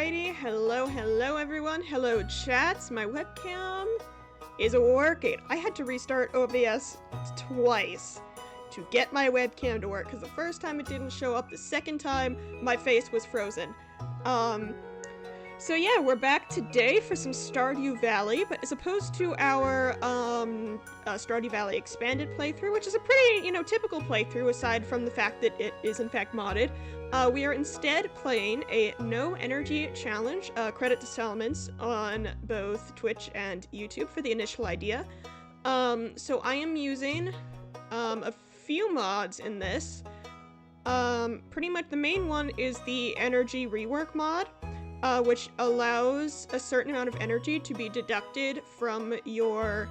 Alrighty, hello everyone, hello chats. My webcam is working. I had to restart OBS twice to get my webcam to work because the first time it didn't show up, the second time my face was frozen. So yeah, we're back today for some Stardew Valley, but as opposed to our Stardew Valley expanded playthrough, which is a pretty, typical playthrough aside from the fact that it is in fact modded, we are instead playing a no energy challenge, credit to Salmons, on both Twitch and YouTube for the initial idea. So I am using a few mods in this. Pretty much the main one is the energy rework mod, which allows a certain amount of energy to be deducted from your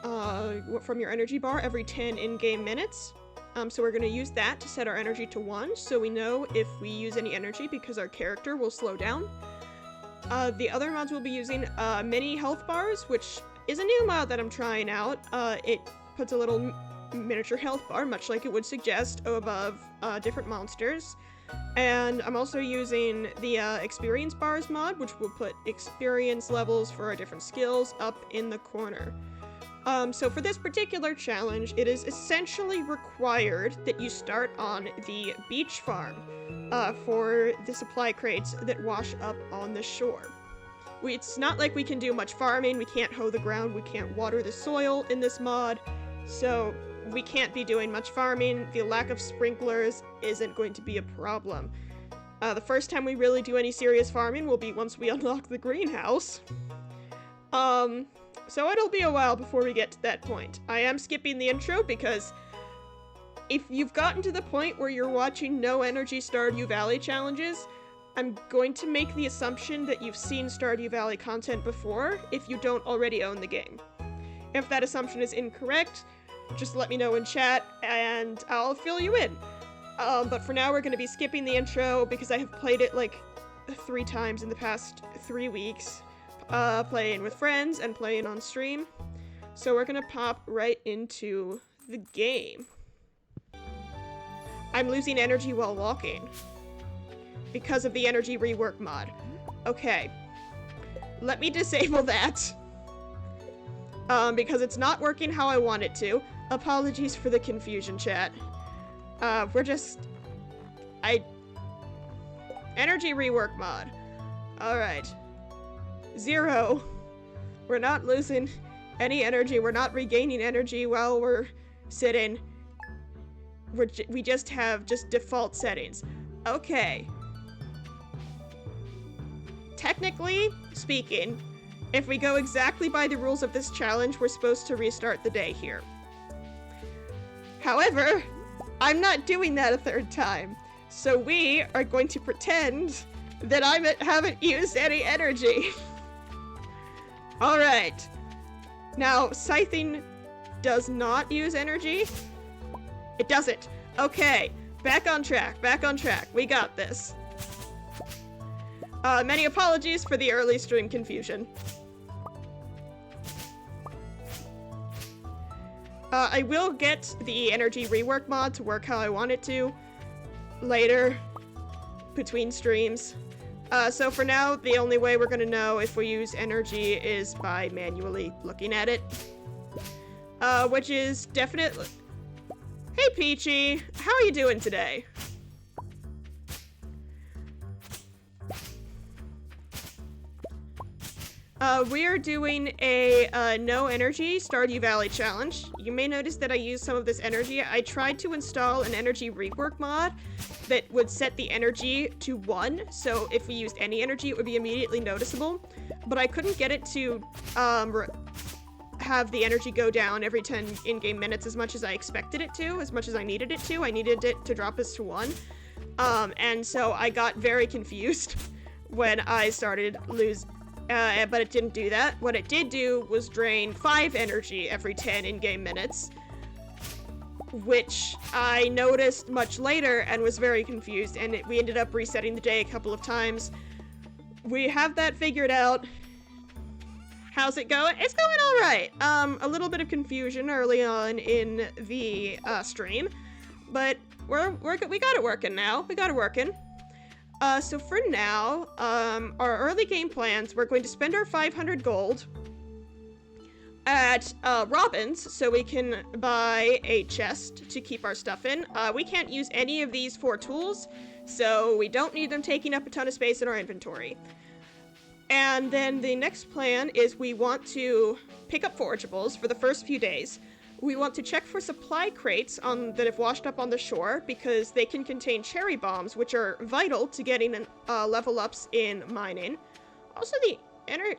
energy bar every 10 in-game minutes. So we're going to use that to set our energy to 1, so we know if we use any energy because our character will slow down. The other mods we'll be using mini health bars, which is a new mod that I'm trying out. It puts a little miniature health bar, much like it would suggest, above different monsters. And I'm also using the experience bars mod, which will put experience levels for our different skills up in the corner. So for this particular challenge, it is essentially required that you start on the beach farm for the supply crates that wash up on the shore. It's not like we can do much farming, we can't hoe the ground, we can't water the soil in this mod, so we can't be doing much farming. The lack of sprinklers isn't going to be a problem. The first time we really do any serious farming will be once we unlock the greenhouse. So it'll be a while before we get to that point. I am skipping the intro because if you've gotten to the point where you're watching no energy Stardew Valley challenges, I'm going to make the assumption that you've seen Stardew Valley content before if you don't already own the game. If that assumption is incorrect, just let me know in chat and I'll fill you in. But for now we're going to be skipping the intro because I have played it like 3 times in the past 3 weeks. Playing with friends and playing on stream. So we're gonna pop right into the game. I'm losing energy while walking because of the energy rework mod. Okay, let me disable that because it's not working how I want it to. Apologies for the confusion, chat. Energy rework mod. Alright. 0. We're not losing any energy. We're not regaining energy while we're sitting. We just have default settings. Okay. Technically speaking, if we go exactly by the rules of this challenge, we're supposed to restart the day here. However, I'm not doing that a 3rd time. So we are going to pretend that I haven't used any energy. Alright. Now, scything does not use energy. It doesn't. Okay. Back on track. We got this. Many apologies for the early stream confusion. I will get the energy rework mod to work how I want it to later between streams. So for now, the only way we're gonna know if we use energy is by manually looking at it. Which is definitely... Hey Peachy! How are you doing today? We're doing a no energy Stardew Valley challenge. You may notice that I used some of this energy. I tried to install an energy rework mod that would set the energy to 1, so if we used any energy it would be immediately noticeable, but I couldn't get it to have the energy go down every 10 in-game minutes as much as I expected it to, as much as I needed it to. I needed it to drop us to 1, and so I got very confused when I started but it didn't do that. What it did do was drain 5 energy every 10 in-game minutes, which I noticed much later and was very confused, and we ended up resetting the day a couple of times. We have that figured out. How's it going? It's going alright. A little bit of confusion early on in the stream, but we got it working now. So for now, our early game plans, we're going to spend our 500 gold at Robin's so we can buy a chest to keep our stuff in. We can't use any of these 4 tools, so we don't need them taking up a ton of space in our inventory. And then the next plan is we want to pick up forageables for the first few days. We want to check for supply crates that have washed up on the shore because they can contain cherry bombs, which are vital to getting level ups in mining. Also, the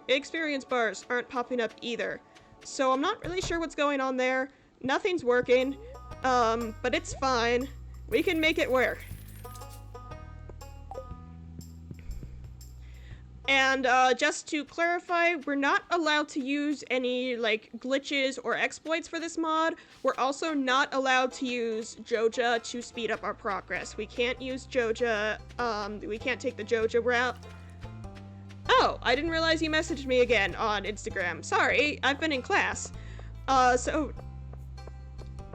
experience bars aren't popping up either. So I'm not really sure what's going on there. Nothing's working, but it's fine. We can make it work. And just to clarify, we're not allowed to use any like glitches or exploits for this mod. We're also not allowed to use Joja to speed up our progress. We can't use Joja, we can't take the Joja route. Oh, I didn't realize you messaged me again on Instagram. Sorry, I've been in class.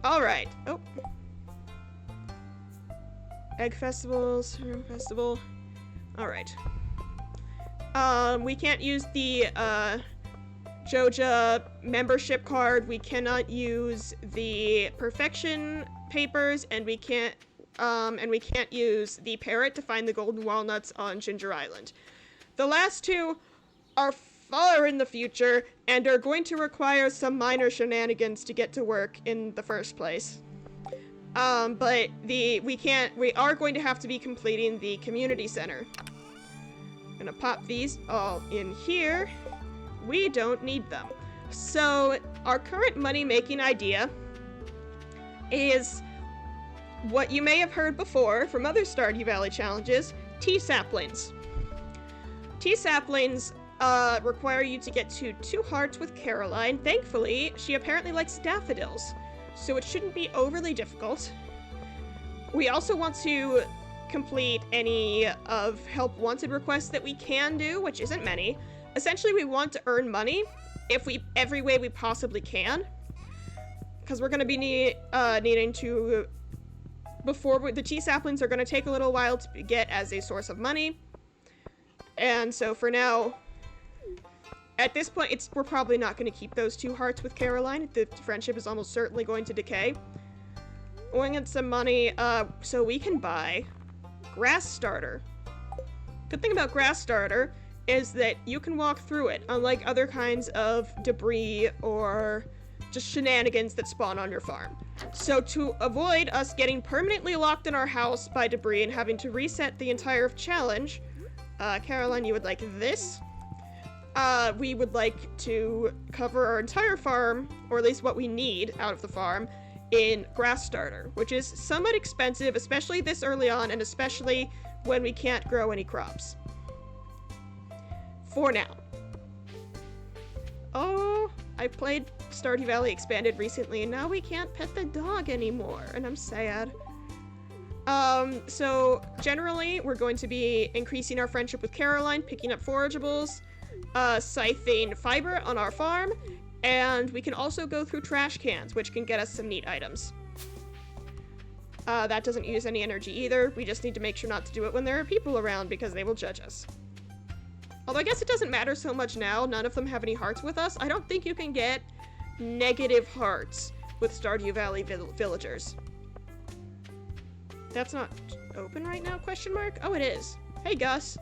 Alright. Oh. Egg festivals, room festival. Alright. We can't use the, Joja membership card. We cannot use the perfection papers, and we can't use the parrot to find the golden walnuts on Ginger Island. The last 2 are far in the future and are going to require some minor shenanigans to get to work in the first place. But we are going to have to be completing the community center. Gonna pop these all in here. We don't need them. So our current money-making idea is what you may have heard before from other Stardew Valley challenges, tea saplings. Tea saplings require you to get to 2 hearts with Caroline. Thankfully, she apparently likes daffodils, so it shouldn't be overly difficult. We also want to complete any of help wanted requests that we can do, which isn't many. Essentially, we want to earn money every way we possibly can, because we're going to be needing to, the tea saplings are going to take a little while to get as a source of money. And so for now, at this point, we're probably not going to keep those 2 hearts with Caroline. The friendship is almost certainly going to decay. We're going to get some money so we can buy Grass Starter. Good thing about Grass Starter is that you can walk through it, unlike other kinds of debris or just shenanigans that spawn on your farm. So to avoid us getting permanently locked in our house by debris and having to reset the entire challenge, Caroline, you would like this. We would like to cover our entire farm, or at least what we need out of the farm, in Grass Starter, which is somewhat expensive, especially this early on, and especially when we can't grow any crops. For now. Oh, I played Stardew Valley Expanded recently, and now we can't pet the dog anymore, and I'm sad. So generally, we're going to be increasing our friendship with Caroline, picking up forageables, scything fiber on our farm, and we can also go through trash cans, which can get us some neat items. That doesn't use any energy either. We just need to make sure not to do it when there are people around, because they will judge us. Although I guess it doesn't matter so much now. None of them have any hearts with us. I don't think you can get negative hearts with Stardew Valley villagers. That's not open right now, question mark? Oh, it is. Hey, Gus.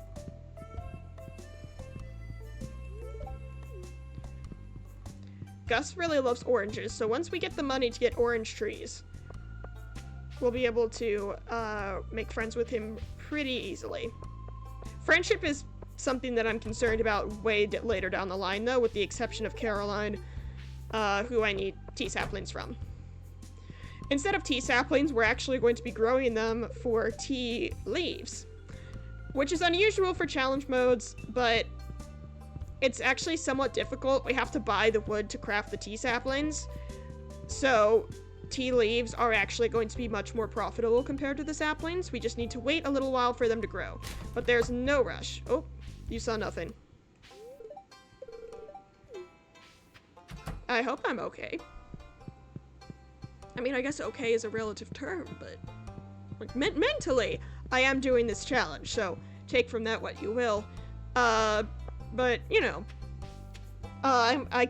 Gus really loves oranges, so once we get the money to get orange trees, we'll be able to make friends with him pretty easily. Friendship is something that I'm concerned about way later down the line, though, with the exception of Caroline, who I need tea saplings from. Instead of tea saplings, we're actually going to be growing them for tea leaves, which is unusual for challenge modes, but it's actually somewhat difficult. We have to buy the wood to craft the tea saplings, so tea leaves are actually going to be much more profitable compared to the saplings. We just need to wait a little while for them to grow, but there's no rush. Oh, you saw nothing. I hope I'm okay. I mean, I guess okay is a relative term, but like mentally, I am doing this challenge, so take from that what you will. But, you know, I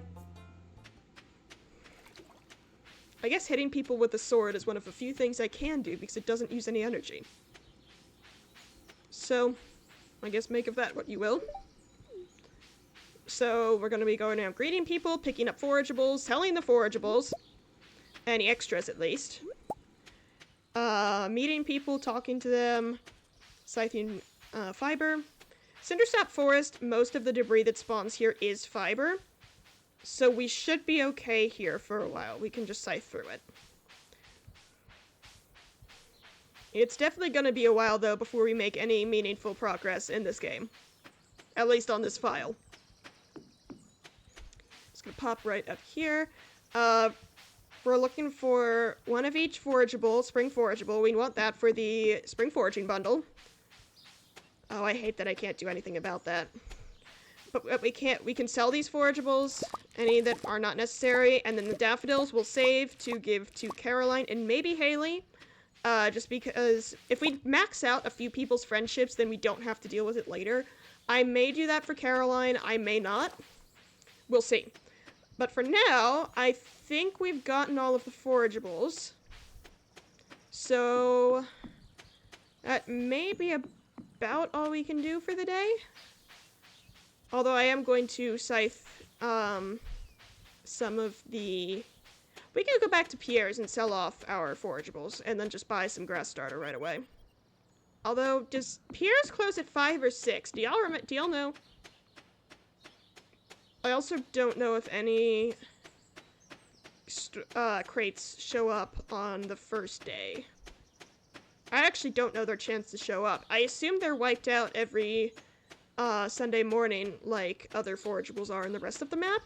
guess hitting people with a sword is one of the few things I can do because it doesn't use any energy. So, I guess make of that what you will. So, we're gonna be going around greeting people, picking up forageables, selling the forageables. Any extras, at least. Meeting people, talking to them, scything fiber. Cindersap Forest, most of the debris that spawns here is fiber. So we should be okay here for a while. We can just scythe through it. It's definitely going to be a while, though, before we make any meaningful progress in this game. At least on this file. Just going to pop right up here. We're looking for one of each forageable, spring forageable. We want that for the spring foraging bundle. Oh, I hate that I can't do anything about that. But we can sell these forageables, any that are not necessary, and then the daffodils we'll save to give to Caroline and maybe Haley. Just because if we max out a few people's friendships, then we don't have to deal with it later. I may do that for Caroline, I may not. We'll see. But for now, I think we've gotten all of the forageables. So that may be about all we can do for the day. Although I am going to scythe some of the... We can go back to Pierre's and sell off our forageables, and then just buy some grass starter right away. Although, does Pierre's close at 5 or 6? Do y'all know? I also don't know if any crates show up on the first day. I actually don't know their chance to show up. I assume they're wiped out every Sunday morning like other forageables are in the rest of the map.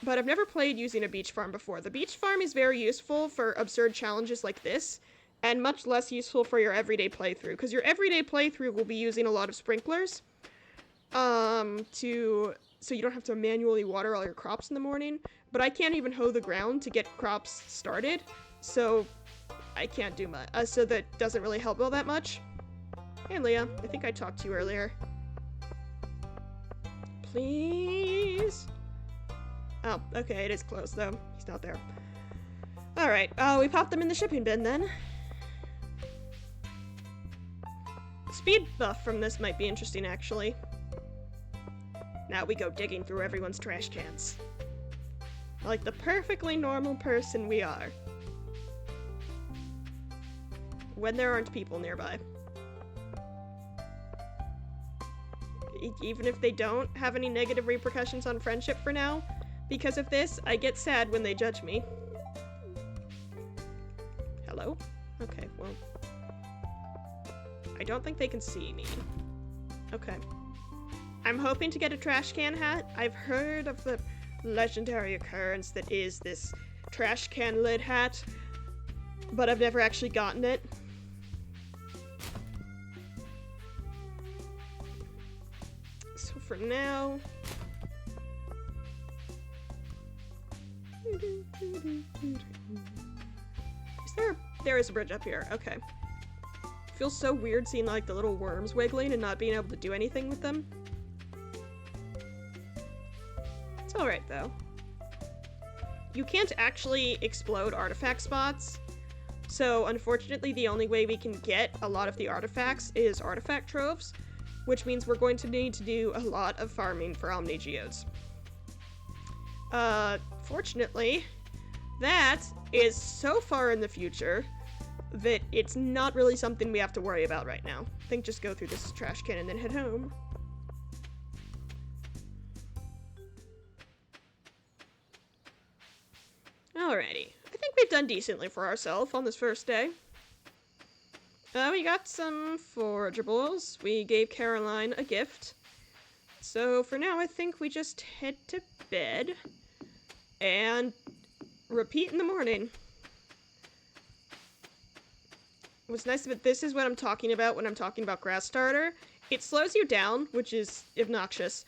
But I've never played using a beach farm before. The beach farm is very useful for absurd challenges like this, and much less useful for your everyday playthrough, because your everyday playthrough will be using a lot of sprinklers, so you don't have to manually water all your crops in the morning. But I can't even hoe the ground to get crops started, so I can't do much. So that doesn't really help all that much. Hey, Leah. I think I talked to you earlier. Please? Oh, okay, it is closed, though. He's not there. Alright, we popped them in the shipping bin, then. Speed buff from this might be interesting, actually. Now we go digging through everyone's trash cans. Like the perfectly normal person we are. When there aren't people nearby. Even if they don't have any negative repercussions on friendship for now, because of this, I get sad when they judge me. Hello? Okay, well... I don't think they can see me. Okay. I'm hoping to get a trash can hat. I've heard of the legendary occurrence that is this trash can lid hat, but I've never actually gotten it. So for now... There is a bridge up here. Okay. Feels so weird seeing like the little worms wiggling and not being able to do anything with them. It's alright though. You can't actually explode artifact spots, so unfortunately the only way we can get a lot of the artifacts is artifact troves, which means we're going to need to do a lot of farming for Omni Geodes. Fortunately, that is so far in the future that it's not really something we have to worry about right now. I think just go through this trash can and then head home. Alrighty. I think we've done decently for ourselves on this first day. We got some forageables. We gave Caroline a gift. So for now, I think we just head to bed and repeat in the morning. What's nice about this is what I'm talking about when I'm talking about grass starter. It slows you down, which is obnoxious,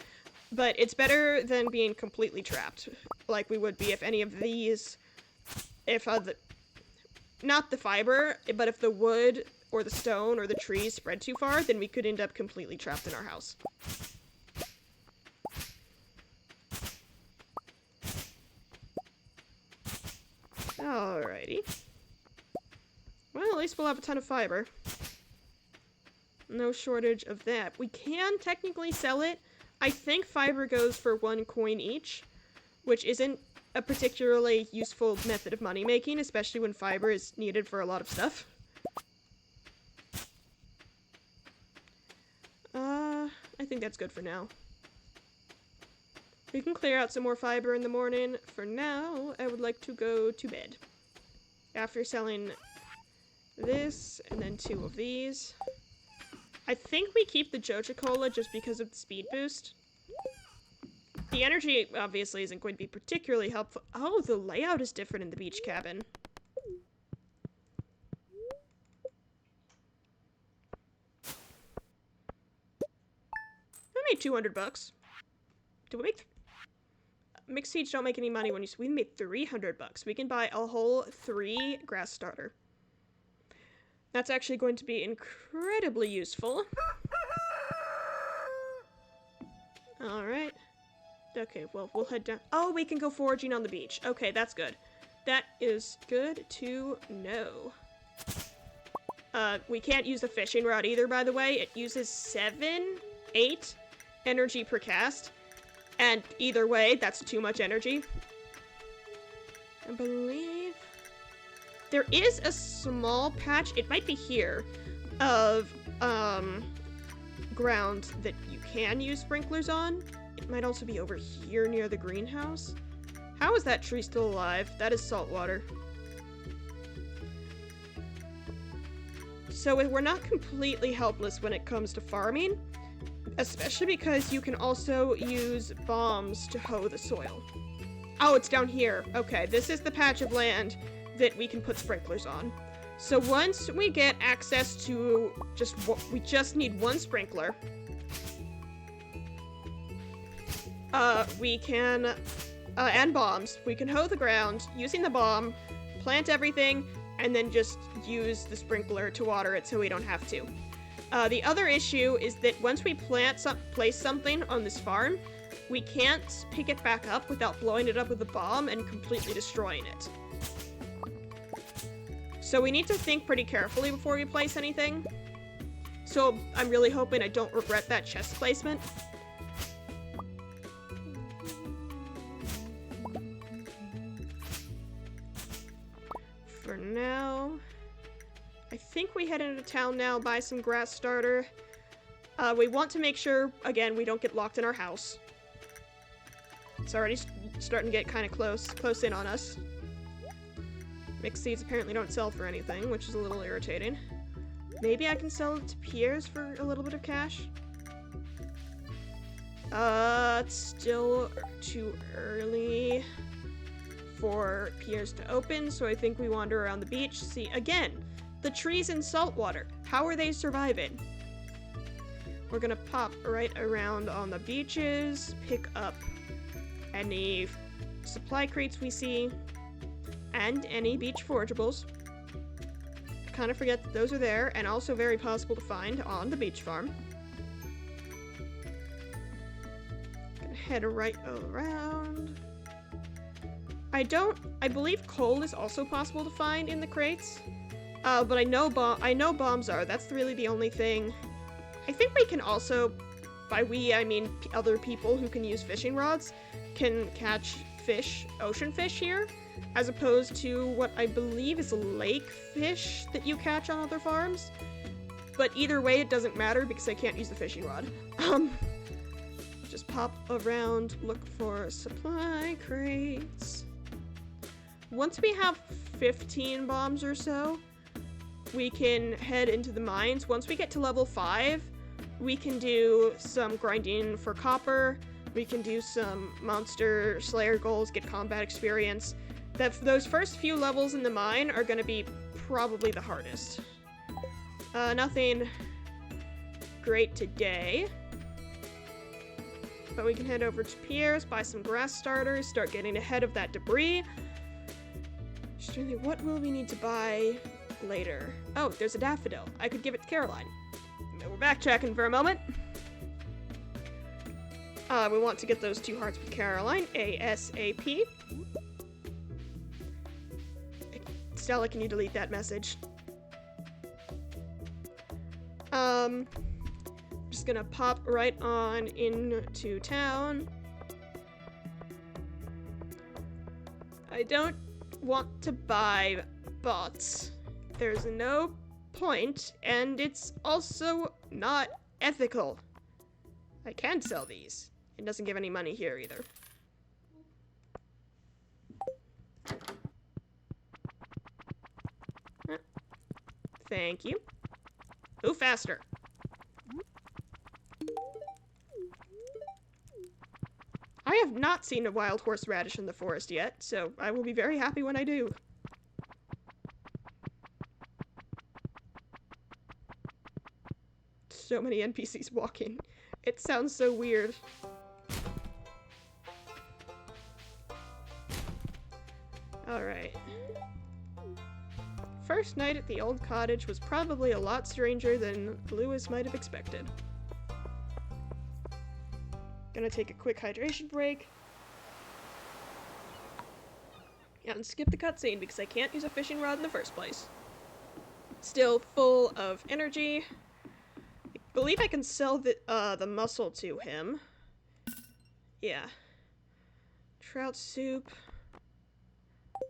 but it's better than being completely trapped, like we would be if any of these, not the fiber, but if the wood or the stone or the trees spread too far, then we could end up completely trapped in our house. Alrighty. Well, at least we'll have a ton of fiber. No shortage of that. We can technically sell it. I think fiber goes for 1 coin each, which isn't a particularly useful method of money making, especially when fiber is needed for a lot of stuff. I think that's good for now. We can clear out some more fiber in the morning. For now, I would like to go to bed. After selling this, and then 2 of these. I think we keep the Joja Cola just because of the speed boost. The energy, obviously, isn't going to be particularly helpful. Oh, the layout is different in the beach cabin. I made 200 bucks. Did we make... Mixed seeds don't make any money when you... We made 300 bucks. We can buy a whole 3 grass starter. That's actually going to be incredibly useful. Alright. Okay, well, we'll head down. Oh, we can go foraging on the beach. Okay, that's good. That is good to know. We can't use the fishing rod either, by the way. It uses 8 energy per cast. And either way, that's too much energy. I believe... There is a small patch, it might be here, of, ground that you can use sprinklers on. It might also be over here near the greenhouse. How is that tree still alive? That is salt water. So we're not completely helpless when it comes to farming, especially because you can also use bombs to hoe the soil. Oh, it's down here. Okay, this is the patch of land that we can put sprinklers on. So once we get access to we just need 1 sprinkler. We can, and bombs. We can hoe the ground using the bomb, plant everything, and then just use the sprinkler to water it so we don't have to. The other issue is that once we place something on this farm, we can't pick it back up without blowing it up with a bomb and completely destroying it. So we need to think pretty carefully before we place anything. So I'm really hoping I don't regret that chest placement. For now, I think we head into town now, buy some grass starter. We want to make sure, again, we don't get locked in our house. It's already starting to get kind of close in on us. Mixed seeds apparently don't sell for anything, which is a little irritating. Maybe I can sell it to Pierre's for a little bit of cash? It's still too early for Pierre's to open, so I think we wander around the beach. See, again, the trees in salt water. How are they surviving? We're gonna pop right around on the beaches, pick up any supply crates we see, and any beach forageables. I kind of forget that those are there, and also very possible to find on the beach farm. Gonna head right around. I believe coal is also possible to find in the crates, but I know bombs are. That's really the only thing. I think we can also, by we I mean other people who can use fishing rods, can catch fish, ocean fish here, as opposed to what I believe is lake fish that you catch on other farms. But either way, it doesn't matter because I can't use the fishing rod. Just pop around, look for supply crates. Once we have 15 bombs or so, we can head into the mines. Once we get to level 5, we can do some grinding for copper. We can do some monster slayer goals, get combat experience. Those first few levels in the mine are going to be probably the hardest. Nothing great today. But we can head over to Pierre's, buy some grass starters, start getting ahead of that debris. Just thinking, what will we need to buy? later. Oh, there's a daffodil. I could give it to Caroline. We're backtracking for a moment. We want to get those 2 hearts with Caroline, ASAP. Stella, can you delete that message? Just gonna pop right on into town. I don't want to buy bots. There's no point, and it's also not ethical. I can sell these. It doesn't give any money here either. Thank you. Move faster. I have not seen a wild horseradish in the forest yet, so I will be very happy when I do. So many NPCs walking. It sounds so weird. Alright. First night at the old cottage was probably a lot stranger than Lewis might have expected. Gonna take a quick hydration break. And skip the cutscene because I can't use a fishing rod in the first place. Still full of energy. I believe I can sell the mussel to him. Yeah. Trout soup.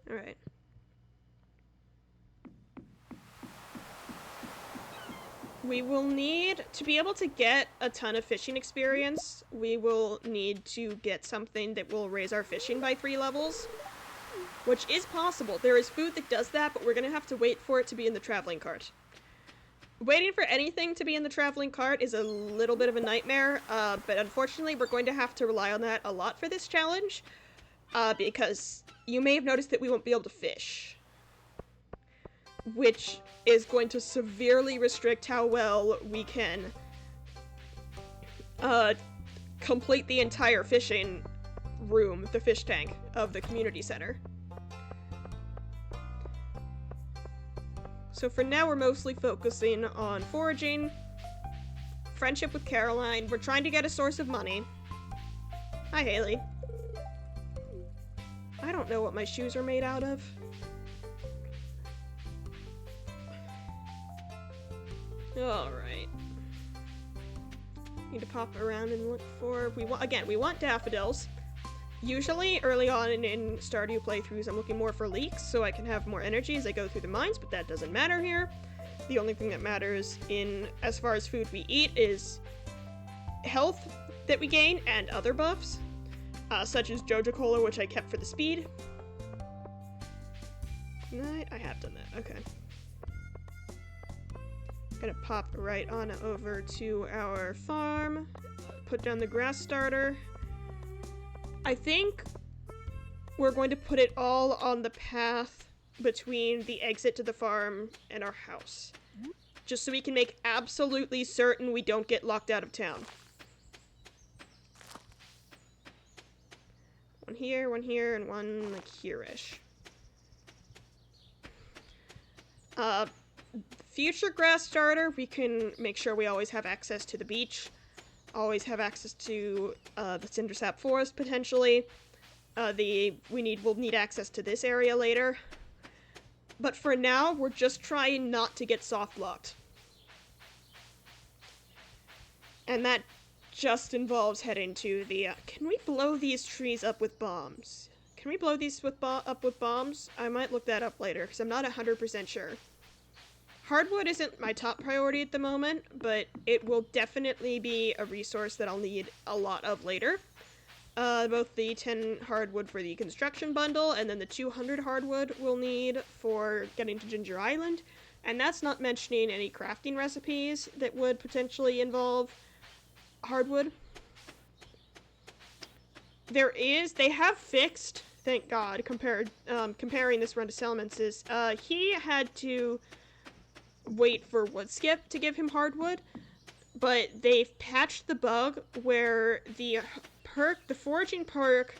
Alright. We will need, to be able to get a ton of fishing experience, we will need to get something that will raise our fishing by 3 levels. Which is possible. There is food that does that, but we're gonna have to wait for it to be in the traveling cart. Waiting for anything to be in the traveling cart is a little bit of a nightmare, but unfortunately we're going to have to rely on that a lot for this challenge, because you may have noticed that we won't be able to fish. Which is going to severely restrict how well we can complete the entire fishing room, the fish tank, of the community center. So for now we're mostly focusing on foraging, friendship with Caroline, we're trying to get a source of money. Hi, Haley. I don't know what my shoes are made out of. Alright. Need to pop around and look for... we want daffodils. Usually, early on in Stardew playthroughs, I'm looking more for leeks, so I can have more energy as I go through the mines, but that doesn't matter here. The only thing that matters as far as food we eat is health that we gain and other buffs, such as Joja Cola, which I kept for the speed. I have done that, okay. Gonna pop right on over to our farm, put down the grass starter. I think we're going to put it all on the path between the exit to the farm and our house, just so we can make absolutely certain we don't get locked out of town. One here, and one like here-ish. Future grass starter, we can make sure we always have access to the beach, always have access to the Cindersap Forest potentially. We'll need access to this area later. But for now, we're just trying not to get soft locked. And that just involves heading to the, can we blow these trees up with bombs? Can we blow these up with bombs? I might look that up later, because I'm not 100% sure. Hardwood isn't my top priority at the moment, but it will definitely be a resource that I'll need a lot of later. Both the 10 hardwood for the construction bundle, and then the 200 hardwood we'll need for getting to Ginger Island. And that's not mentioning any crafting recipes that would potentially involve hardwood. They have fixed, thank God, comparing this run to Selman's, he had to wait for Woodskip to give him hardwood, but they've patched the bug where the foraging perk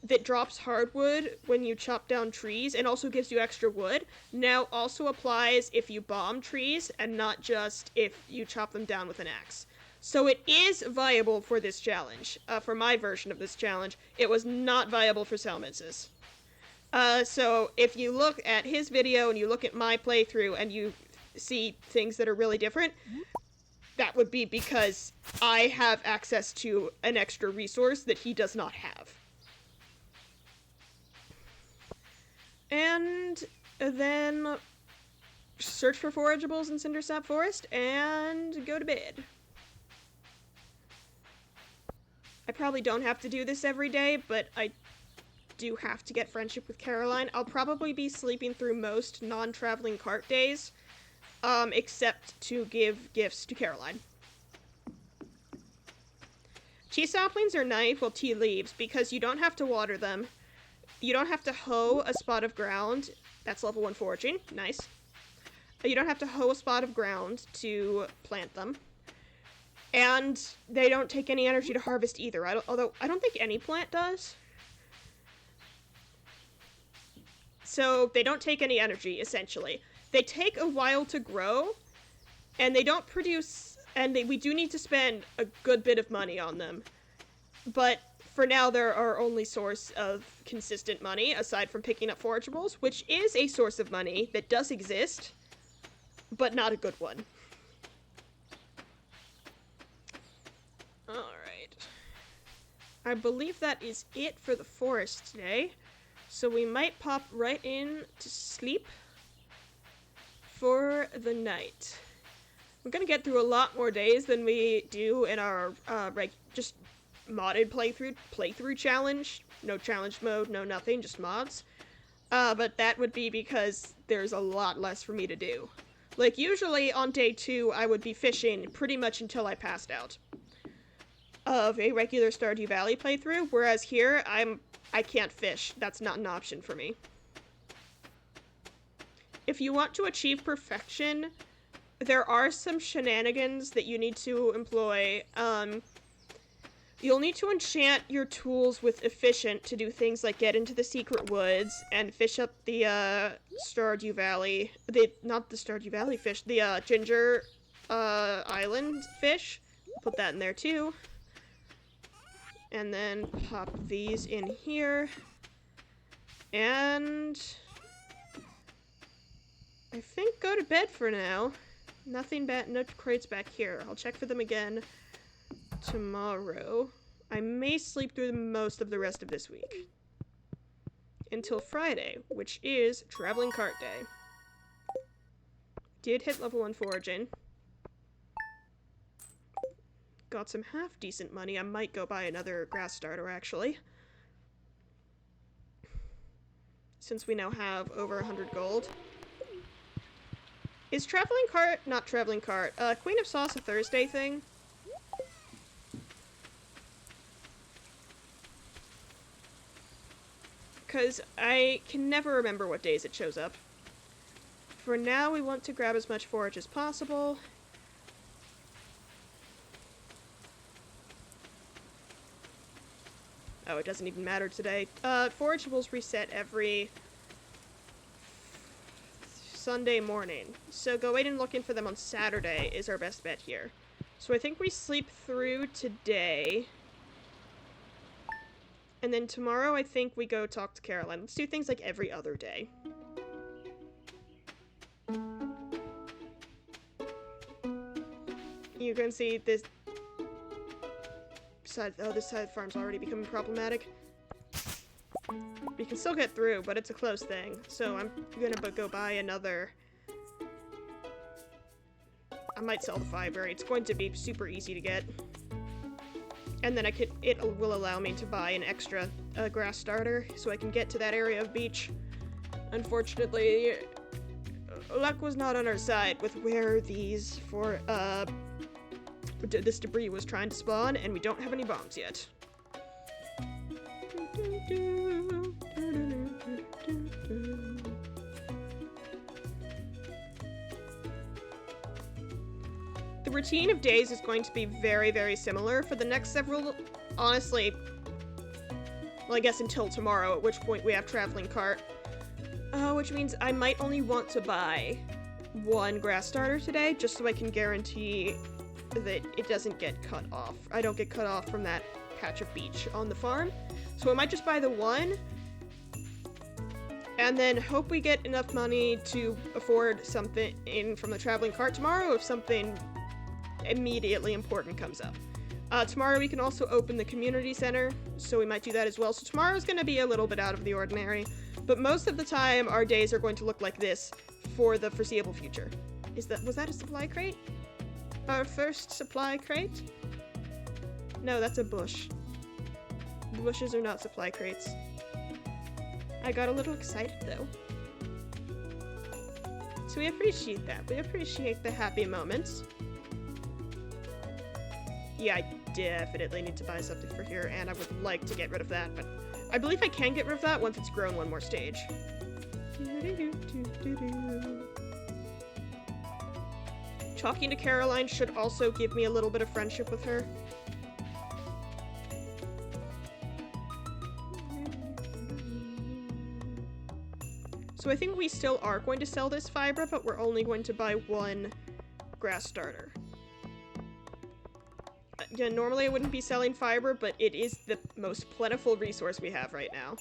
that drops hardwood when you chop down trees and also gives you extra wood now also applies if you bomb trees and not just if you chop them down with an axe. So it is viable for this challenge. For my version of this challenge, it was not viable for Salmitz's. So if you look at his video and you look at my playthrough and you see things that are really different, that would be because I have access to an extra resource that he does not have. And then search for forageables in Cindersap Forest and go to bed. I probably don't have to do this every day, but I do have to get friendship with Caroline. I'll probably be sleeping through most non-traveling cart days, except to give gifts to Caroline. Tea saplings are nice, well, tea leaves, because you don't have to water them. You don't have to hoe a spot of ground. That's level 1 foraging. Nice. You don't have to hoe a spot of ground to plant them. And they don't take any energy to harvest either, although I don't think any plant does. So they don't take any energy, essentially. They take a while to grow, and they don't produce, and we do need to spend a good bit of money on them. But for now, they're our only source of consistent money, aside from picking up forageables, which is a source of money that does exist, but not a good one. Alright. I believe that is it for the forest today, so we might pop right in to sleep for the night. We're gonna get through a lot more days than we do in our just modded playthrough challenge. No challenge mode, no nothing, just mods. But that would be because there's a lot less for me to do. Like, usually on day 2, I would be fishing pretty much until I passed out of a regular Stardew Valley playthrough, whereas here, I can't fish. That's not an option for me. If you want to achieve perfection, there are some shenanigans that you need to employ. You'll need to enchant your tools with efficient to do things like get into the secret woods and fish up the Stardew Valley, not the Stardew Valley fish, the Ginger Island fish. Put that in there too. And then pop these in here. And I think go to bed for now. Nothing bad, no crates back here. I'll check for them again tomorrow. I may sleep through most of the rest of this week. Until Friday, which is Traveling Cart Day. Did hit level 1 foraging. Got some half-decent money. I might go buy another grass starter, actually. Since we now have over 100 gold. Is Traveling Cart... not Traveling Cart. Queen of Sauce a Thursday thing? Because I can never remember what days it shows up. For now, we want to grab as much forage as possible. Oh, it doesn't even matter today. Forageables reset every Sunday morning. So go wait and looking for them on Saturday is our best bet here. So I think we sleep through today. And then tomorrow I think we go talk to Caroline. Let's do things like every other day. You can see this side, oh, this side of the farm's already becoming problematic. We can still get through, but it's a close thing. So I'm gonna go buy another. I might sell the fiber. It's going to be super easy to get. And then it will allow me to buy an extra grass starter so I can get to that area of beach. Unfortunately, luck was not on our side with where these this debris was trying to spawn, and we don't have any bombs yet. The routine of days is going to be very, very similar for the next several, honestly, Well, I guess until tomorrow, at which point we have traveling cart. Which means I might only want to buy one grass starter today, just so I can guarantee that it doesn't get cut off. I don't get cut off from that patch of beach on the farm. So I might just buy the one, and then hope we get enough money to afford something in from the traveling cart tomorrow if something immediately important comes up. Tomorrow we can also open the community center, so we might do that as well. So tomorrow's gonna be a little bit out of the ordinary, but most of the time our days are going to look like this for the foreseeable future. Was that a supply crate? Our first supply crate? No, that's a bush. Bushes are not supply crates. I got a little excited though. So we appreciate that. We appreciate the happy moments. Yeah, I definitely need to buy something for here, and I would like to get rid of that, but I believe I can get rid of that once it's grown one more stage. Talking to Caroline should also give me a little bit of friendship with her. So I think we still are going to sell this fiber, but we're only going to buy one grass starter. Yeah, normally I wouldn't be selling fiber, but it is the most plentiful resource we have right now.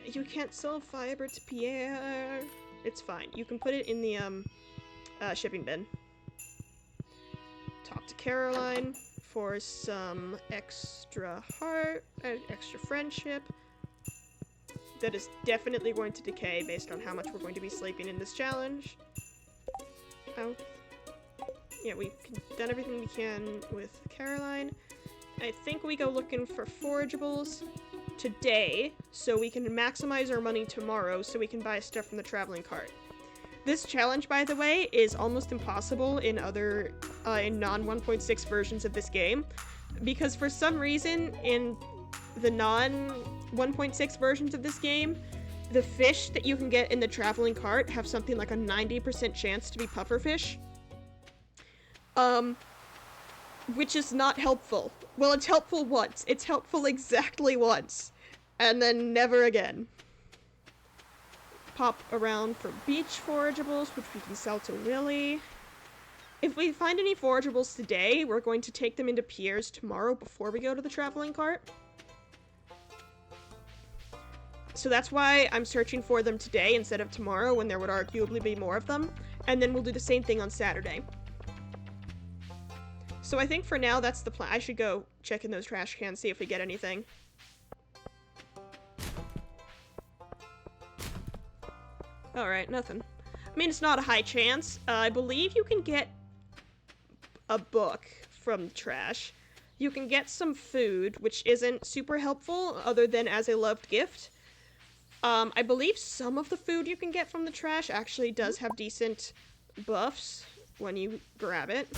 You can't sell fiber to Pierre. It's fine. You can put it in the shipping bin. Talk to Caroline for some extra heart, extra friendship. That is definitely going to decay based on how much we're going to be sleeping in this challenge. Oh. Yeah, we've done everything we can with Caroline. I think we go looking for forageables today, so we can maximize our money tomorrow so we can buy stuff from the traveling cart. This challenge, by the way, is almost impossible in other, in non-1.6 versions of this game, because for some reason, in the non-1.6 versions of this game, the fish that you can get in the traveling cart have something like a 90% chance to be pufferfish. Which is not helpful. Well, it's helpful once. It's helpful exactly once. And then never again. Pop around for beach forageables, which we can sell to Willy. If we find any forageables today, we're going to take them into Pierre's tomorrow before we go to the traveling cart. So that's why I'm searching for them today instead of tomorrow, when there would arguably be more of them. And then we'll do the same thing on Saturday. So I think for now, that's the plan. I should go check in those trash cans, see if we get anything. Alright, nothing. I mean, it's not a high chance. I believe you can get a book from trash. You can get some food, which isn't super helpful, other than as a loved gift. I believe some of the food you can get from the trash actually does have decent buffs when you grab it.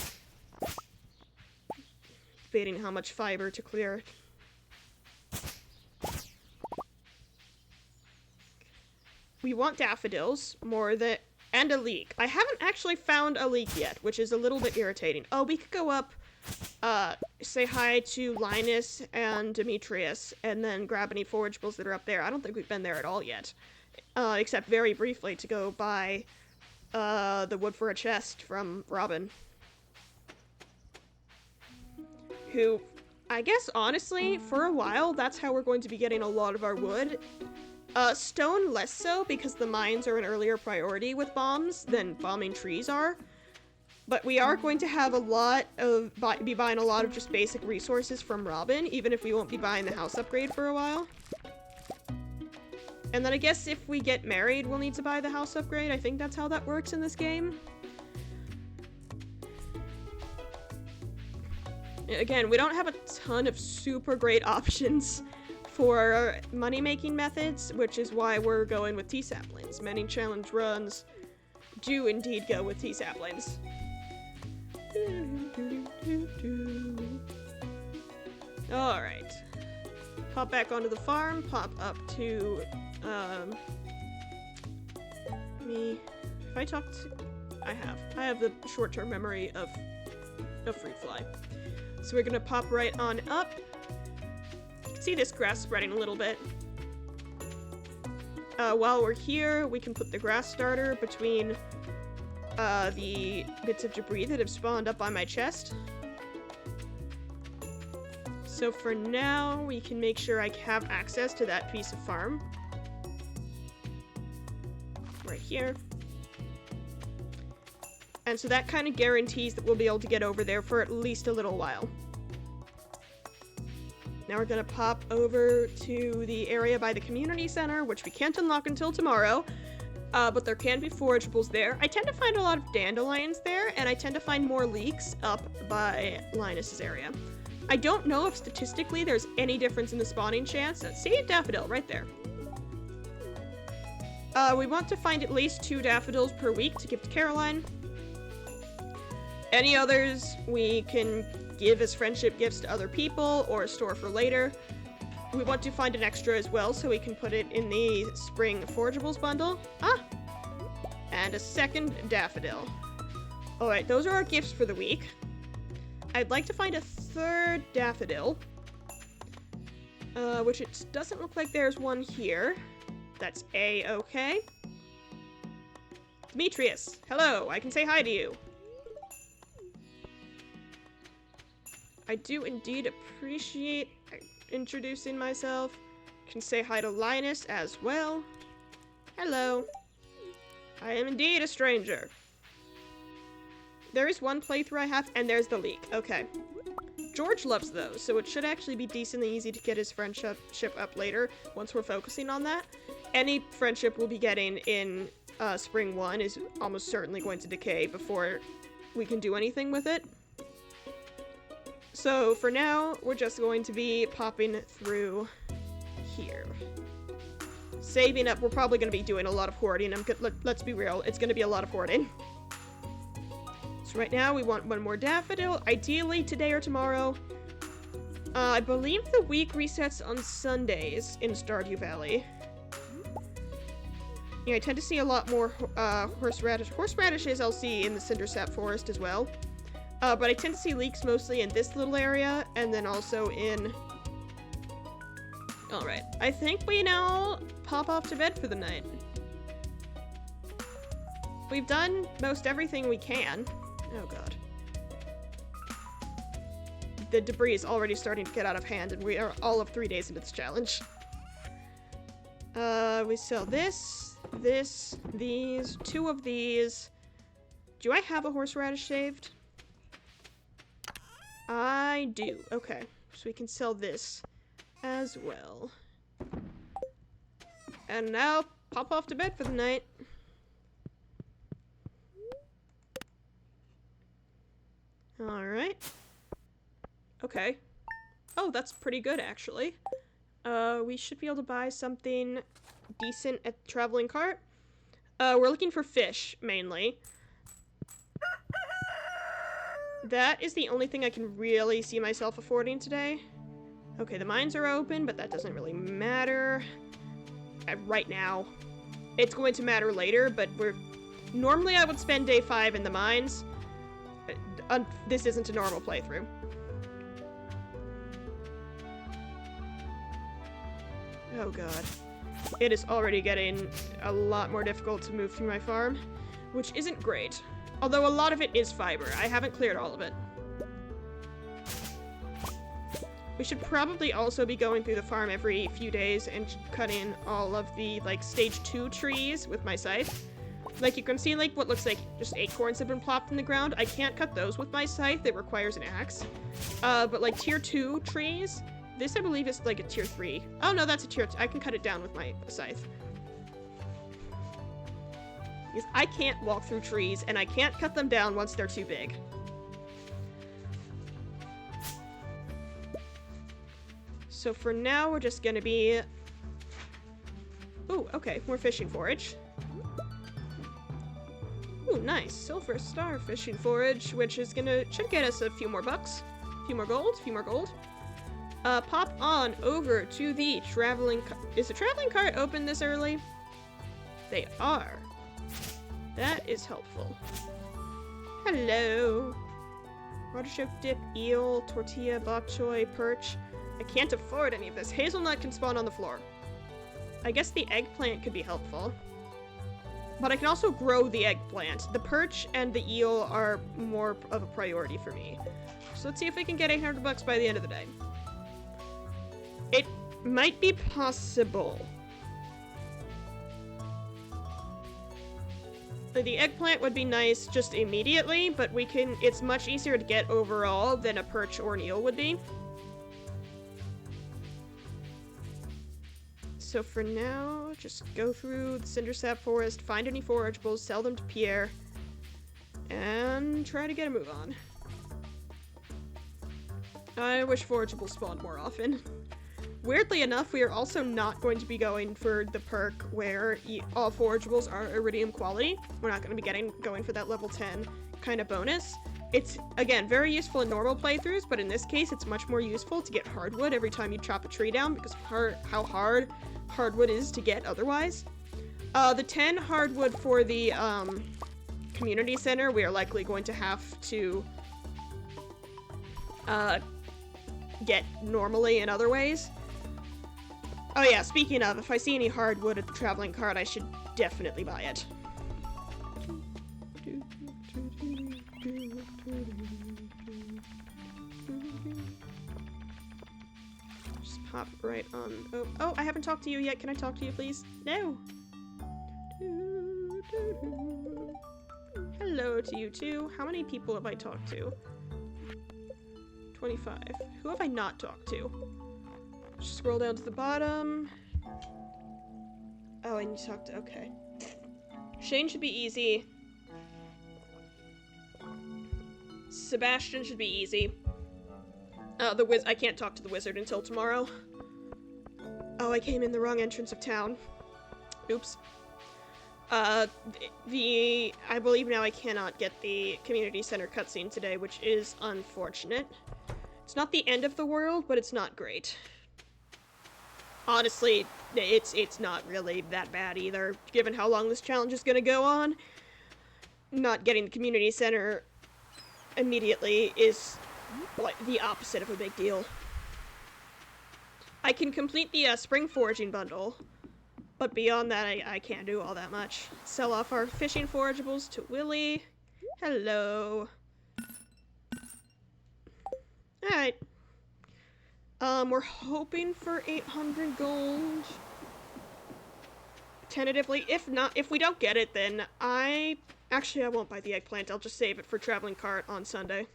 Debating how much fiber to clear. We want daffodils more than, and a leek. I haven't actually found a leek yet, which is a little bit irritating. Oh, we could go up, say hi to Linus and Demetrius, and then grab any forageables that are up there. I don't think we've been there at all yet, except very briefly to go buy the wood for a chest from Robin. Who, I guess, honestly, for a while, that's how we're going to be getting a lot of our wood. Stone less so, because the mines are an earlier priority with bombs than bombing trees are. But we are going to have a lot of, be buying a lot of just basic resources from Robin, even if we won't be buying the house upgrade for a while. And then I guess if we get married, we'll need to buy the house upgrade. I think that's how that works in this game. Again, we don't have a ton of super great options for money-making methods, which is why we're going with T-saplings. Many challenge runs do indeed go with T-saplings. Alright. Pop back onto the farm, pop up to, me. If I talk to... I have the short-term memory of Fruit Fly. So we're gonna pop right on up. can see this grass spreading a little bit. While we're here, we can put the grass starter between the bits of debris that have spawned up on my chest. So for now, we can make sure I have access to that piece of farm. Right here. And so that kind of guarantees that we'll be able to get over there for at least a little while. Now we're gonna pop over to the area by the community center, which we can't unlock until tomorrow. But there can be forageables there. I tend to find a lot of dandelions there, and I tend to find more leeks up by Linus's area. I don't know if statistically there's any difference in the spawning chance. See, daffodil right there. We want to find at least 2 daffodils per week to give to Caroline. Any others we can give as friendship gifts to other people or store for later. We want to find an extra as well so we can put it in the spring forageables bundle. And a second daffodil. Alright, those are our gifts for the week. I'd like to find a 3rd daffodil. Which it doesn't look like there's one here. That's A-okay. Demetrius, hello, I can say hi to you. I do indeed appreciate introducing myself. Can say hi to Linus as well. Hello. I am indeed a stranger. There is one playthrough I have, and there's the leak. Okay. George loves those, so it should actually be decently easy to get his friendship up later, once we're focusing on that. Any friendship we'll be getting in Spring 1 is almost certainly going to decay before we can do anything with it. So, for now, we're just going to be popping through here. Saving up, we're probably going to be doing a lot of hoarding. Let's be real, it's going to be a lot of hoarding. So right now, we want one more daffodil, ideally today or tomorrow. I believe the week resets on Sundays in Stardew Valley. Yeah, I tend to see a lot more horseradishes I'll see in the Cindersap Forest as well. But I tend to see leeks mostly in this little area, and then also in... Alright, I think we now pop off to bed for the night. We've done most everything we can. Oh god. The debris is already starting to get out of hand, and we are all of 3 days into this challenge. We sell this, these, 2 of these. Do I have a horseradish saved? I do. Okay, so we can sell this as well. And now, pop off to bed for the night. Alright. Okay. Oh, that's pretty good, actually. We should be able to buy something decent at the traveling cart. We're looking for fish, mainly. That is the only thing I can really see myself affording today. Okay, the mines are open, but that doesn't really matter right now. It's going to matter later, but normally I would spend day 5 in the mines. This isn't a normal playthrough. Oh god. It is already getting a lot more difficult to move through my farm, which isn't great. Although a lot of it is fiber. I haven't cleared all of it. We should probably also be going through the farm every few days and cutting all of the, like, stage 2 trees with my scythe. Like, you can see, like, what looks like just acorns have been plopped in the ground. I can't cut those with my scythe. It requires an axe. But, like, tier 2 trees, this, I believe, is, like, a tier 3. Oh, no, that's a tier 2. I can cut it down with my scythe. Because I can't walk through trees, and I can't cut them down once they're too big. So for now, we're just gonna be... Ooh, okay, more fishing forage. Ooh, nice. Silver star fishing forage, which is should get us a few more bucks. A few more gold. Pop on over to the traveling cart. Is the traveling cart open this early? They are. That is helpful. Hello. Artichoke dip, eel, tortilla, bok choy, perch. I can't afford any of this. Hazelnut can spawn on the floor. I guess the eggplant could be helpful. But I can also grow the eggplant. The perch and the eel are more of a priority for me. So let's see if we can get 800 bucks by the end of the day. It might be possible. The eggplant would be nice just immediately, but it's much easier to get overall than a perch or an eel would be. So for now, just go through the Cindersap Forest, find any forageables, sell them to Pierre, and try to get a move on. I wish forageables spawned more often. Weirdly enough, we are also not going to be going for the perk where all forageables are iridium quality. We're not going to be going for that level 10 kind of bonus. It's, again, very useful in normal playthroughs, but in this case, it's much more useful to get hardwood every time you chop a tree down because of how hard hardwood is to get otherwise. The 10 hardwood for the community center, we are likely going to have to get normally in other ways. Oh yeah, speaking of, if I see any hardwood at the traveling cart, I should definitely buy it. Just pop right on. Oh, I haven't talked to you yet. Can I talk to you, please? No. Hello to you too. How many people have I talked to? 25. Who have I not talked to? Just scroll down to the bottom. Oh, and you talked to, okay. Shane should be easy. Sebastian should be easy. I can't talk to the wizard until tomorrow. Oh, I came in the wrong entrance of town. Oops. I believe now I cannot get the community center cutscene today, which is unfortunate. It's not the end of the world, but it's not great. Honestly, it's not really that bad either, given how long this challenge is gonna go on. Not getting the community center immediately is like the opposite of a big deal. I can complete the spring foraging bundle, but beyond that, I can't do all that much. Sell off our fishing forageables to Willy. Hello. Alright. We're hoping for 800 gold. Tentatively. If we don't get it, then actually, I won't buy the eggplant. I'll just save it for traveling cart on Sunday.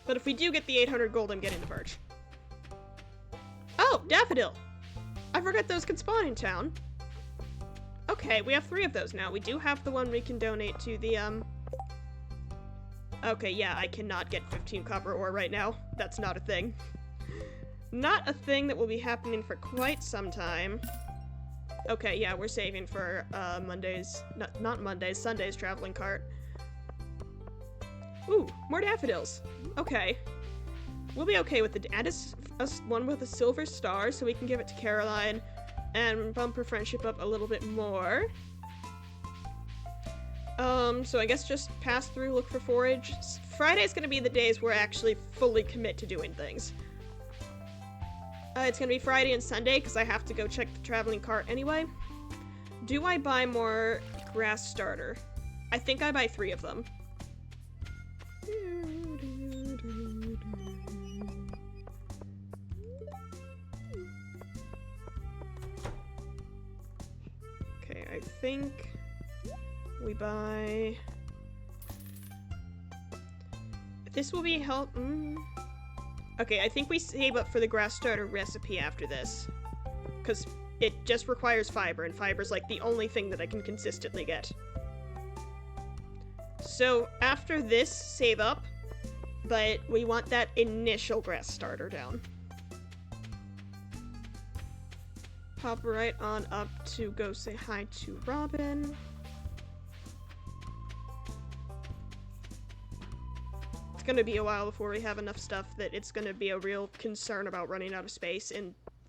But if we do get the 800 gold, I'm getting the birch. Oh, daffodil! I forgot those can spawn in town. Okay, we have 3 of those now. We do have the one we can donate to the, Okay, yeah, I cannot get 15 copper ore right now. That's not a thing. Not a thing that will be happening for quite some time. Okay, yeah, we're saving for, not Mondays, Sunday's traveling cart. Ooh, more daffodils. Okay. We'll be okay with add us one with a silver star so we can give it to Caroline and bump her friendship up a little bit more. So I guess just pass through, look for forage. Friday's gonna be the days where I actually fully commit to doing things. It's gonna be Friday and Sunday because I have to go check the traveling cart anyway. Do I buy more grass starter? I think I buy 3 of them. Okay, I think we buy... This will be help... Okay, I think we save up for the grass starter recipe after this. Because it just requires fiber, and fiber's like the only thing that I can consistently get. So after this, save up, but we want that initial grass starter down. Pop right on up to go say hi to Robin. It's gonna be a while before we have enough stuff that it's gonna be a real concern about running out of space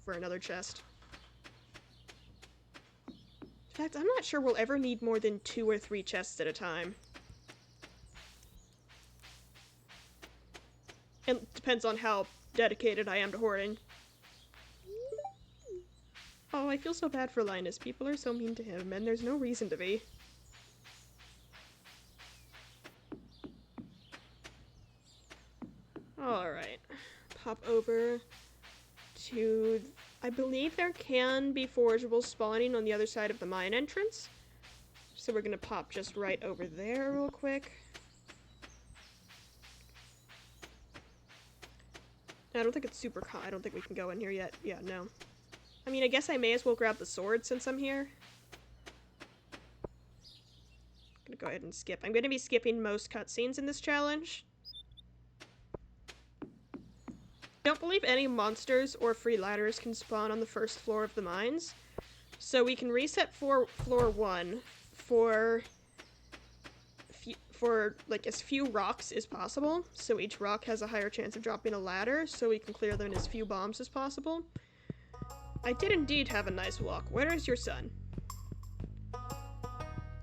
for another chest. In fact, I'm not sure we'll ever need more than 2 or 3 chests at a time. It depends on how dedicated I am to hoarding. Oh, I feel so bad for Linus. People are so mean to him, and there's no reason to be. Alright. Pop over to... I believe there can be forageables spawning on the other side of the mine entrance. So we're gonna pop just right over there real quick. I don't think it's super I don't think we can go in here yet. Yeah, no. I mean, I guess I may as well grab the sword since I'm here. I'm gonna go ahead and skip. I'm gonna be skipping most cutscenes in this challenge. I don't believe any monsters or free ladders can spawn on the first floor of the mines. So we can reset for floor 1 for like as few rocks as possible. So each rock has a higher chance of dropping a ladder, so we can clear them in as few bombs as possible. I did indeed have a nice walk. Where is your son?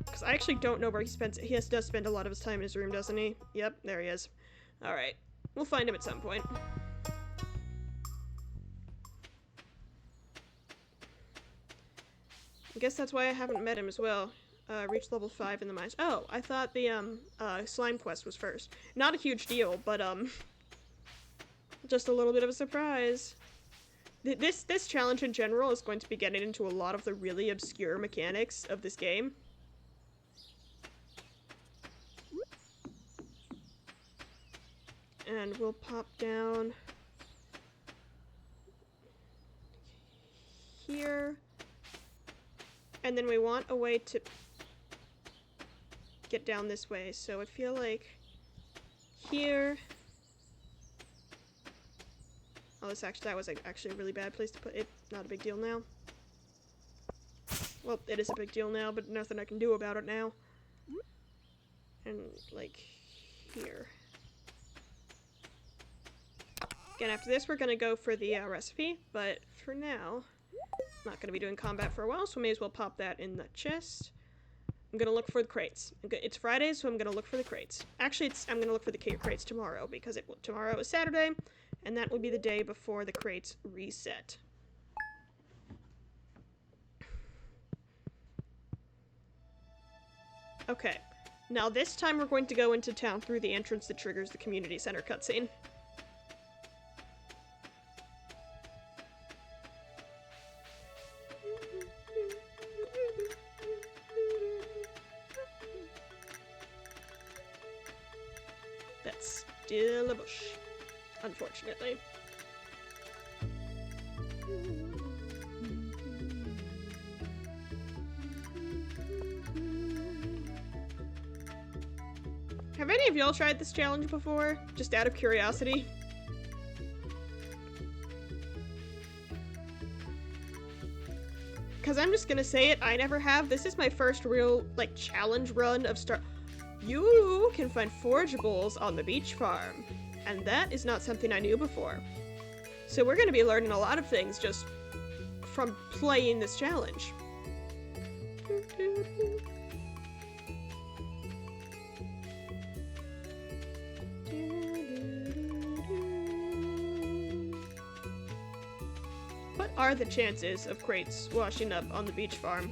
Because I actually don't know where he spends. He does spend a lot of his time in his room, doesn't he? Yep, there he is. Alright. We'll find him at some point. I guess that's why I haven't met him as well. Reach level 5 in the mines. Oh, I thought the, slime quest was first. Not a huge deal, but, just a little bit of a surprise. This challenge in general is going to be getting into a lot of the really obscure mechanics of this game. And we'll pop down here. And then we want a way to get down this way. So I feel like here... Oh, that was actually a really bad place to put it. Not a big deal now. Well, it is a big deal now, but nothing I can do about it now. And, like, here. Again, after this, we're gonna go for the recipe, but for now, I'm not gonna be doing combat for a while, so I may as well pop that in the chest. I'm gonna look for the crates. It's Friday, so I'm gonna look for the crates. Actually, I'm gonna look for the crates tomorrow, because tomorrow is Saturday, and that will be the day before the crates reset. Okay, now this time we're going to go into town through the entrance that triggers the community center cutscene. That's still a bush, unfortunately. Have any of y'all tried this challenge before? Just out of curiosity? Because I'm just gonna say it, I never have. This is my first real, like, challenge run of You can find forageables on the beach farm, and that is not something I knew before. So we're gonna be learning a lot of things just from playing this challenge. What are the chances of crates washing up on the beach farm?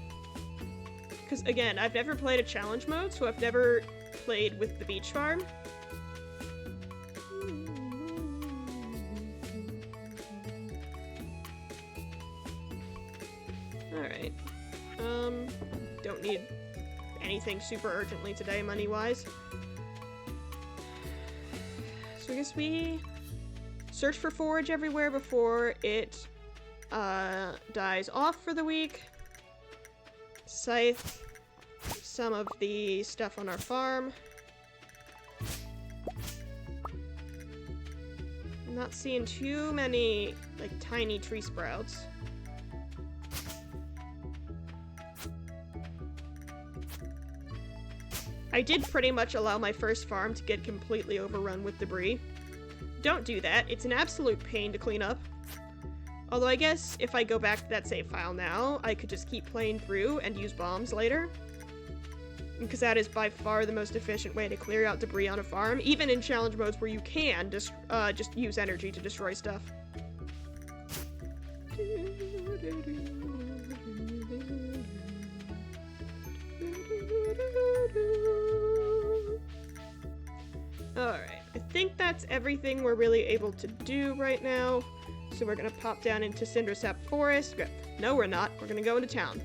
Because, again, I've never played a challenge mode, so I've never played with the beach farm. Alright. Don't need anything super urgently today, money-wise. So I guess we search for forage everywhere before it dies off for the week. Scythe some of the stuff on our farm. I'm not seeing too many, like, tiny tree sprouts. I did pretty much allow my first farm to get completely overrun with debris. Don't do that. It's an absolute pain to clean up. Although I guess if I go back to that save file now, I could just keep playing through and use bombs later. because that is by far the most efficient way to clear out debris on a farm, even in challenge modes where you can just use energy to destroy stuff. Alright, I think that's everything we're really able to do right now. So we're gonna pop down into Cindersap Forest. No, we're not. We're gonna go into town.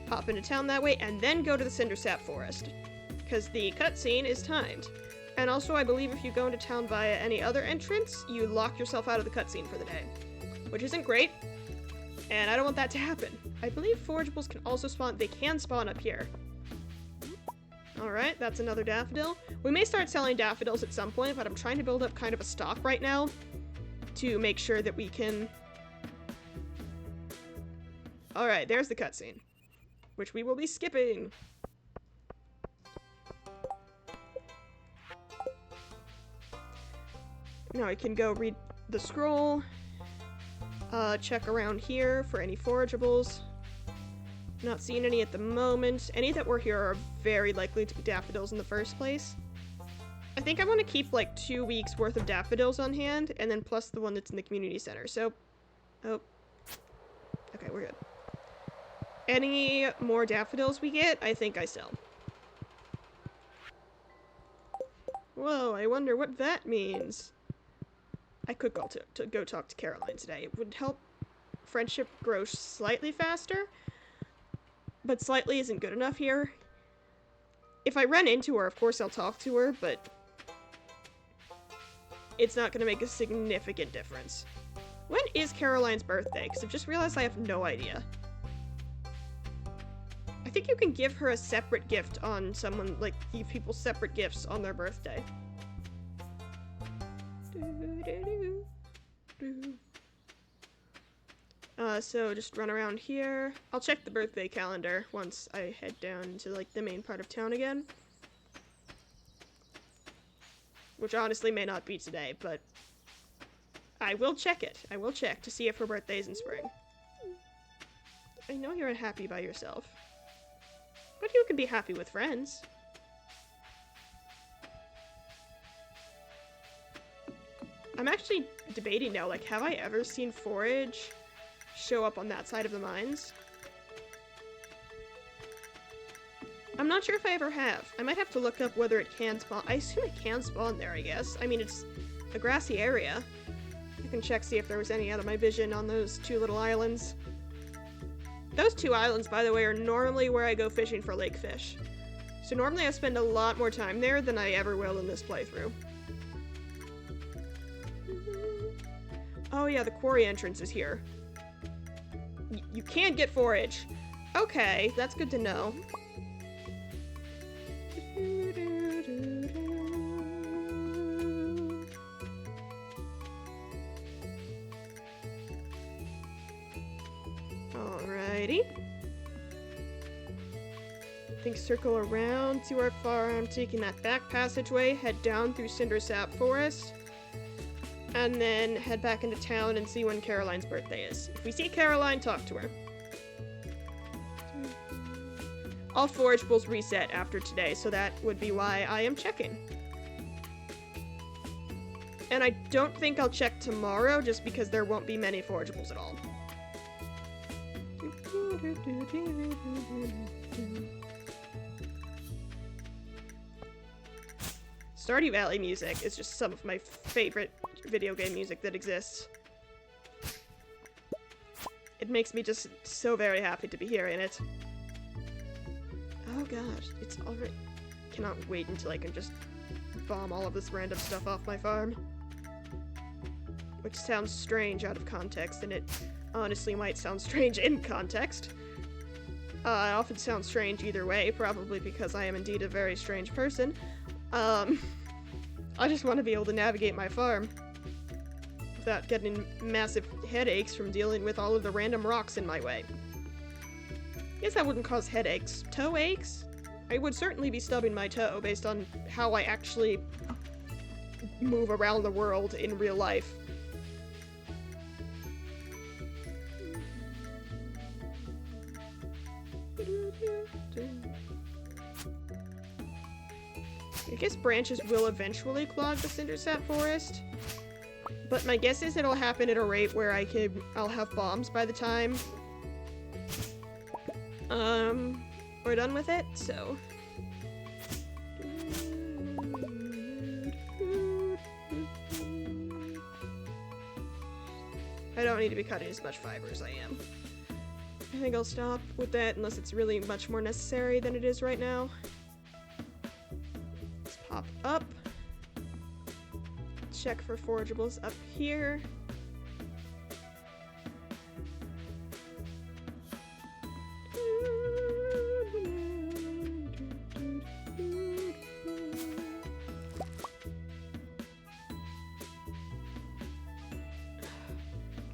Pop into town that way, and then go to the Cindersap Forest. Because the cutscene is timed. And also, I believe if you go into town via any other entrance, you lock yourself out of the cutscene for the day. Which isn't great, and I don't want that to happen. I believe forageables can also spawn. They can spawn up here. Alright, that's another daffodil. We may start selling daffodils at some point, but I'm trying to build up kind of a stock right now to make sure that we can... Alright, there's the cutscene, which we will be skipping. Now I can go read the scroll, check around here for any forageables. Not seeing any at the moment. Any that were here are very likely to be daffodils in the first place. I think I want to keep like 2 weeks worth of daffodils on hand, and then plus the one that's in the community center. So, oh, okay, we're good. Any more daffodils we get, I think I sell. Whoa, I wonder what that means. I could go talk to Caroline today. It would help friendship grow slightly faster. But slightly isn't good enough here. If I run into her, of course I'll talk to her, but it's not going to make a significant difference. When is Caroline's birthday? Because I've just realized I have no idea. I think you can give her a separate gift on someone, like, give people separate gifts on their birthday. So just run around here. I'll check the birthday calendar once I head down to, like, the main part of town again. Which honestly may not be today, but I will check it. I will check to see if her birthday is in spring. I know you're unhappy by yourself, but you can be happy with friends. I'm actually debating now, like, have I ever seen forage show up on that side of the mines? I'm not sure if I ever have. I might have to look up whether it can spawn. I assume it can spawn there, I guess. I mean, it's a grassy area. I can check, see if there was any out of my vision on those 2 little islands. Those 2 islands, by the way, are normally where I go fishing for lake fish. So normally I spend a lot more time there than I ever will in this playthrough. Oh yeah, the quarry entrance is here. You can't get forage. Okay, that's good to know. Alrighty. I think circle around, see where far I'm taking that back passageway, head down through Cindersap Forest, and then head back into town and see when Caroline's birthday is. If we see Caroline, talk to her. All forageables reset after today, so that would be why I am checking. And I don't think I'll check tomorrow, just because there won't be many forageables at all. Stardew Valley music is just some of my favorite video game music that exists. It makes me just so very happy to be hearing it. Oh gosh, it's already... Cannot wait until I can just bomb all of this random stuff off my farm. Which sounds strange out of context, and it honestly might sound strange in context. It often sounds strange either way, probably because I am indeed a very strange person. I just want to be able to navigate my farm without getting massive headaches from dealing with all of the random rocks in my way. Guess that wouldn't cause headaches. Toe aches? I would certainly be stubbing my toe based on how I actually move around the world in real life. I guess branches will eventually clog the Cindersap forest. But my guess is it'll happen at a rate where I'll have bombs by the time we're done with it, so. I don't need to be cutting as much fiber as I am. I think I'll stop with that unless it's really much more necessary than it is right now. Let's pop up. Check for forageables up here.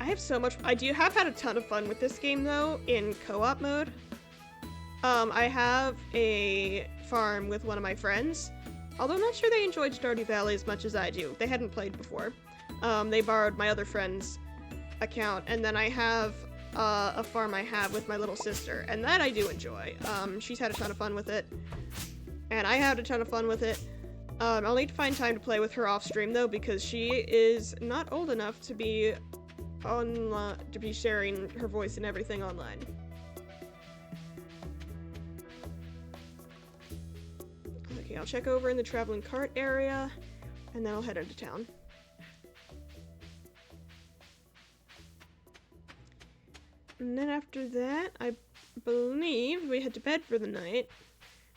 I have so much. I have had a ton of fun with this game though in co-op mode. I have a farm with one of my friends, although I'm not sure they enjoyed Stardew Valley as much as I do. They hadn't played before. They borrowed my other friend's account, and then I have a farm I have with my little sister, and that I do enjoy. She's had a ton of fun with it, and I had a ton of fun with it. I'll need to find time to play with her off stream though, because she is not old enough to be sharing her voice and everything online. Okay, I'll check over in the traveling cart area, and then I'll head into town. And then after that, I believe we head to bed for the night.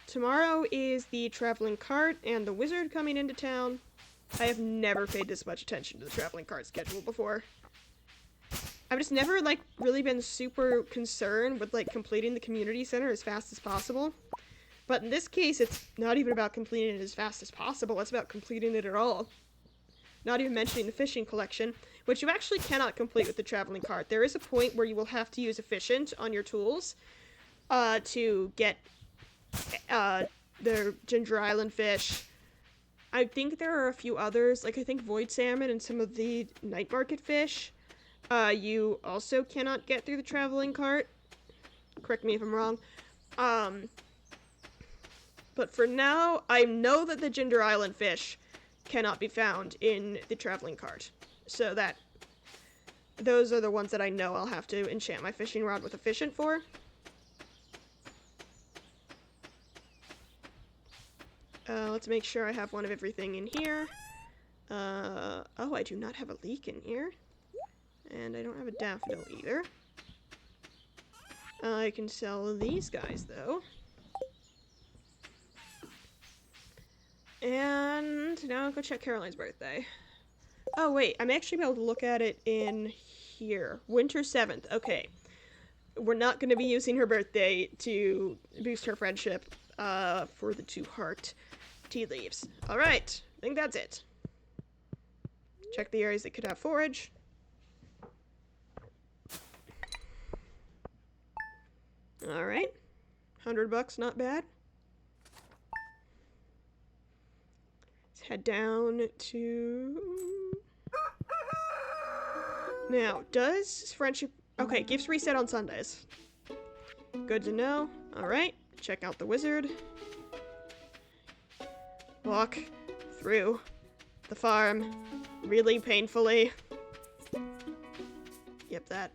Tomorrow is the traveling cart and the wizard coming into town. I have never paid this much attention to the traveling cart schedule before. I've just never, like, really been super concerned with, like, completing the community center as fast as possible. But in this case, it's not even about completing it as fast as possible, it's about completing it at all. Not even mentioning the fishing collection, which you actually cannot complete with the traveling cart. There is a point where you will have to use efficient on your tools to get the Ginger Island fish. I think there are a few others, like I think void salmon and some of the night market fish. You also cannot get through the traveling cart. Correct me if I'm wrong. But for now, I know that the Ginger Island fish cannot be found in the traveling cart. So those are the ones that I know I'll have to enchant my fishing rod with efficient for. Let's make sure I have one of everything in here. Oh, I do not have a leek in here. And I don't have a daffodil either. I can sell these guys, though. And now I'll go check Caroline's birthday. Oh, wait, I'm actually able to look at it in here. Winter 7th, okay. We're not going to be using her birthday to boost her friendship for the 2-heart tea leaves. Alright, I think that's it. Check the areas that could have forage. Alright. $100, not bad. Let's head down to... Now, does friendship... Okay, gifts reset on Sundays. Good to know. Alright, check out the wizard. Walk through the farm really painfully. Yep, that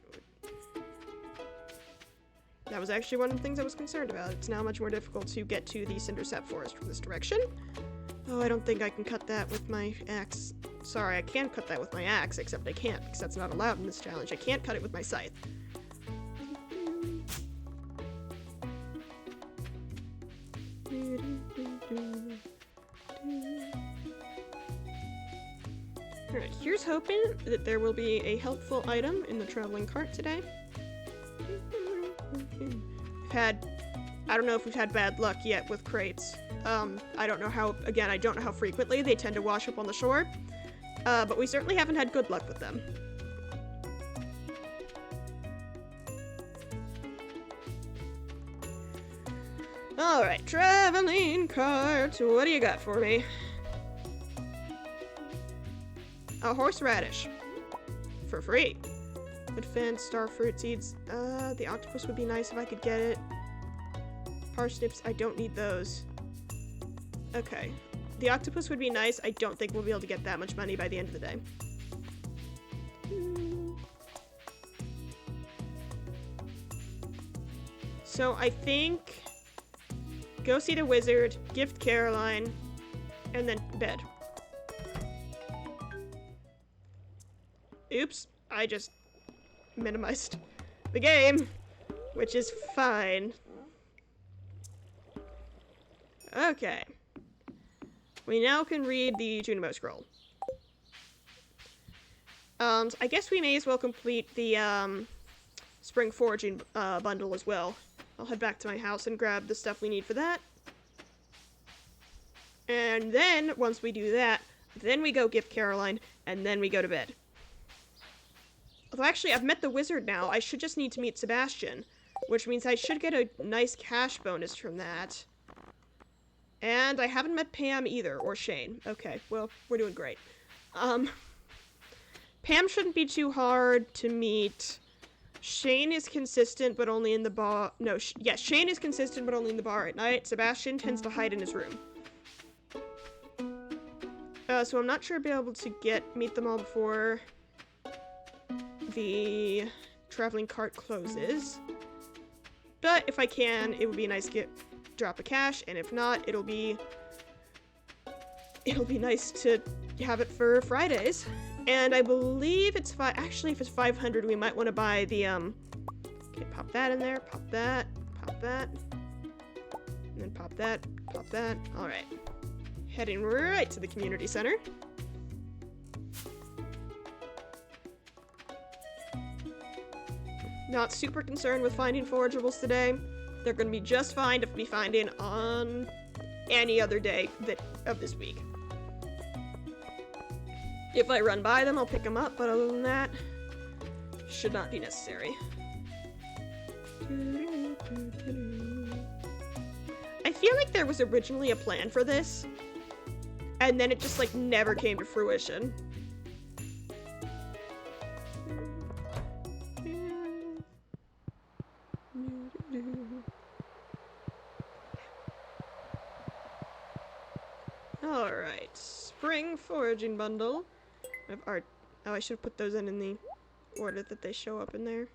was actually one of the things I was concerned about. It's now much more difficult to get to the Cindersap forest from this direction. Oh, I don't think I can cut that with my axe. Sorry, I can cut that with my axe, except I can't, because that's not allowed in this challenge. I can't cut it with my scythe. Alright, here's hoping that there will be a helpful item in the traveling cart today. I don't know if we've had bad luck yet with crates. I don't know how frequently they tend to wash up on the shore. But we certainly haven't had good luck with them. Alright, traveling cart, what do you got for me? A horseradish. For free. Wood fence, star fruit seeds. The octopus would be nice if I could get it. Parsnips, I don't need those. Okay. The octopus would be nice. I don't think we'll be able to get that much money by the end of the day. So I think go see the wizard, gift Caroline, and then bed. Oops, I just minimized the game, which is fine. Okay. We now can read the Junimo Scroll. I guess we may as well complete the spring foraging bundle as well. I'll head back to my house and grab the stuff we need for that. And then, once we do that, then we go gift Caroline, and then we go to bed. Although actually, I've met the wizard now. I should just need to meet Sebastian, which means I should get a nice cash bonus from that. And I haven't met Pam either, or Shane. Okay, well, we're doing great. Pam shouldn't be too hard to meet. Shane is consistent, but only in the bar. No, yes, Shane is consistent, but only in the bar at night. Sebastian tends to hide in his room. So I'm not sure I'll be able to meet them all before the traveling cart closes. But if I can, it would be nice to drop a cash, and if not, it'll be nice to have it for Fridays. And I believe it's actually, if it's 500, we might want to buy the okay, pop that in there, pop that, and then pop that. All right, heading right to the community center. Not super concerned with finding forageables today. They're going to be just fine to be finding on any other day of this week. If I run by them, I'll pick them up, but other than that, should not be necessary. I feel like there was originally a plan for this, and then it just, like, never came to fruition. Alright, spring foraging bundle. Oh, I should have put those in the order that they show up in there.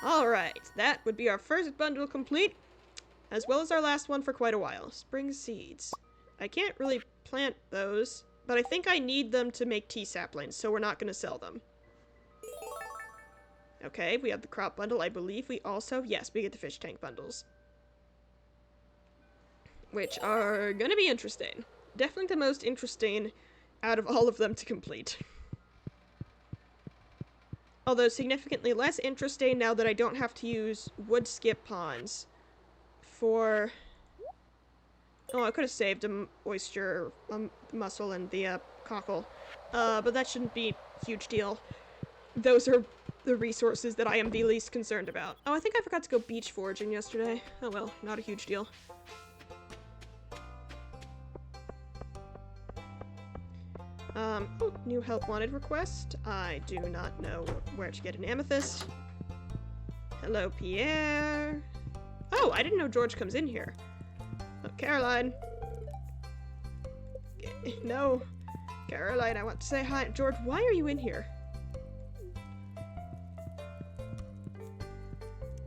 Alright, that would be our first bundle complete, as well as our last one for quite a while. Spring seeds. I can't really plant those, but I think I need them to make tea saplings, so we're not going to sell them. Okay, we have the crop bundle. I believe we also, yes, we get the fish tank bundles, which are going to be interesting. Definitely the most interesting out of all of them to complete. Although significantly less interesting now that I don't have to use wood skip ponds for... Oh, I could have saved an oyster, mussel, and the cockle. But that shouldn't be a huge deal. Those are the resources that I am the least concerned about. Oh, I think I forgot to go beach foraging yesterday. Oh well, not a huge deal. Oh, new help wanted request. I do not know where to get an amethyst. Hello, Pierre. Oh, I didn't know George comes in here. Oh, Caroline. No. Caroline, I want to say hi. George, why are you in here?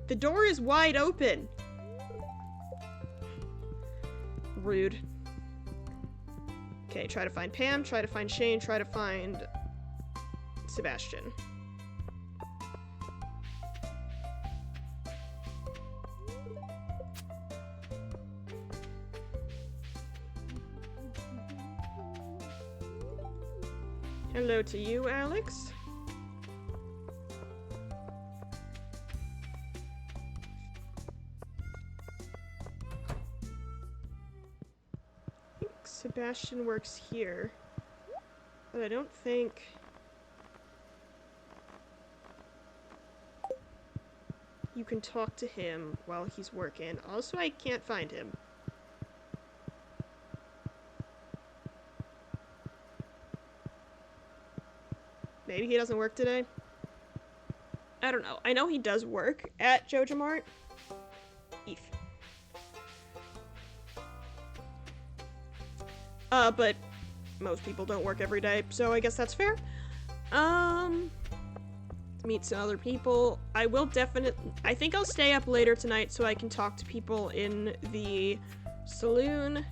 The door is wide open. Rude. Okay, try to find Pam, try to find Shane, try to find Sebastian. Hello to you, Alex. Sebastian works here, but I don't think... you can talk to him while he's working. Also, I can't find him. Maybe he doesn't work today? I don't know. I know he does work at Joja Mart. Eef. But most people don't work every day, so I guess that's fair. Meet some other people. I think I'll stay up later tonight so I can talk to people in the saloon.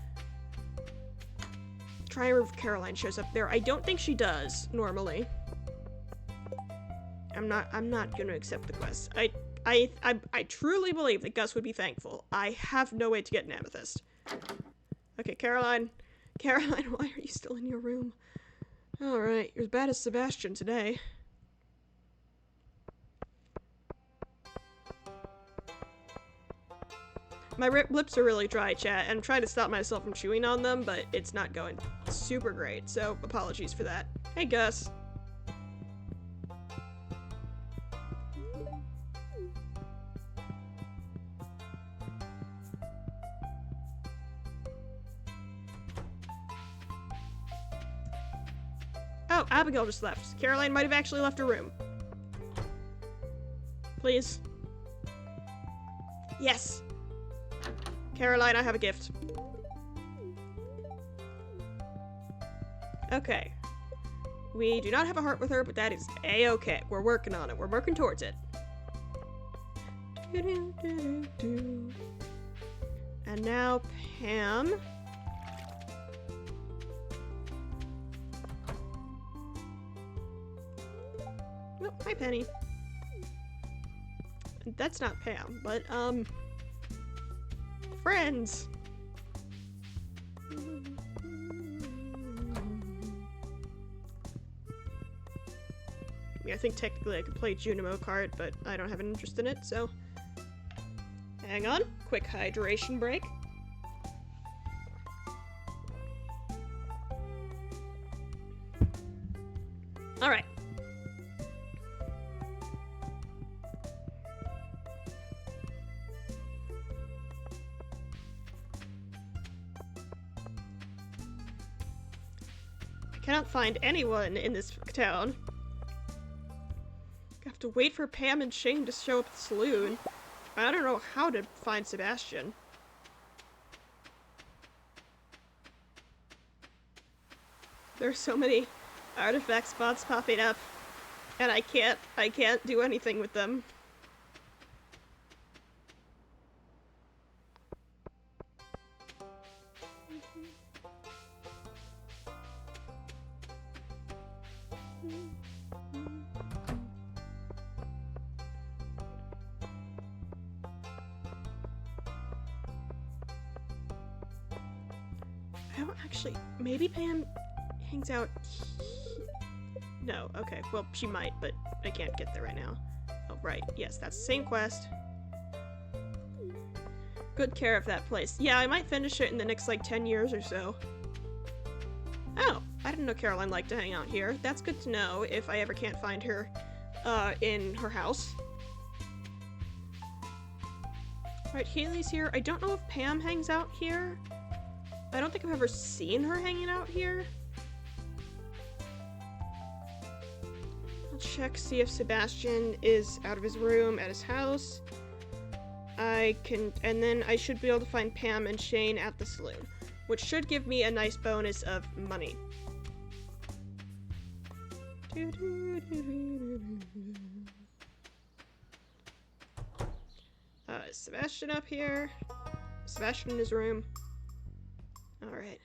Try her if Caroline shows up there. I don't think she does, normally. I'm not gonna accept the quest. I truly believe that Gus would be thankful. I have no way to get an amethyst. Okay, Caroline. Caroline, why are you still in your room? Alright, you're as bad as Sebastian today. My lips are really dry, chat, and I'm trying to stop myself from chewing on them, but it's not going super great, so apologies for that. Hey, Gus. Oh, Abigail just left. Caroline might have actually left her room. Please. Yes. Caroline, I have a gift. Okay. We do not have a heart with her, but that is a-okay. We're working on it. We're working towards it. And now Pam. Oh, hi, Penny. That's not Pam, but, friends. I think technically I could play Junimo card, but I don't have an interest in it, so. Hang on. Quick hydration break. Alright. I cannot find anyone in this town. I have to wait for Pam and Shane to show up at the saloon. I don't know how to find Sebastian. There's so many artifact spots popping up, and I can't do anything with them. I don't actually. Maybe Pam hangs out. No, okay. Well, she might, but I can't get there right now. Oh, right. Yes, that's the same quest. Good care of that place. Yeah, I might finish it in the next, like, 10 years or so. Oh, I didn't know Caroline liked to hang out here. That's good to know if I ever can't find her, in her house. Alright, Haley's here. I don't know if Pam hangs out here. I don't think I've ever seen her hanging out here. I'll check, see if Sebastian is out of his room at his house. And then I should be able to find Pam and Shane at the saloon, which should give me a nice bonus of money. Is Sebastian up here? Sebastian in his room. Alright.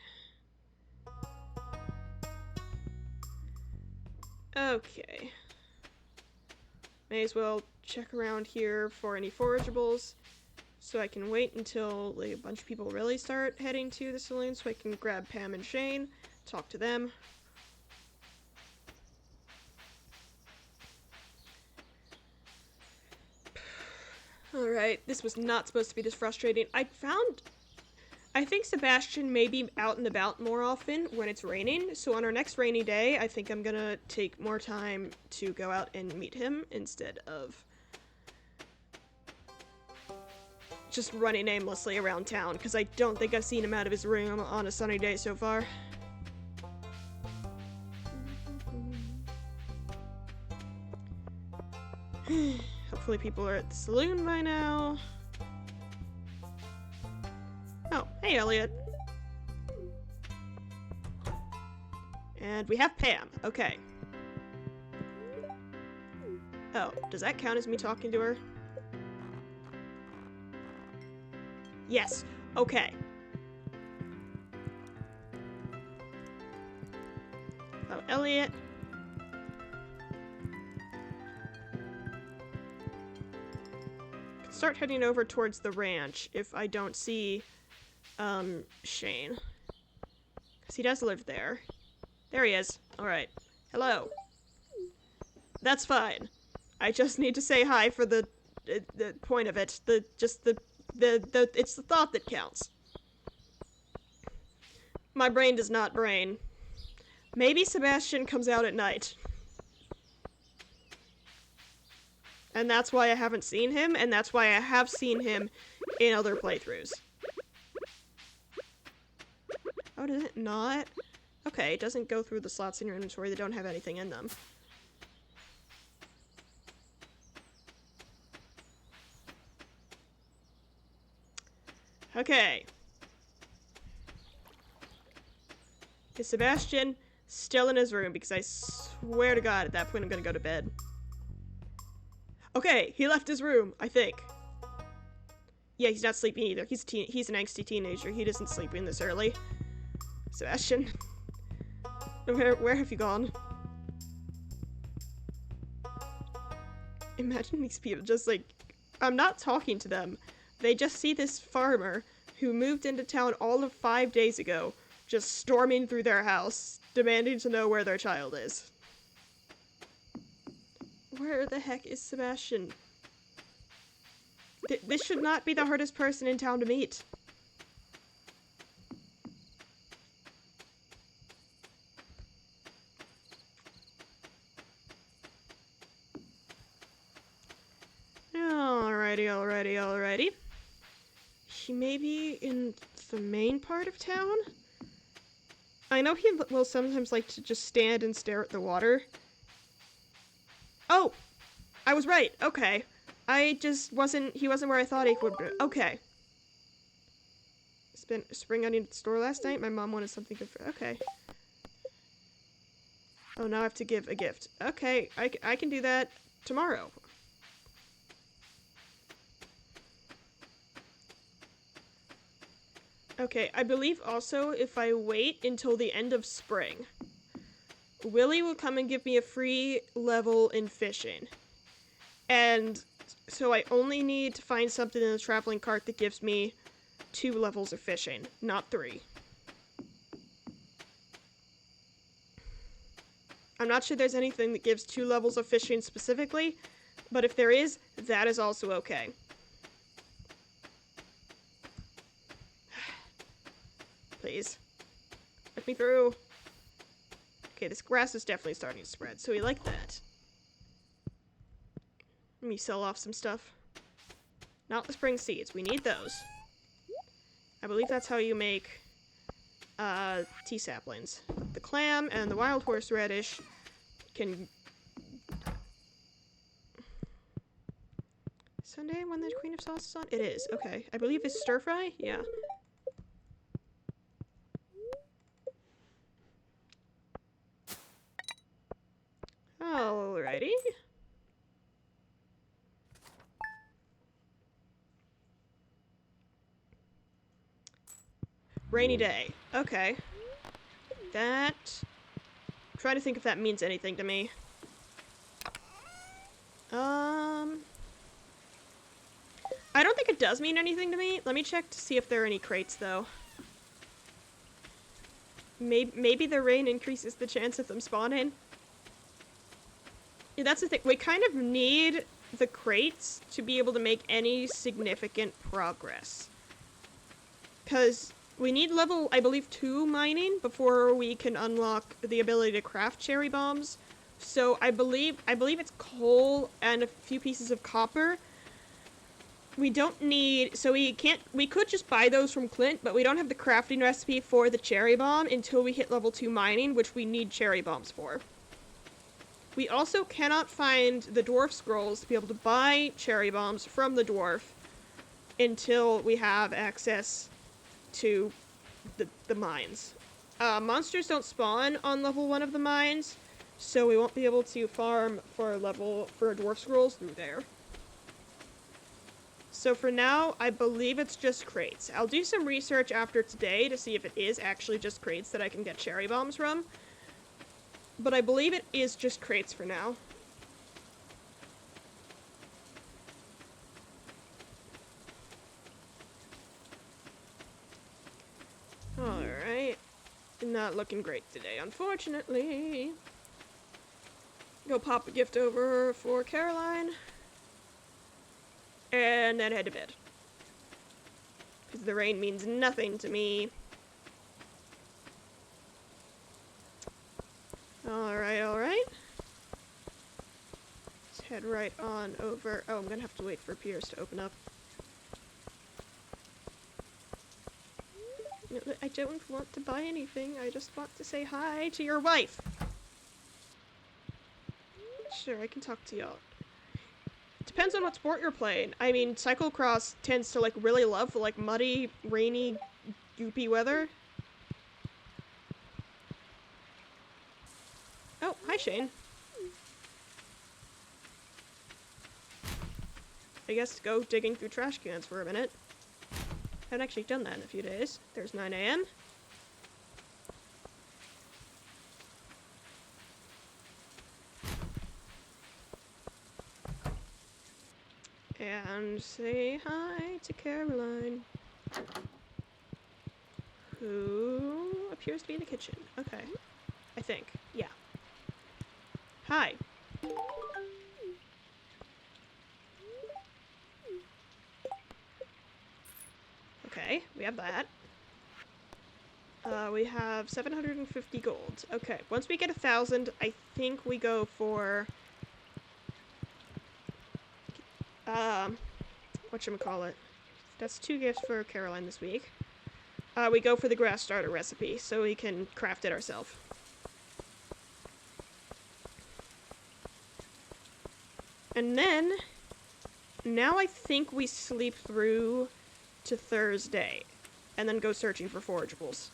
Okay. May as well check around here for any forageables, so I can wait until like, a bunch of people really start heading to the saloon so I can grab Pam and Shane, talk to them. Alright, this was not supposed to be this frustrating. I think Sebastian may be out and about more often when it's raining, so on our next rainy day, I think I'm gonna take more time to go out and meet him instead of just running aimlessly around town, because I don't think I've seen him out of his room on a sunny day so far. Hopefully people are at the saloon by now. Oh, hey Elliot. And we have Pam. Okay. Oh, does that count as me talking to her? Yes. Okay. Oh, Elliot. Start heading over towards the ranch if I don't see Shane. Because he does live there. There he is. Alright. Hello. That's fine. I just need to say hi for the point of it. It's the thought that counts. My brain does not brain. Maybe Sebastian comes out at night. And that's why I haven't seen him, and that's why I have seen him in other playthroughs. Oh, does it not? Okay, it doesn't go through the slots in your inventory that don't have anything in them. Okay. Is Sebastian still in his room? Because I swear to God, at that point I'm gonna go to bed. Okay, he left his room, I think. Yeah, he's not sleeping either. He's an angsty teenager. He doesn't sleep in this early. Sebastian. Where have you gone? Imagine these people just like... I'm not talking to them. They just see this farmer who moved into town all of 5 days ago, just storming through their house, demanding to know where their child is. Where the heck is Sebastian? This should not be the hardest person in town to meet. Alrighty. He may be in the main part of town? I know he will sometimes like to just stand and stare at the water. Oh! I was right, okay. He wasn't where I thought he would be. Okay. Spent spring onion at the store last night. My mom wanted something good for... Okay. Oh, now I have to give a gift. Okay, I can do that tomorrow. Okay, I believe also if I wait until the end of spring, Willie will come and give me a free level in fishing. And so I only need to find something in the traveling cart that gives me 2 levels of fishing, not 3. I'm not sure there's anything that gives 2 levels of fishing specifically, but if there is, that is also okay. Please. Let me through. Okay, this grass is definitely starting to spread, so we like that. Let me sell off some stuff. Not the spring seeds. We need those. I believe that's how you make tea saplings. The clam and the wild horseradish can... Sunday when the Queen of Sauce is on? It is. Okay. I believe it's stir fry? Yeah. Alrighty. Rainy day. Okay. That... I'm trying to think if that means anything to me. I don't think it does mean anything to me. Let me check to see if there are any crates, though. Maybe the rain increases the chance of them spawning. Yeah, that's the thing. We kind of need the crates to be able to make any significant progress. Because we need level, I believe, 2 mining before we can unlock the ability to craft cherry bombs. So I believe it's coal and a few pieces of copper. We don't need, so we could just buy those from Clint, but we don't have the crafting recipe for the cherry bomb until we hit level 2 mining, which we need cherry bombs for. We also cannot find the dwarf scrolls to be able to buy cherry bombs from the dwarf until we have access to the mines. Monsters don't spawn on level 1 of the mines, so we won't be able to farm for a dwarf scrolls through there. So for now, I believe it's just crates. I'll do some research after today to see if it is actually just crates that I can get cherry bombs from. But I believe it is just crates for now. Alright. Not looking great today, unfortunately. Go pop a gift over for Caroline. And then head to bed. Because the rain means nothing to me. Alright, alright. Let's head right on over. Oh, I'm gonna have to wait for Piers to open up. I don't want to buy anything. I just want to say hi to your wife. Sure, I can talk to y'all. Depends on what sport you're playing. I mean, cyclocross tends to, like, really love, like, muddy, rainy, goopy weather. Oh, hi, Shane. I guess go digging through trash cans for a minute. Haven't actually done that in a few days. There's 9 a.m. And say hi to Caroline, who appears to be in the kitchen. Okay. I think. Yeah. Hi. Okay, we have that. We have 750 gold. Okay, once we get 1,000, I think we go for... whatchamacallit. That's 2 gifts for Caroline this week. We go for the grass starter recipe, so we can craft it ourselves. And then, now I think we sleep through to Thursday, and then go searching for forageables.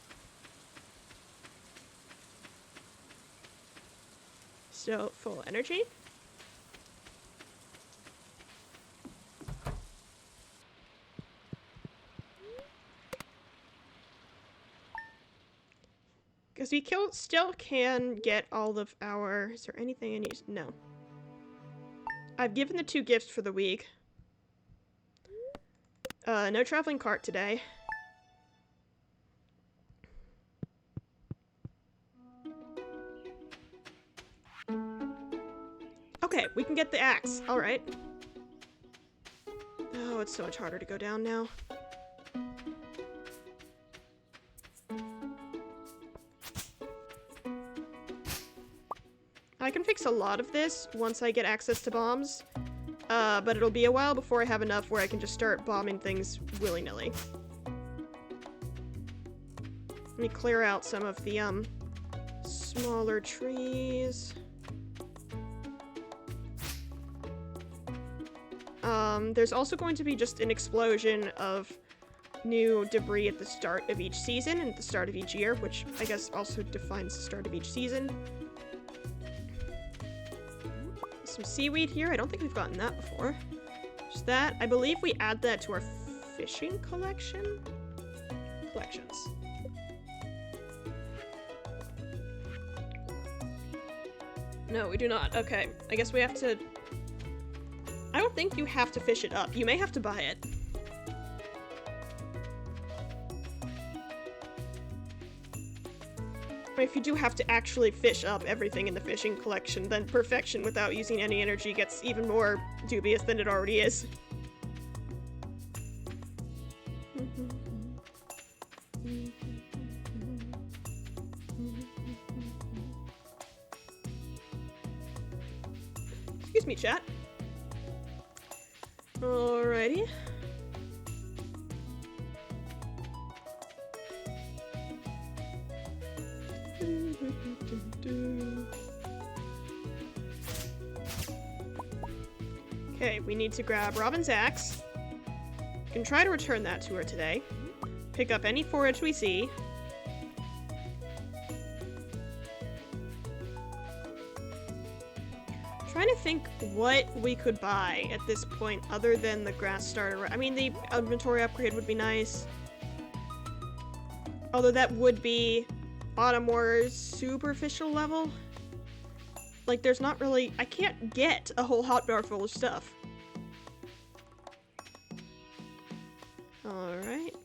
So, full energy. Because we still can get all of our... Is there anything I need? No. I've given the 2 gifts for the week. No traveling cart today. Okay, we can get the axe. Alright. Oh, it's so much harder to go down now. I can fix a lot of this once I get access to bombs. But it'll be a while before I have enough where I can just start bombing things willy-nilly. Let me clear out some of the, smaller trees. There's also going to be just an explosion of new debris at the start of each season and at the start of each year, which I guess also defines the start of each season. Some seaweed here. I don't think we've gotten that before. Just that. I believe we add that to our fishing collections. No, we do not. Okay. I guess we have to... I don't think you have to fish it up. You may have to buy it. If you do have to actually fish up everything in the fishing collection, then perfection without using any energy gets even more dubious than it already is. Excuse me, chat. Alrighty. Okay, we need to grab Robin's axe. We can try to return that to her today. Pick up any forage we see. Trying to think what we could buy at this point other than the grass starter. I mean, the inventory upgrade would be nice. Although that would be on a more superficial level. Like, there's not really... I can't get a whole hotbar full of stuff. Alright.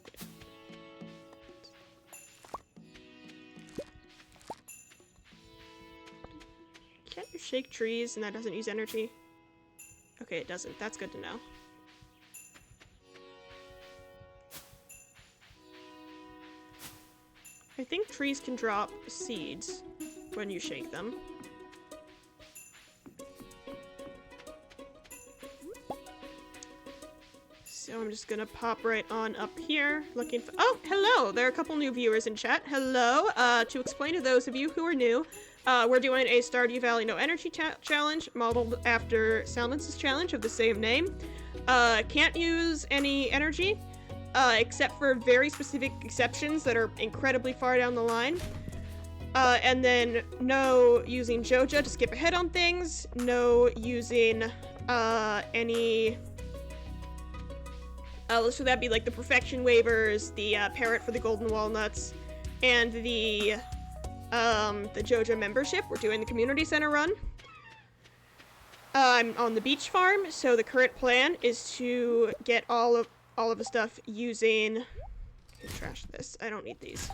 Can't you shake trees and that doesn't use energy? Okay, it doesn't. That's good to know. I think trees can drop seeds when you shake them. So I'm just gonna pop right on up here, looking for- Oh, hello! There are a couple new viewers in chat. Hello! To explain to those of you who are new, we're doing a Stardew Valley No Energy challenge, modeled after Salmon's challenge of the same name. Can't use any energy, except for very specific exceptions that are incredibly far down the line. And then no using Joja to skip ahead on things, no using, any... so that'd be like the perfection waivers, the parrot for the golden walnuts, and the Joja membership. We're doing the community center run. I'm on the beach farm, so the current plan is to get all of the stuff using... Trash this. I don't need these.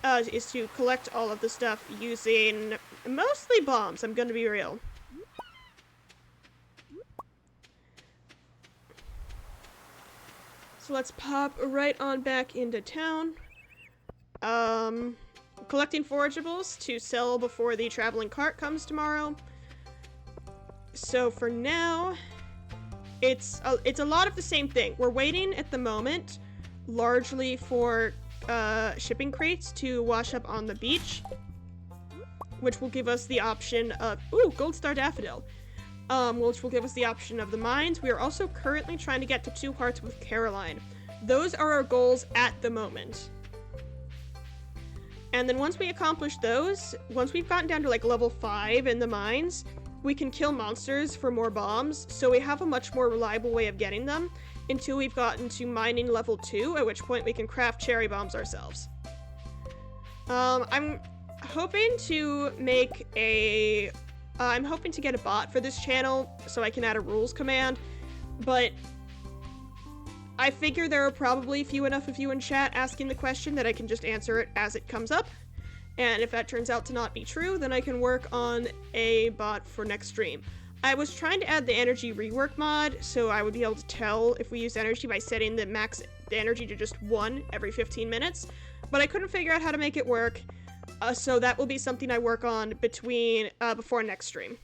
Is to collect all of the stuff using mostly bombs. I'm gonna be real. So let's pop right on back into town. Collecting forageables to sell before the traveling cart comes tomorrow. So for now, it's a lot of the same thing. We're waiting at the moment, largely for shipping crates to wash up on the beach, which will give us the option of gold star daffodil. Which will give us the option of the mines. We are also currently trying to get to 2 hearts with Caroline. Those are our goals at the moment. And then once we accomplish those, once we've gotten down to like level 5 in the mines, we can kill monsters for more bombs, so we have a much more reliable way of getting them until we've gotten to mining level 2, at which point we can craft cherry bombs ourselves. I'm hoping to make a... I'm hoping to get a bot for this channel so I can add a rules command, but I figure there are probably few enough of you in chat asking the question that I can just answer it as it comes up, and if that turns out to not be true, then I can work on a bot for next stream. I was trying to add the energy rework mod, so I would be able to tell if we use energy by setting the energy to just 1 every 15 minutes, but I couldn't figure out how to make it work. So that will be something I work on before next stream.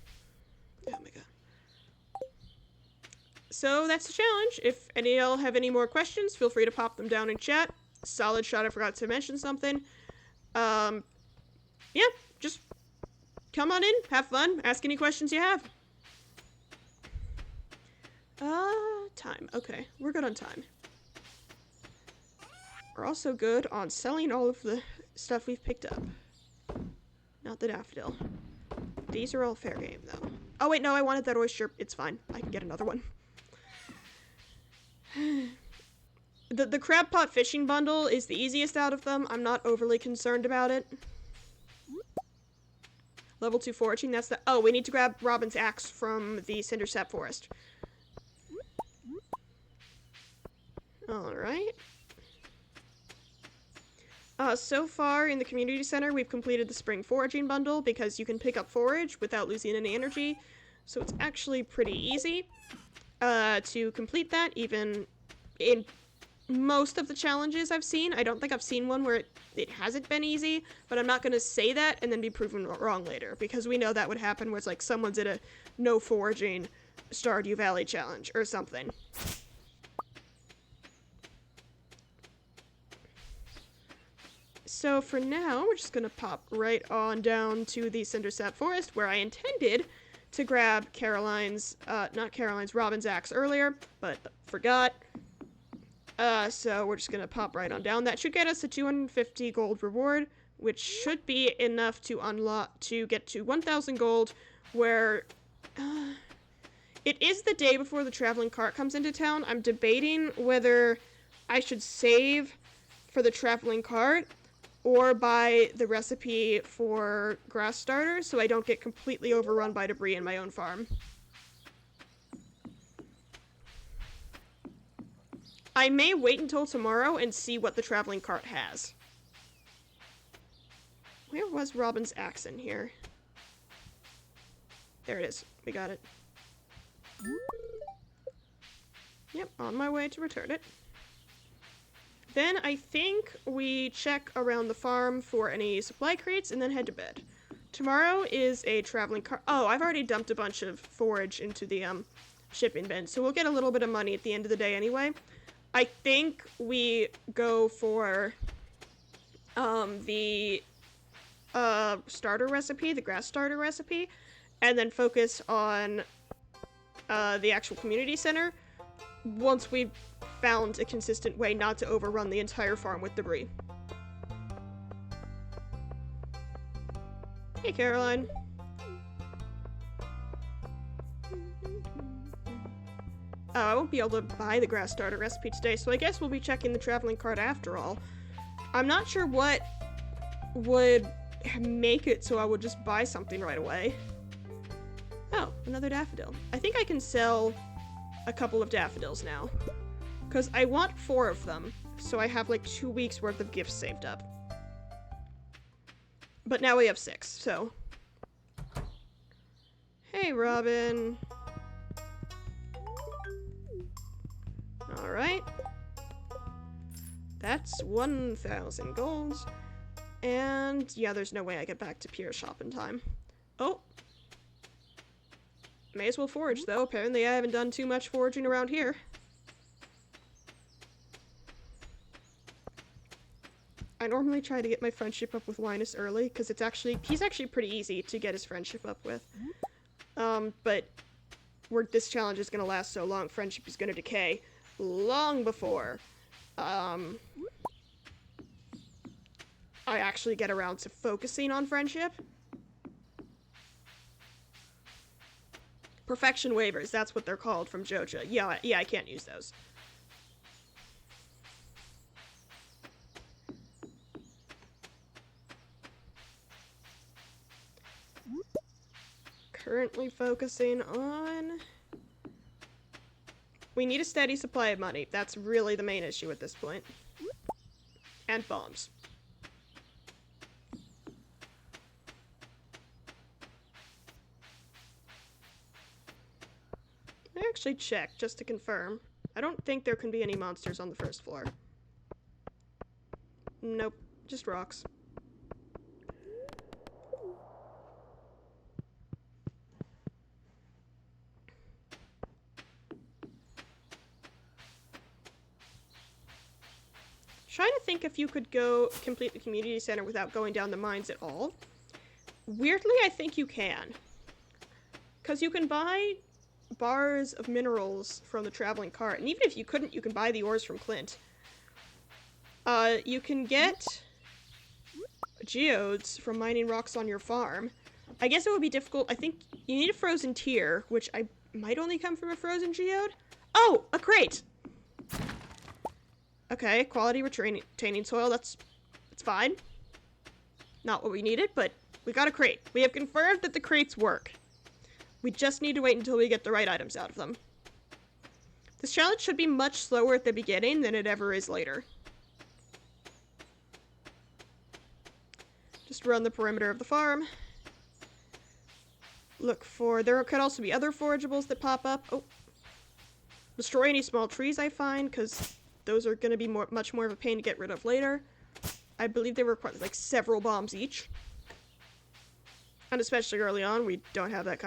Oh my god. So that's the challenge. If any of y'all have any more questions, feel free to pop them down in chat. Solid shot, I forgot to mention something. Yeah, just come on in, have fun, ask any questions you have. Time. Okay, we're good on time. We're also good on selling all of the stuff we've picked up. Not the daffodil. These are all fair game, though. Oh, wait, no, I wanted that oyster. It's fine. I can get another one. The crab pot fishing bundle is the easiest out of them. I'm not overly concerned about it. Level 2 foraging, that's the... Oh, we need to grab Robin's axe from the Cindersap forest. Alright. So far in the community center, we've completed the spring foraging bundle because you can pick up forage without losing any energy. So it's actually pretty easy to complete that, even in most of the challenges I've seen. I don't think I've seen one where it hasn't been easy, but I'm not going to say that and then be proven wrong later, because we know that would happen where it's like someone's at a no foraging Stardew Valley challenge or something. So for now, we're just gonna pop right on down to the Cindersap Forest, where I intended to grab Robin's axe earlier, but forgot. So we're just gonna pop right on down. That should get us a 250 gold reward, which should be enough to get to 1,000 gold, where It is the day before the traveling cart comes into town. I'm debating whether I should save for the traveling cart or buy the recipe for grass starters so I don't get completely overrun by debris in my own farm. I may wait until tomorrow and see what the traveling cart has. Where was Robin's axe in here? There it is. We got it. Yep, on my way to return it. Then I think we check around the farm for any supply crates and then head to bed. Tomorrow is a traveling cart. Oh, I've already dumped a bunch of forage into the shipping bin, so we'll get a little bit of money at the end of the day anyway. I think we go for the starter recipe, the grass starter recipe, and then focus on the actual community center once we've found a consistent way not to overrun the entire farm with debris. Hey, Caroline. Oh, I won't be able to buy the grass starter recipe today, so I guess we'll be checking the traveling cart after all. I'm not sure what would make it so I would just buy something right away. Oh, another daffodil. I think I can sell a couple of daffodils now. Because I want 4 of them, so I have like 2 weeks worth of gifts saved up. But now we have 6, so. Hey, Robin. Alright. That's 1,000 golds. And yeah, there's no way I get back to Pierre's shop in time. Oh. May as well forage, though. Apparently I haven't done too much foraging around here. I normally try to get my friendship up with Linus early, because he's actually pretty easy to get his friendship up with. But this challenge is going to last so long, friendship is going to decay long before, I actually get around to focusing on friendship. Perfection waivers, that's what they're called from Joja. Yeah, I can't use those. Currently focusing on... We need a steady supply of money. That's really the main issue at this point. And bombs. I actually checked just to confirm. I don't think there can be any monsters on the first floor. Nope, just rocks. Trying to think if you could go complete the community center without going down the mines at all. Weirdly, I think you can. Because you can buy bars of minerals from the traveling cart. And even if you couldn't, you can buy the ores from Clint. You can get geodes from mining rocks on your farm. I guess it would be difficult. I think you need a frozen tier, which I might only come from a frozen geode. Oh, a crate! Okay, quality retaining soil, that's fine. Not what we needed, but we got a crate. We have confirmed that the crates work. We just need to wait until we get the right items out of them. This challenge should be much slower at the beginning than it ever is later. Just run the perimeter of the farm. Look for... There could also be other forageables that pop up. Oh. Destroy any small trees I find, because... Those are going to be much more of a pain to get rid of later. I believe they require like several bombs each. And especially early on, we don't have that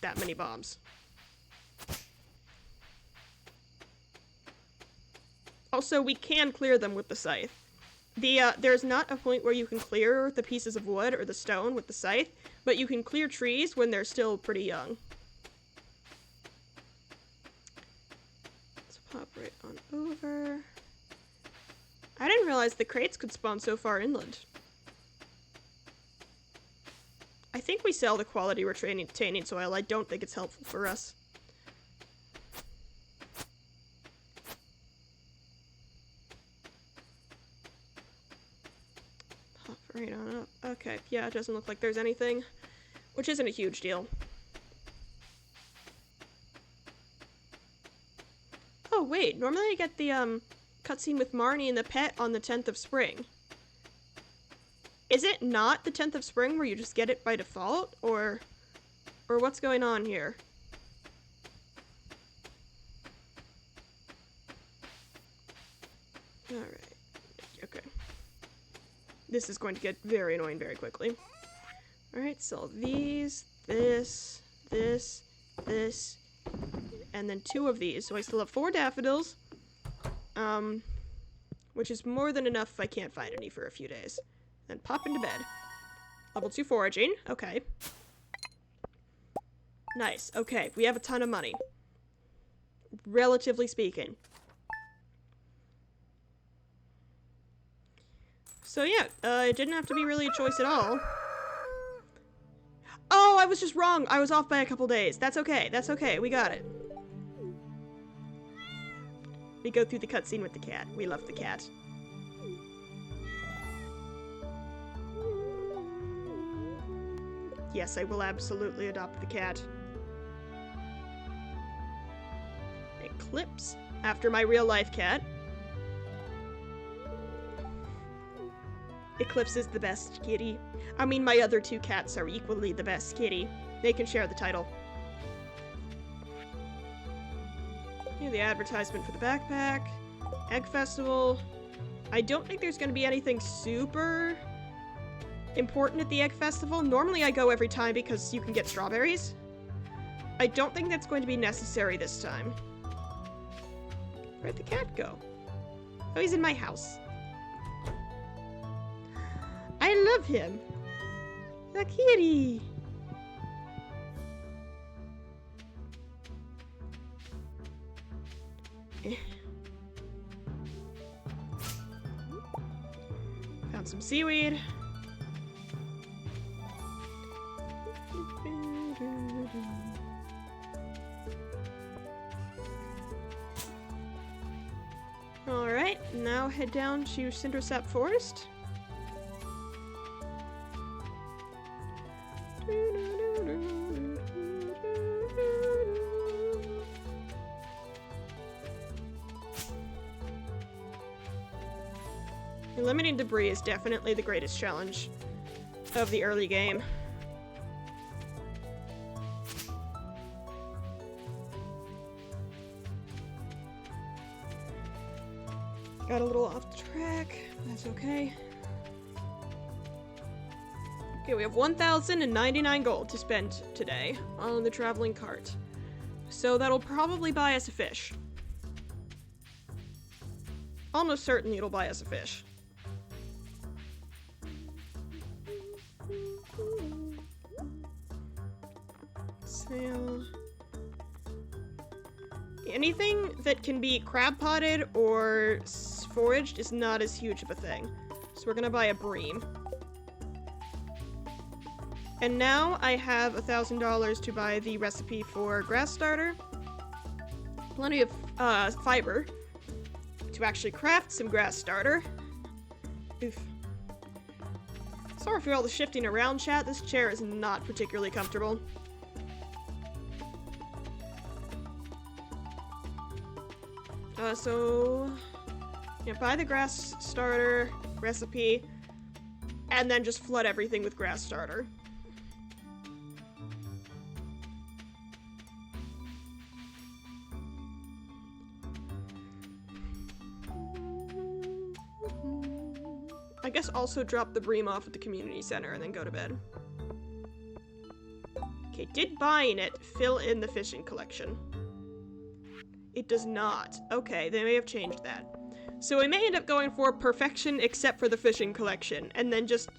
that many bombs. Also, we can clear them with the scythe. There's not a point where you can clear the pieces of wood or the stone with the scythe, but you can clear trees when they're still pretty young. Pop right on over. I didn't realize the crates could spawn so far inland. I I think we sell the quality retaining soil. I don't think it's helpful for us. Pop right on up. Okay, yeah, it doesn't look like there's anything, which isn't a huge deal. Oh, wait, normally I get the, cutscene with Marnie and the pet on the 10th of spring. Is it not the 10th of spring where you just get it by default? Or what's going on here? Alright. Okay. This is going to get very annoying very quickly. Alright, so these, this, and then 2 of these. So I still have 4 daffodils. Which is more than enough if I can't find any for a few days. Then pop into bed. Level 2 foraging. Okay. Nice. Okay, we have a ton of money. Relatively speaking. So yeah, it didn't have to be really a choice at all. Oh, I was just wrong. I was off by a couple days. That's okay. That's okay. We got it. We go through the cutscene with the cat. We love the cat. Yes, I will absolutely adopt the cat. Eclipse, after my real-life cat. Eclipse is the best kitty. I mean, my other 2 cats are equally the best kitty. They can share the title. Here, the advertisement for the backpack. Egg Festival. I don't think there's going to be anything super important at the Egg Festival. Normally I go every time because you can get strawberries. I don't think that's going to be necessary this time. Where'd the cat go? Oh, he's in my house. I love him. The kitty. Found some seaweed. Alright, now head down to Cindersap Forest. Eliminating debris is definitely the greatest challenge of the early game. Got a little off track. That's okay. Okay, we have 1,099 gold to spend today on the traveling cart. So that'll probably buy us a fish. Almost certainly it'll buy us a fish. Sail. Anything that can be crab potted or foraged is not as huge of a thing. So we're gonna buy a bream. And now I have $1,000 to buy the recipe for grass starter. Plenty of fiber to actually craft some grass starter. Oof. Sorry for all the shifting around, chat. This chair is not particularly comfortable. So yeah, buy the grass starter recipe, and then just flood everything with grass starter. I guess also drop the bream off at the community center and then go to bed. Okay, did buying it fill in the fishing collection? It does not. Okay, they may have changed that. So we may end up going for perfection except for the fishing collection, and then just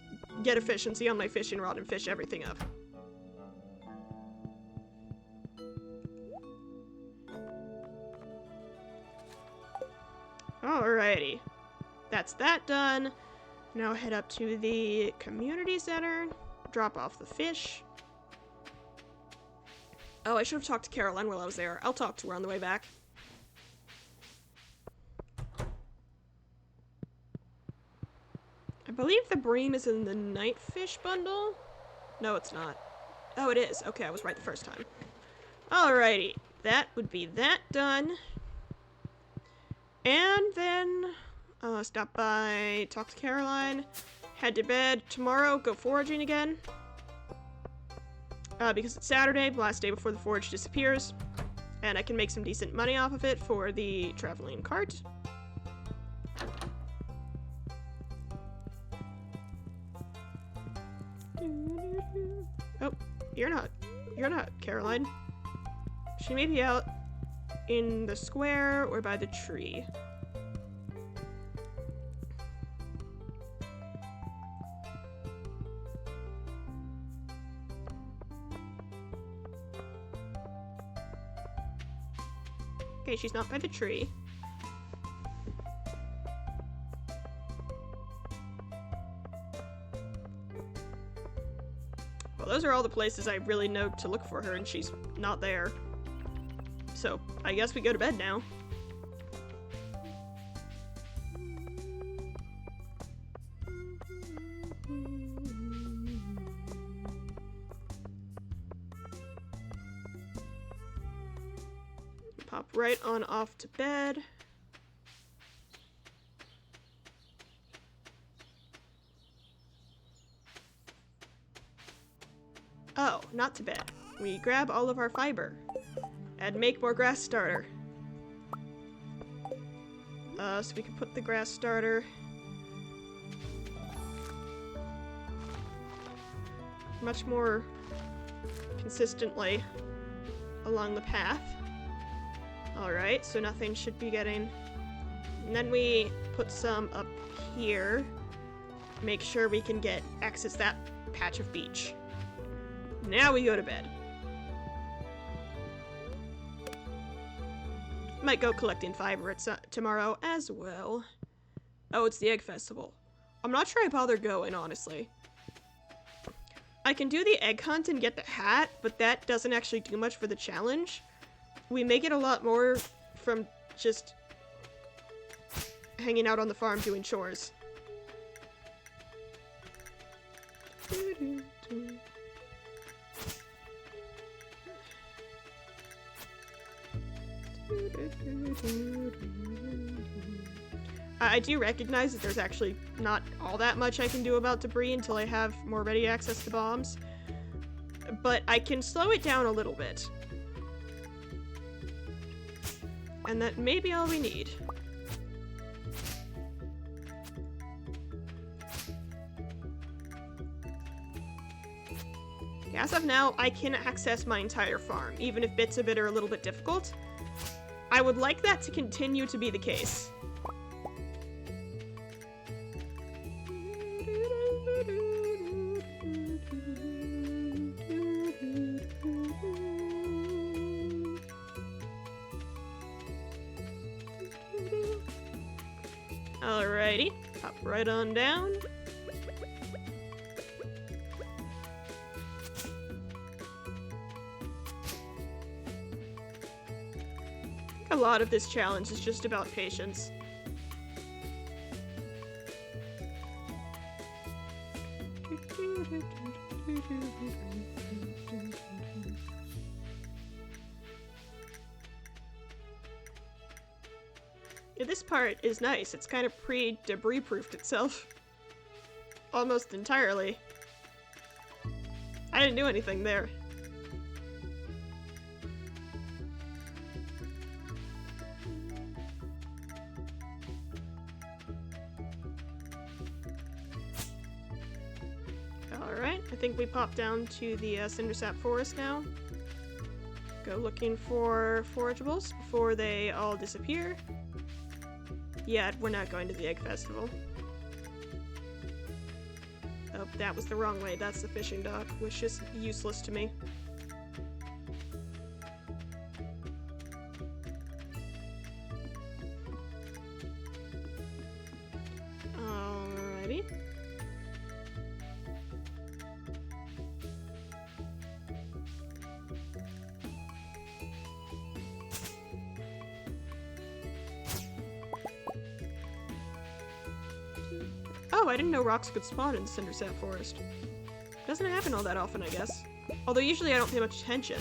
get efficiency on my fishing rod and fish everything up. Alrighty. That's that done. Now head up to the community center. drop off the fish. Oh, I should have talked to Caroline while I was there. I'll talk to her on the way back. I believe the bream is in the night fish bundle. No, it's not. Oh, it is. Okay, I was right the first time. Alrighty. That would be that done. And then stop by, talk to Caroline, head to bed. Tomorrow, go foraging again. Because it's Saturday, the last day before the forage disappears. And I can make some decent money off of it for the traveling cart. Oh, you're not Caroline. She may be out in the square or by the tree. Okay, she's not by the tree. Well, those are all the places I really know to look for her, and she's not there. So, I guess we go to bed now. Pop right on off to bed. Oh, not to bed. We grab all of our fiber and make more grass starter. So we can put the grass starter much more consistently along the path. Alright, so nothing should be getting... And then we put some up here. Make sure we can get access that patch of beach. Now we go to bed. Might go collecting fiber tomorrow as well. Oh, it's the egg festival. I'm not sure I bother going, honestly. I can do the egg hunt and get the hat, but that doesn't actually do much for the challenge. We make it a lot more from just hanging out on the farm doing chores. I do recognize that there's actually not all that much I can do about debris until I have more ready access to bombs, but I can slow it down a little bit. And that may be all we need. As of now, I can access my entire farm, even if bits of it are a little bit difficult. I would like that to continue to be the case. Alrighty, pop right on down. A lot of this challenge is just about patience. Yeah, this part is nice. It's kind of pre-debris proofed itself. Almost entirely. I didn't do anything there. Alright, I think we pop down to the Cindersap Forest now. Go looking for forageables before they all disappear. Yeah, we're not going to the Egg Festival. Oh, that was the wrong way. That's the fishing dock, which is useless to me. Alrighty. Oh, I didn't know rocks could spawn in Cindersap Forest. Doesn't happen all that often, I guess. Although usually I don't pay much attention.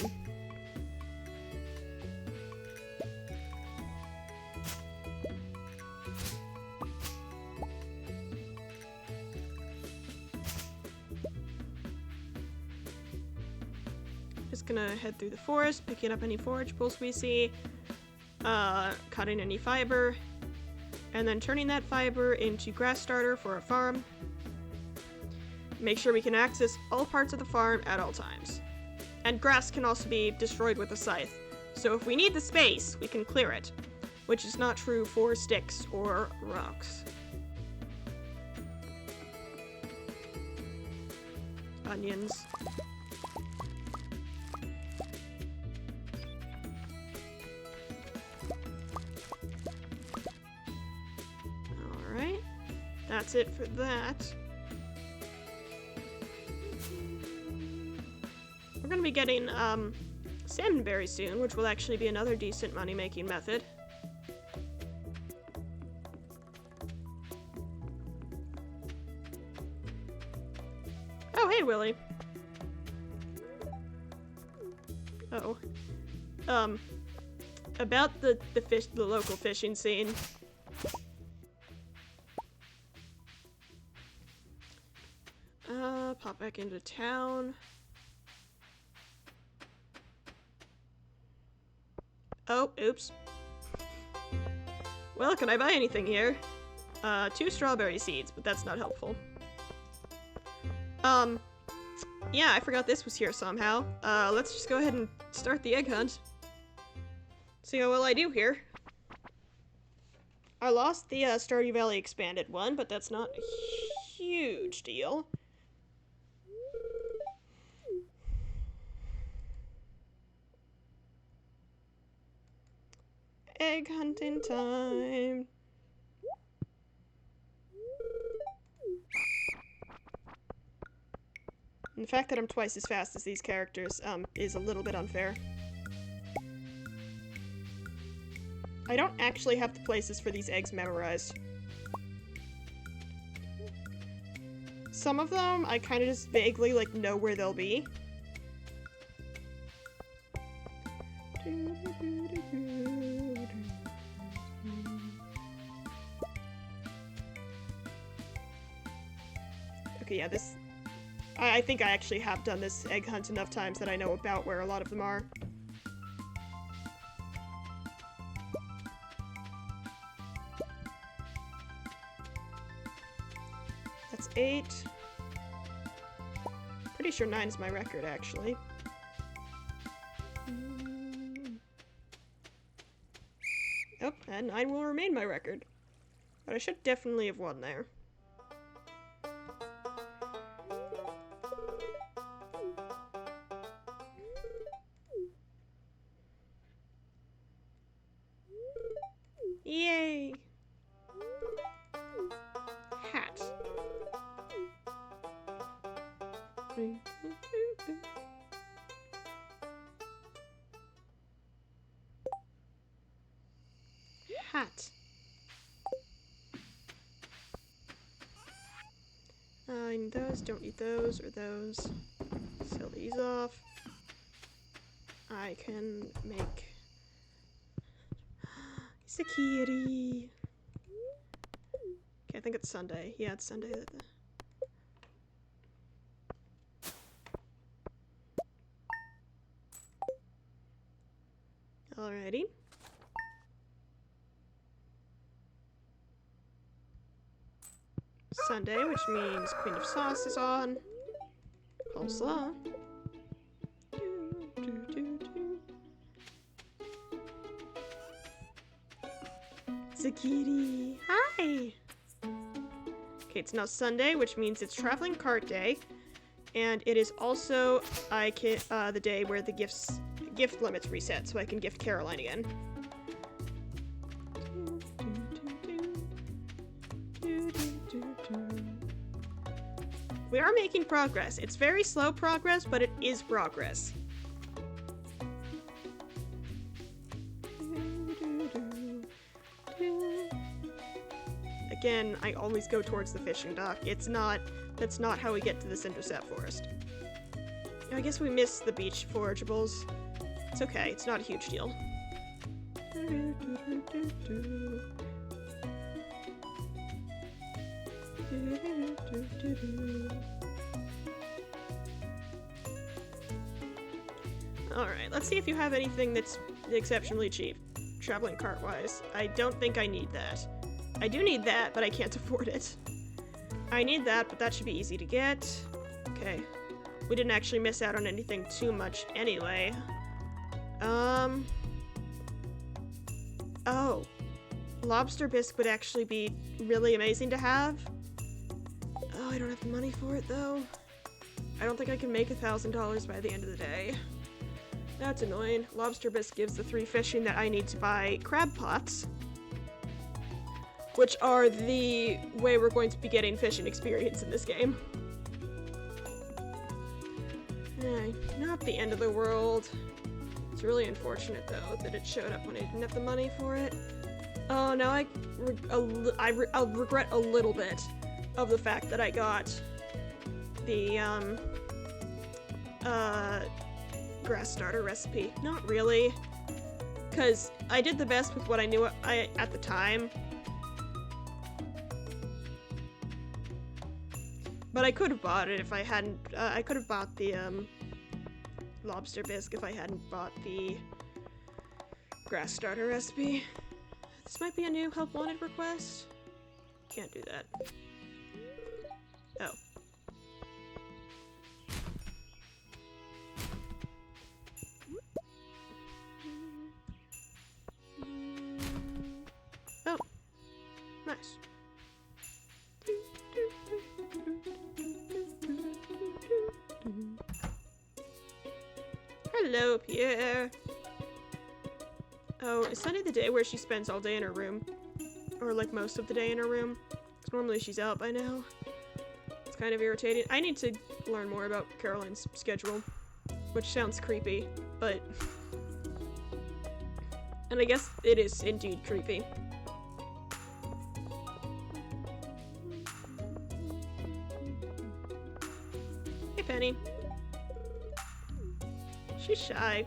Just gonna head through the forest, picking up any forageables we see, cutting any fiber, and then turning that fiber into grass starter for a farm. Make sure we can access all parts of the farm at all times. And grass can also be destroyed with a scythe, so if we need the space, we can clear it, which is not true for sticks or rocks. Onions. Alright, that's it for that. We're gonna be getting salmon berries soon, which will actually be another decent money-making method. Oh, hey, Willie. Uh-oh. About the local fishing scene. Pop back into town. Oh, oops. Well, can I buy anything here? 2 strawberry seeds, but that's not helpful. Yeah, I forgot this was here somehow. Let's just go ahead and start the egg hunt. See how well I do here. I lost the Stardew Valley Expanded one, but that's not a huge deal. Egg hunting time. And the fact that I'm twice as fast as these characters is a little bit unfair. I don't actually have the places for these eggs memorized. Some of them I kind of just vaguely like know where they'll be. Okay, yeah, this... I think I actually have done this egg hunt enough times that I know about where a lot of them are. That's 8. Pretty sure 9 is my record, actually. Oh, and 9 will remain my record. But I should definitely have won there. Yay! Hat. Hat. I need those, don't need those, or those. Sell these off. I can make... It's a kitty! Okay, I think it's Sunday. Yeah, it's Sunday. Alrighty. Sunday, which means Queen of Sauce is on. Coleslaw. It's a kitty. Hi! Okay, it's now Sunday, which means it's Traveling Cart Day. And it is also the day where the gift limits reset, so I can gift Caroline again. We are making progress. It's very slow progress, but it is progress. A again, I always go towards the fishing dock. That's not how we get to the Cindersap Forest. I guess we missed the beach forageables. It's okay, it's not a huge deal. Alright, let's see if you have anything that's exceptionally cheap, traveling cart-wise. I don't think I need that. I do need that, but I can't afford it. I need that, but that should be easy to get. Okay. We didn't actually miss out on anything too much anyway. Oh. Lobster bisque would actually be really amazing to have. Oh, I don't have the money for it, though. I don't think I can make $1,000 by the end of the day. That's annoying. Lobster bisque gives the 3 fishing that I need to buy crab pots, which are the way we're going to be getting fishing experience in this game. Not the end of the world. It's really unfortunate, though, that it showed up when I didn't have the money for it. Oh, now I'll regret a little bit of the fact that I got the, grass starter recipe. Not really, because I did the best with what I knew at the time. But I could have bought it if I hadn't, I could have bought the, lobster bisque if I hadn't bought the grass starter recipe. This might be a new help wanted request. Can't do that. Oh. Oh. Nice. Hello, Pierre. Oh, is Sunday the day where she spends all day in her room? Or like most of the day in her room? Because normally she's out by now. It's kind of irritating. I need to learn more about Caroline's schedule, which sounds creepy, but... And I guess it is indeed creepy. Hey, Penny. She's shy.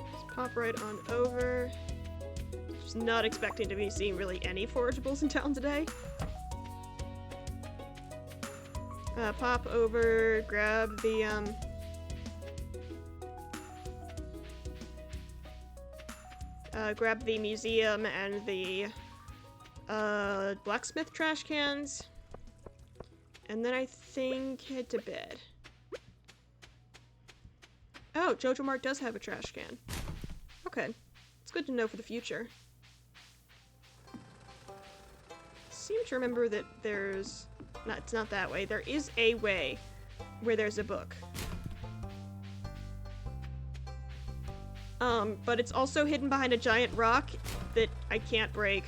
Let's pop right on over. Just not expecting to be seeing really any forageables in town today. Pop over, grab the, grab the museum and the, blacksmith trash cans. And then I think head to bed. Oh, Jojo Mart does have a trash can. Okay. It's good to know for the future. Seem to remember that there's... it's not that way. There is a way where there's a book. But it's also hidden behind a giant rock that I can't break.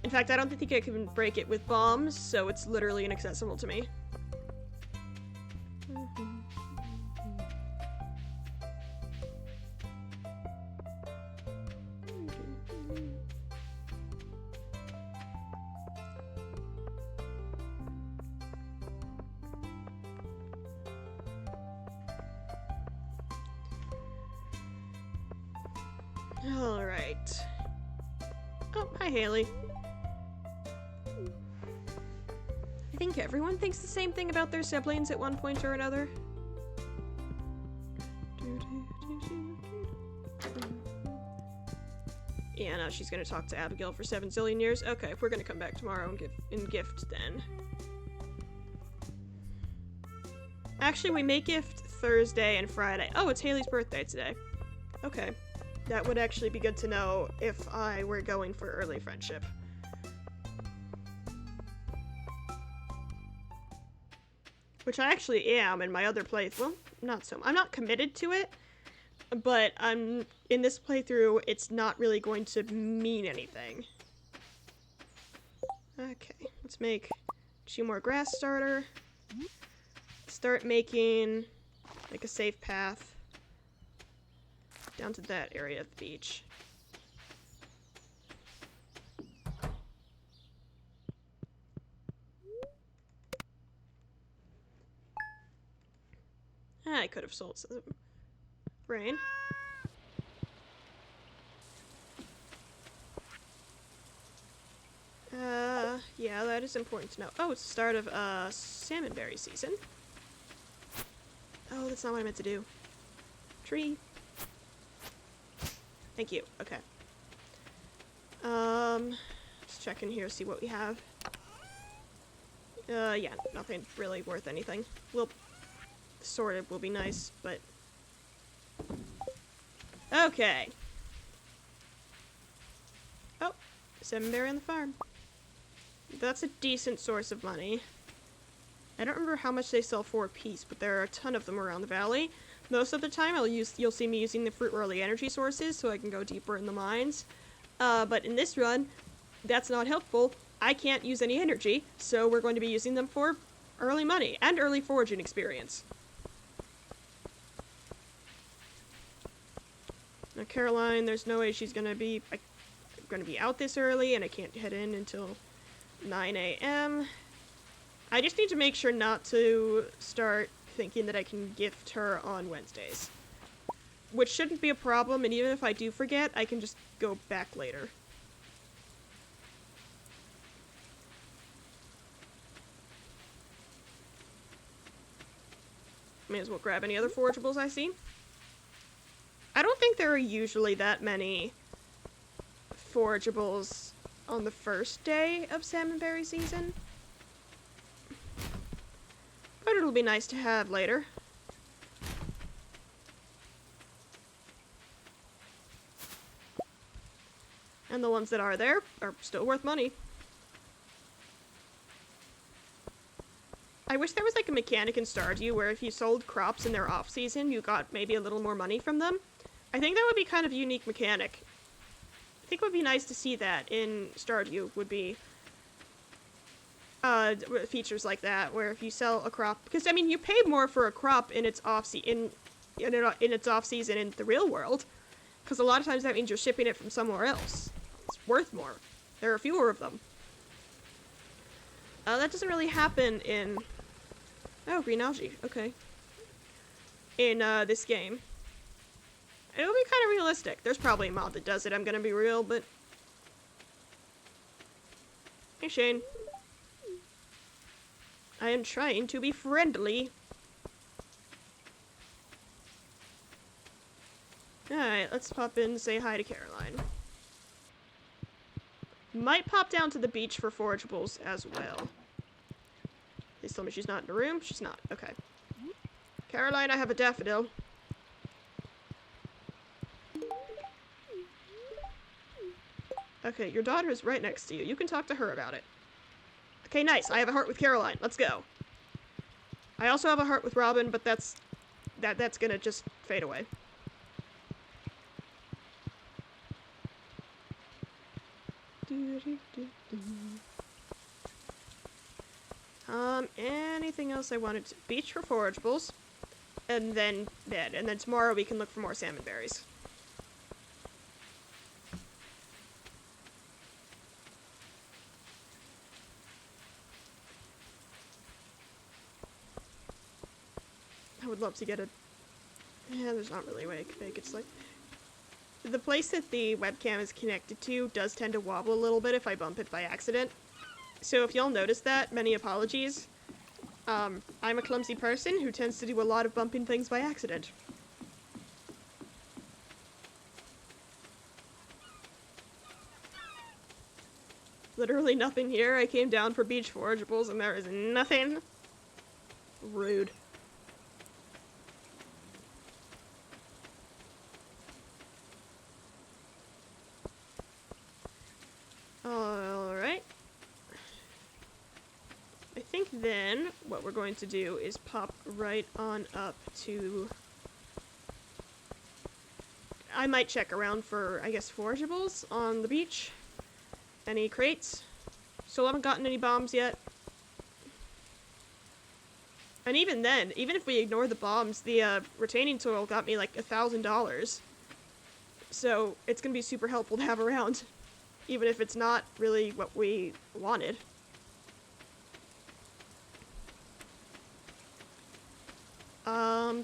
In fact, I don't think I can break it with bombs, so it's literally inaccessible to me. Alright. Oh, hi Haley. I think everyone thinks the same thing about their siblings at one point or another. Yeah, no, she's gonna talk to Abigail for 7 zillion years. Okay, we're gonna come back tomorrow and gift then. Actually, we may gift Thursday and Friday. Oh, it's Haley's birthday today. Okay. That would actually be good to know if I were going for early friendship. Which I actually am in my other playthrough. Well, not so. I'm not committed to it, but in this playthrough, it's not really going to mean anything. Okay, let's make 2 more grass starter. start making like a safe path down to that area of the beach. I could have sold some grain. Yeah, that is important to know. Oh, it's the start of, salmonberry season. Oh, that's not what I meant to do. Tree. Thank you. Okay. Just check in here, see what we have. Yeah, nothing really worth anything. Well, sorted will be nice, but... Okay. Oh, salmonberry on the farm. That's a decent source of money. I don't remember how much they sell for a piece, but there are a ton of them around the valley. Most of the time, you'll see me using the fruit early energy sources so I can go deeper in the mines. But in this run, that's not helpful. I can't use any energy, so we're going to be using them for early money and early foraging experience. Now Caroline, there's no way she's gonna be out this early, and I can't head in until 9 a.m. I just need to make sure not to start thinking that I can gift her on Wednesdays. Which shouldn't be a problem, and even if I do forget, I can just go back later. May as well grab any other forageables I see. I don't think there are usually that many forageables on the first day of salmonberry season. But it'll be nice to have later. And the ones that are there are still worth money. I wish there was like a mechanic in Stardew where if you sold crops in their off-season, you got maybe a little more money from them. I think that would be kind of a unique mechanic. I think it would be nice to see that in Stardew, would be features like that, where if you sell a crop, because I mean you pay more for a crop in its in its off season in the real world, because a lot of times that means you're shipping it from somewhere else. It's worth more. There are fewer of them. That doesn't really happen in green algae. Okay. In this game. It'll be kind of realistic. There's probably a mod that does it, I'm gonna be real, but... Hey, Shane. I am trying to be friendly. Alright, let's pop in and say hi to Caroline. Might pop down to the beach for forageables as well. Please tell me she's not in the room. She's not. Okay. Caroline, I have a daffodil. Okay, your daughter is right next to you. You can talk to her about it. Okay, nice. I have a heart with Caroline. Let's go. I also have a heart with Robin, but that's gonna just fade away. Anything else I wanted to... Beach for forageables. And then bed. And then tomorrow we can look for more salmon berries. I would love to get a... Yeah, there's not really a way I could make it. It's like... The place that the webcam is connected to does tend to wobble a little bit if I bump it by accident. So if y'all notice that, many apologies. I'm a clumsy person who tends to do a lot of bumping things by accident. Literally nothing here. I came down for beach forageables and there is nothing. Rude. Alright. I think then what we're going to do is pop right on up to... I might check around for, I guess, forageables on the beach. Any crates? Still haven't gotten any bombs yet. And even then, even if we ignore the bombs, the retaining soil got me like $1,000. So it's gonna be super helpful to have around, even if it's not really what we wanted.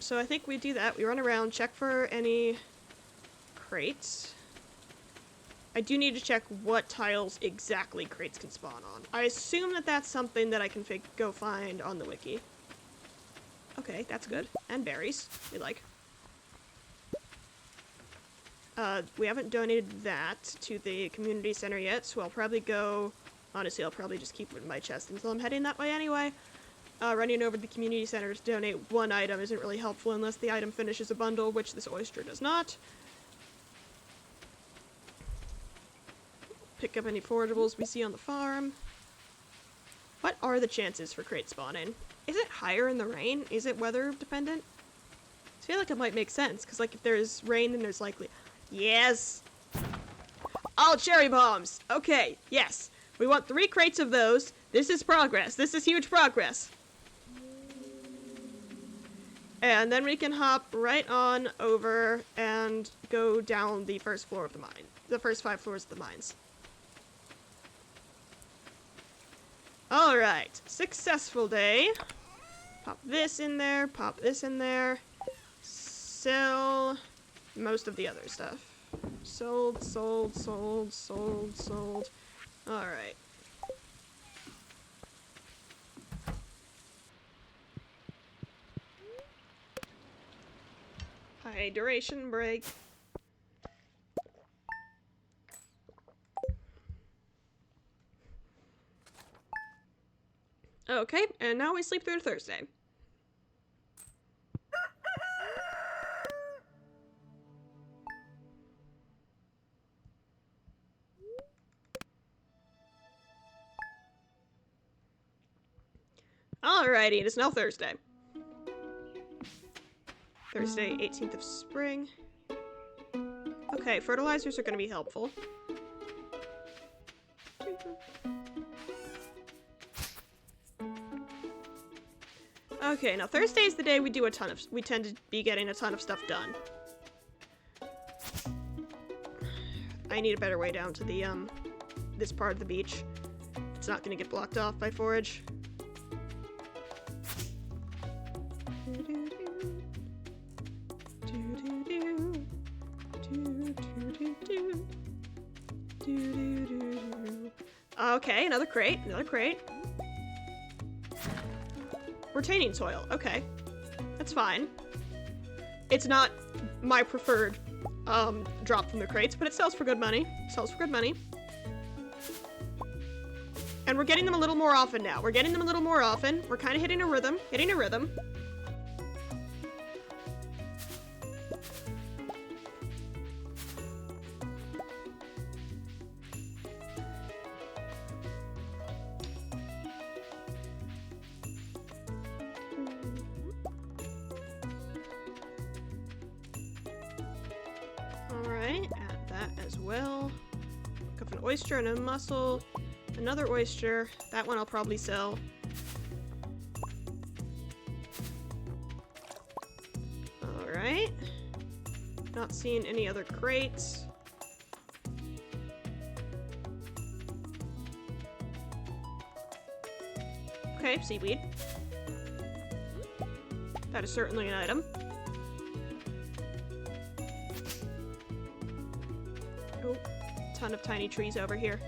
So I think we do that. We run around, check for any crates. I do need to check what tiles exactly crates can spawn on. I assume that that's something that I can go find on the wiki. Okay, that's good. And berries. We like. We haven't donated that to the community center yet, so I'll probably go... Honestly, I'll probably just keep it in my chest until I'm heading that way anyway. Running over to the community center to donate one item isn't really helpful unless the item finishes a bundle, which this oyster does not. Pick up any forageables we see on the farm. What are the chances for crate spawning? Is it higher in the rain? Is it weather dependent? I feel like it might make sense, because like if there's rain, then there's likely... Yes! All cherry bombs! Okay, yes. We want 3 crates of those. This is progress. This is huge progress. And then we can hop right on over and go down the first floor of the mine. The first 5 floors of the mines. Alright, successful day. Pop this in there, pop this in there. Sell most of the other stuff. Sold, sold, sold, sold, sold. Alright. Hydration break. Okay, and now we sleep through Thursday. Alrighty, it is now Thursday. Thursday, 18th of spring. Okay, fertilizers are going to be helpful. Okay, now Thursday is the day we tend to be getting a ton of stuff done. I need a better way down to the, this part of the beach. It's not going to get blocked off by forage. Okay, another crate, another crate. Retaining soil, okay. That's fine. It's not my preferred drop from the crates, but it sells for good money. Sells for good money. And we're getting them a little more often now. We're getting them a little more often. We're kind of hitting a rhythm. Hitting a rhythm. Alright, add that as well. Look up an oyster and a mussel. Another oyster. That one I'll probably sell. Alright. Not seeing any other crates. Okay, seaweed. That is certainly an item. Oh, ton of tiny trees over here.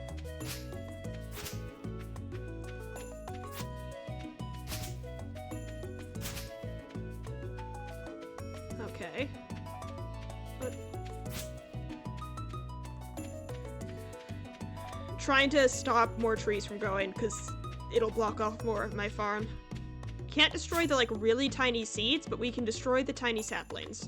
Okay. But trying to stop more trees from growing because it'll block off more of my farm. Can't destroy the, like, really tiny seeds, but we can destroy the tiny saplings.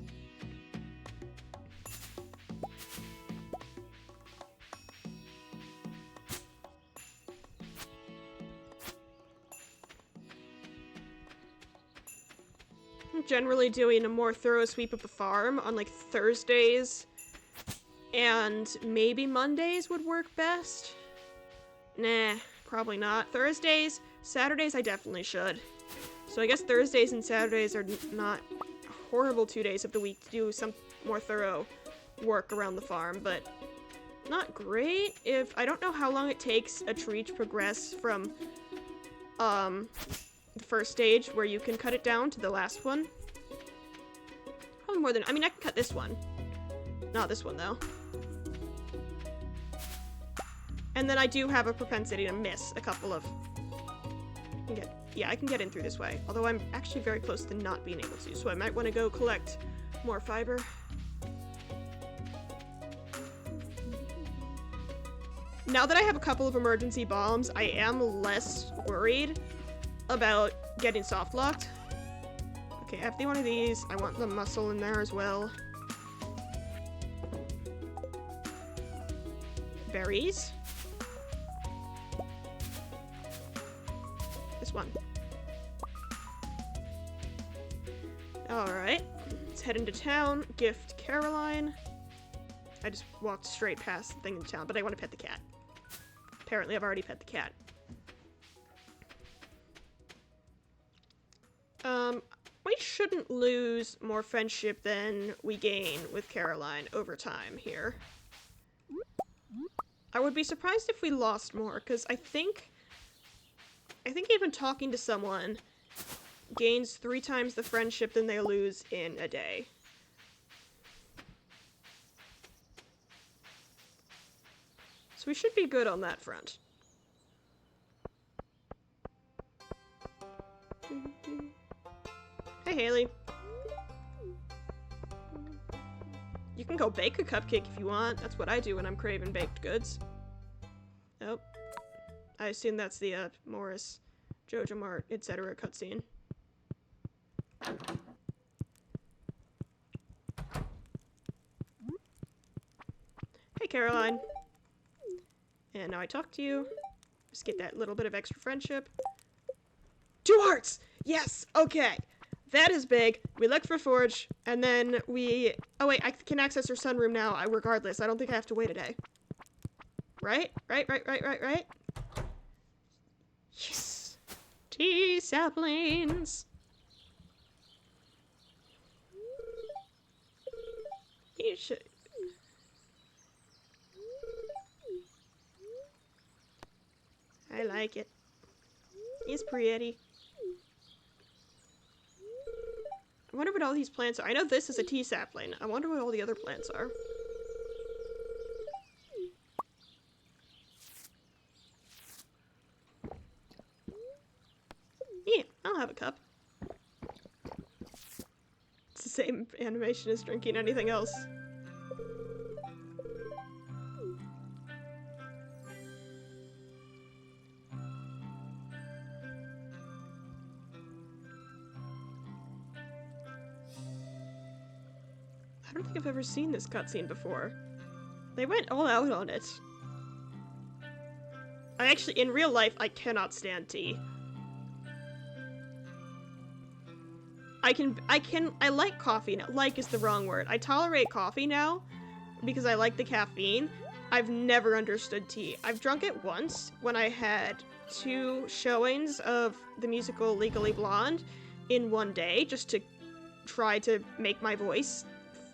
I'm generally doing a more thorough sweep of the farm on, like, Thursdays, and maybe Mondays would work best. Nah, probably not. Thursdays, Saturdays I definitely should. So I guess Thursdays and Saturdays are not horrible 2 days of the week to do some more thorough work around the farm, but not great if I don't know how long it takes a tree to progress from the first stage where you can cut it down to the last one. Probably more than, I mean, I can cut this one. Not this one though. And then I do have a propensity to miss a couple of, I can get in through this way. Although I'm actually very close to not being able to, so I might want to go collect more fiber. Now that I have a couple of emergency bombs, I am less worried about getting soft locked. Okay, I have one of these. I want the muscle in there as well. Berries. This one. Alright, let's head into town. Gift Caroline. I just walked straight past the thing in town, but I want to pet the cat. Apparently, I've already pet the cat. We shouldn't lose more friendship than we gain with Caroline over time here. I would be surprised if we lost more, because I think even talking to someone gains 3 times the friendship than they lose in a day. So we should be good on that front. Hey, Haley. You can go bake a cupcake if you want. That's what I do when I'm craving baked goods. Oh. I assume that's the, Morris, Jojo Mart, etc. cutscene. Hey, Caroline. And now I talk to you. Just get that little bit of extra friendship. 2 hearts! Yes! Okay. That is big. We look for Forge, and then we... Oh wait, I can access her sunroom now, regardless. I don't think I have to wait a day. Right? Right? Yes! Tea saplings! You should... I like it. It's pretty. I wonder what all these plants are. I know this is a tea sapling. I wonder what all the other plants are. Yeah, I'll have a cup. It's the same animation as drinking anything else. I don't think I've ever seen this cutscene before. They went all out on it. I actually, in real life, I cannot stand tea. I like coffee now. Like is the wrong word. I tolerate coffee now because I like the caffeine. I've never understood tea. I've drunk it once when I had 2 showings of the musical Legally Blonde in one day just to try to make my voice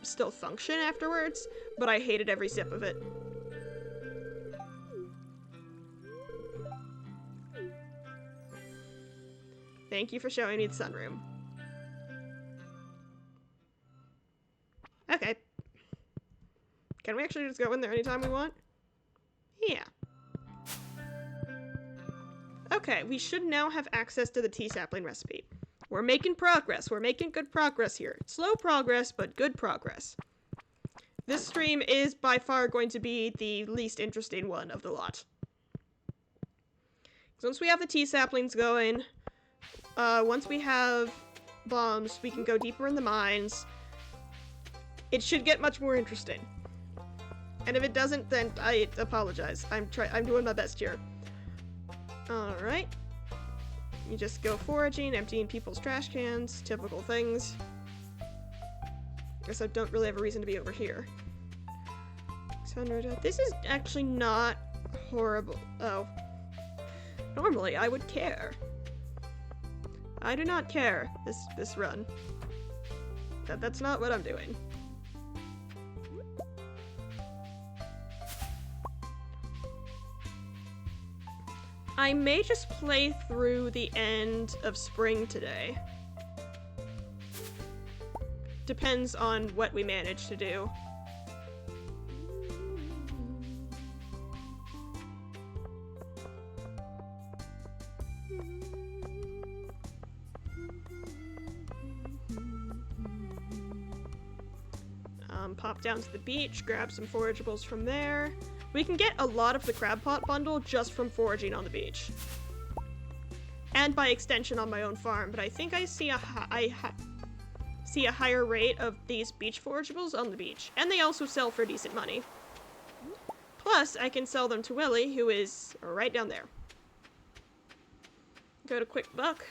still function afterwards, but I hated every sip of it. Thank you for showing me the sunroom. Okay. Can we actually just go in there anytime we want? Yeah. Okay, we should now have access to the tea sapling recipe. We're making progress. We're making good progress here. Slow progress, but good progress. This stream is by far going to be the least interesting one of the lot. Once we have the tea saplings going, once we have bombs, we can go deeper in the mines. It should get much more interesting. And if it doesn't, then I apologize. I'm doing my best here. Alright. You just go foraging, emptying people's trash cans, typical things. Guess I don't really have a reason to be over here. 600. This is actually not horrible. Oh. Normally, I would care. I do not care this run. That's not what I'm doing. I may just play through the end of spring today. Depends on what we manage to do. Pop down to the beach, grab some forageables from there. We can get a lot of the crab pot bundle just from foraging on the beach. And by extension on my own farm, but I think I see see a higher rate of these beach forageables on the beach. And they also sell for decent money. Plus, I can sell them to Willie, who is right down there. Go to Quick Buck.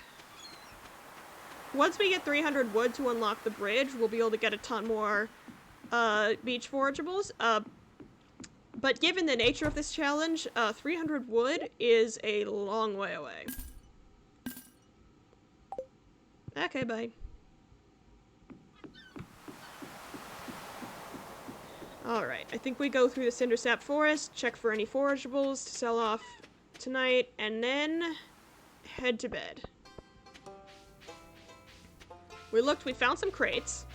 Once we get 300 wood to unlock the bridge, we'll be able to get a ton more beach forageables. But given the nature of this challenge, 300 wood is a long way away. Okay, bye. Alright, I think we go through the Cindersap Forest, check for any forageables to sell off tonight, and then head to bed. We found some crates.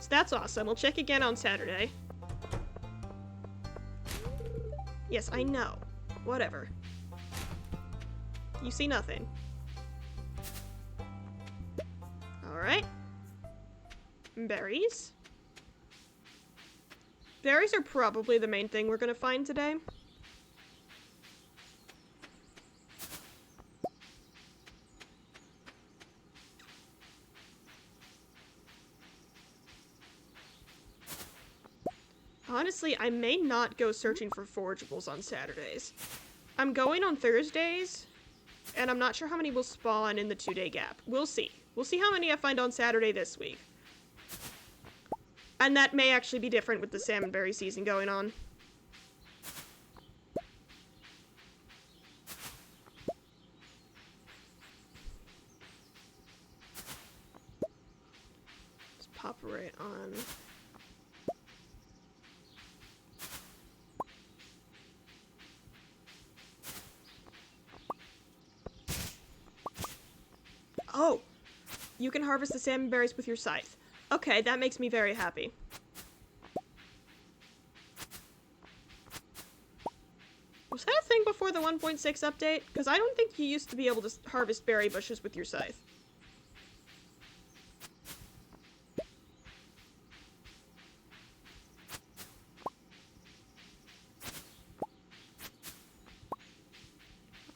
So that's awesome. We'll check again on Saturday. Yes, I know. Whatever. You see nothing. Alright. Berries. Berries are probably the main thing we're gonna find today. Honestly, I may not go searching for forageables on Saturdays. I'm going on Thursdays, and I'm not sure how many will spawn in the 2-day gap. We'll see. We'll see how many I find on Saturday this week. And that may actually be different with the salmonberry season going on. Let's pop right on. Oh! You can harvest the salmon berries with your scythe. Okay, that makes me very happy. Was that a thing before the 1.6 update? Because I don't think you used to be able to harvest berry bushes with your scythe.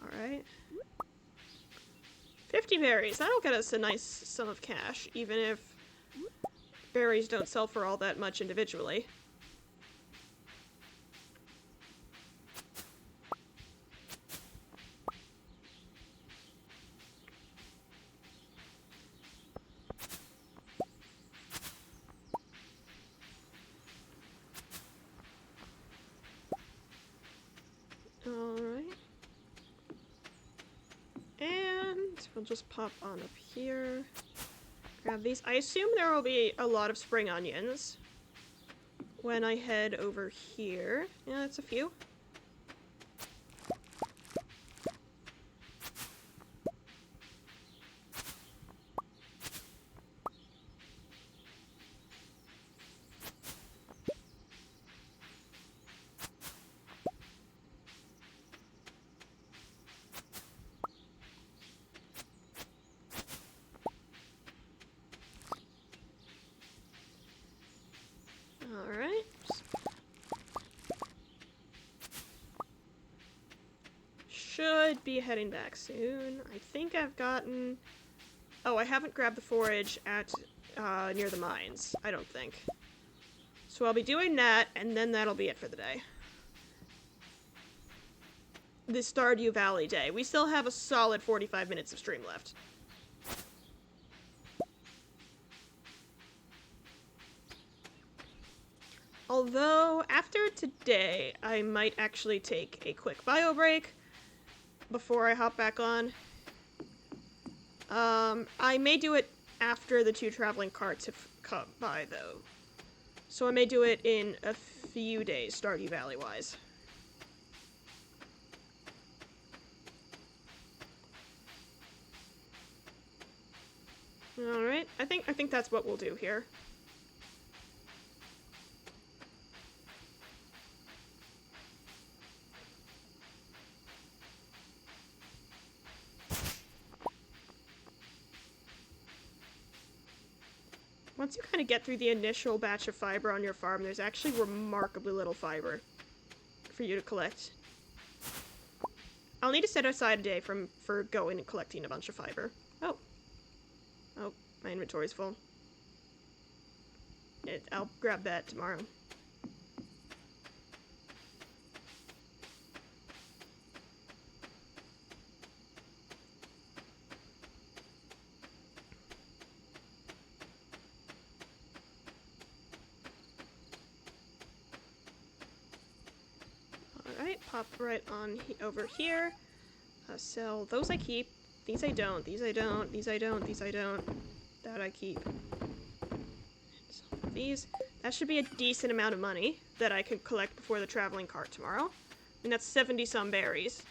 Alright. 50 berries. That'll get us a nice sum of cash, even if berries don't sell for all that much individually. Alright. And we'll just pop on up here. Grab these. I assume there will be a lot of spring onions when I head over here. Yeah, that's a few. Alright. Should be heading back soon. I think I've gotten... Oh, I haven't grabbed the forage at near the mines, I don't think. So I'll be doing that, and then that'll be it for the day. The Stardew Valley day. We still have a solid 45 minutes of stream left. Although, after today, I might actually take a quick bio break before I hop back on. I may do it after the 2 traveling carts have come by, though. So I may do it in a few days, Stardew Valley-wise. Alright, I think that's what we'll do here. Once you kind of get through the initial batch of fiber on your farm, there's actually remarkably little fiber for you to collect. I'll need to set aside a day for going and collecting a bunch of fiber. Oh. Oh, my inventory's full. I'll grab that tomorrow. Alright, pop right on over here. Sell those I keep. These I don't. These I don't. These I don't. These I don't. That I keep. So these. That should be a decent amount of money that I could collect before the traveling cart tomorrow. And that's 70-some berries.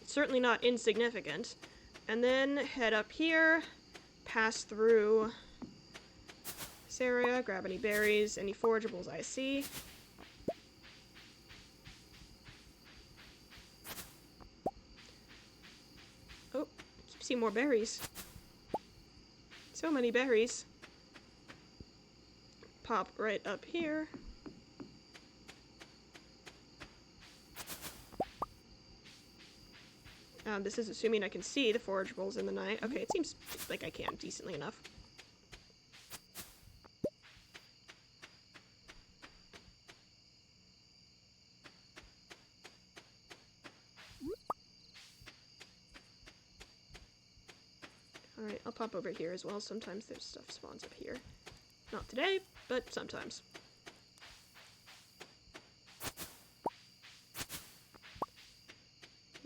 It's certainly not insignificant. And then head up here. Pass through this area. Grab any berries, any forageables I see. See more berries. So many berries. Pop right up here. This is assuming I can see the forageables in the night. Okay, it seems like I can decently enough. Alright, I'll pop over here as well. Sometimes there's stuff spawns up here. Not today, but sometimes.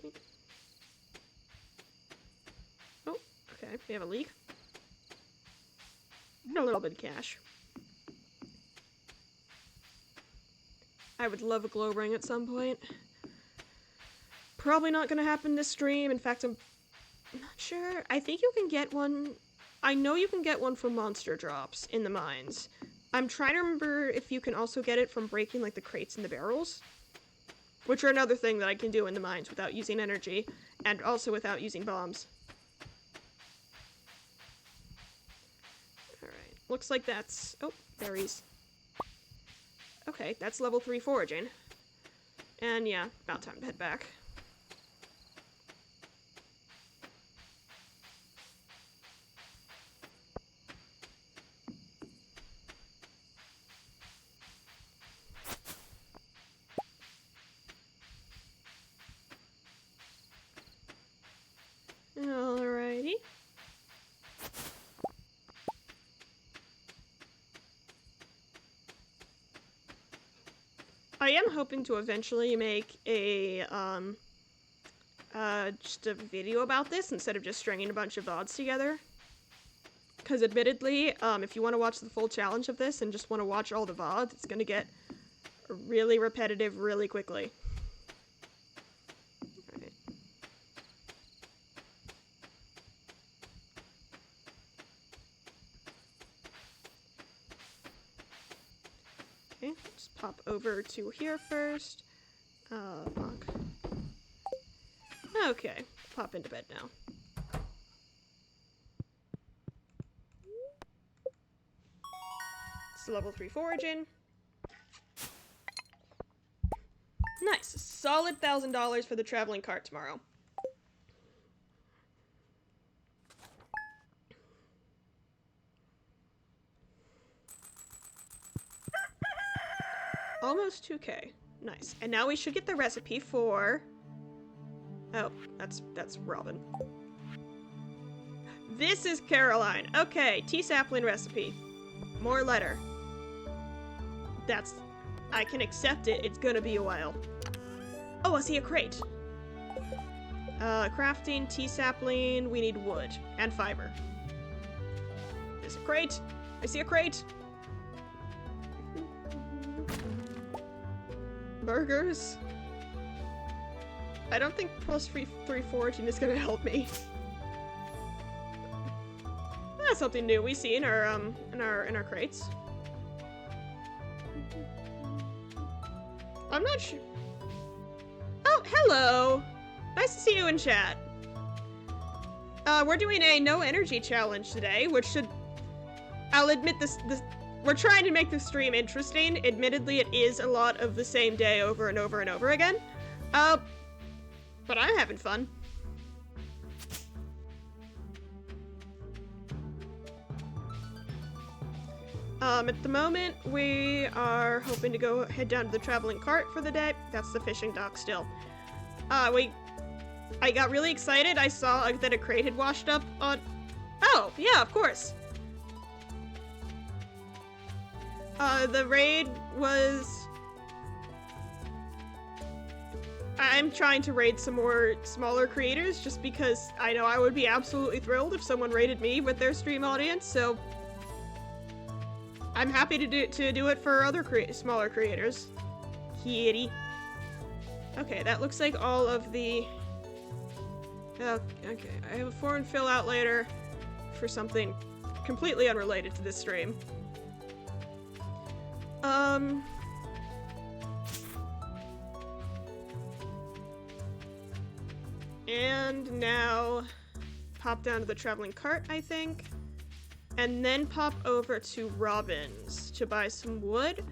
Okay. Oh, okay. We have a leak. And a little bit of cash. I would love a glow ring at some point. Probably not gonna happen this stream. In fact, I'm not sure. I think you can get one. I know you can get one from monster drops in the mines. I'm trying to remember if you can also get it from breaking like the crates and the barrels, which are another thing that I can do in the mines without using energy and also without using bombs. Alright, looks like that's... oh, berries. Okay, that's level 3 foraging. And yeah, about time to head back. Alrighty. I am hoping to eventually make a, just a video about this instead of just stringing a bunch of VODs together. Because admittedly, if you want to watch the full challenge of this and just want to watch all the VODs, it's gonna get really repetitive really quickly. Okay, let's pop over to here first. Bonk. Okay, pop into bed now. It's level 3 foraging. Nice, a solid $1,000 for the traveling cart tomorrow. Almost 2K. Nice. And now we should get the recipe for... oh, that's Robin. This is Caroline. Okay, tea sapling recipe. More letter. That's... I can accept it. It's gonna be a while. Oh, I see a crate. Crafting, tea sapling, we need wood and fiber. There's a crate. I see a crate. Burgers. I don't think plus 3 foraging is gonna help me. That's something new we see in our crates. I'm not sure. Oh, hello. Nice to see you in chat. We're doing a no energy challenge today, which should, I'll admit this we're trying to make the stream interesting. Admittedly, it is a lot of the same day over and over and over again. But I'm having fun. At the moment, we are hoping to head down to the traveling cart for the day. That's the fishing dock still. I got really excited. I saw that a crate had washed up on... Oh, yeah, of course. The raid was... I'm trying to raid some more smaller creators just because I know I would be absolutely thrilled if someone raided me with their stream audience, so... I'm happy to do it for other smaller creators. Kitty. Okay, that looks like all of the... Oh, okay, I have a foreign fill out later for something completely unrelated to this stream. And now pop down to the traveling cart, I think. And then pop over to Robin's to buy some wood.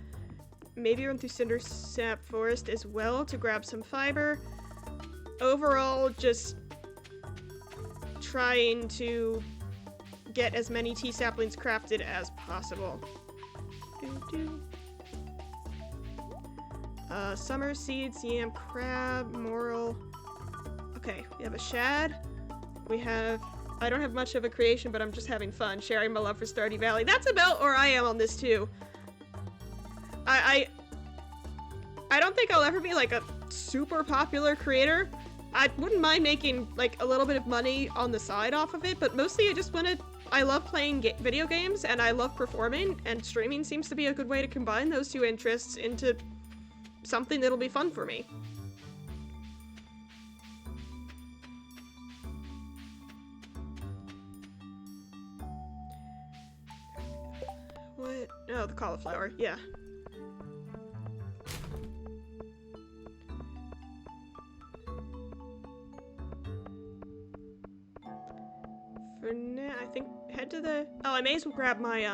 Maybe run through Cinder Sap Forest as well to grab some fiber. Overall, just trying to get as many tea saplings crafted as possible. Summer seeds, yam, crab, morel. Okay, we have a shad. We have... I don't have much of a creation, but I'm just having fun, sharing my love for Stardew Valley. That's about where I am on this, too. I don't think I'll ever be, like, a super popular creator. I wouldn't mind making, like, a little bit of money on the side off of it, but mostly I just I love playing video games, and I love performing, and streaming seems to be a good way to combine those two interests into something that'll be fun for me. What? Oh, the cauliflower, yeah. For now, I think head to the... Oh, I may as well grab my,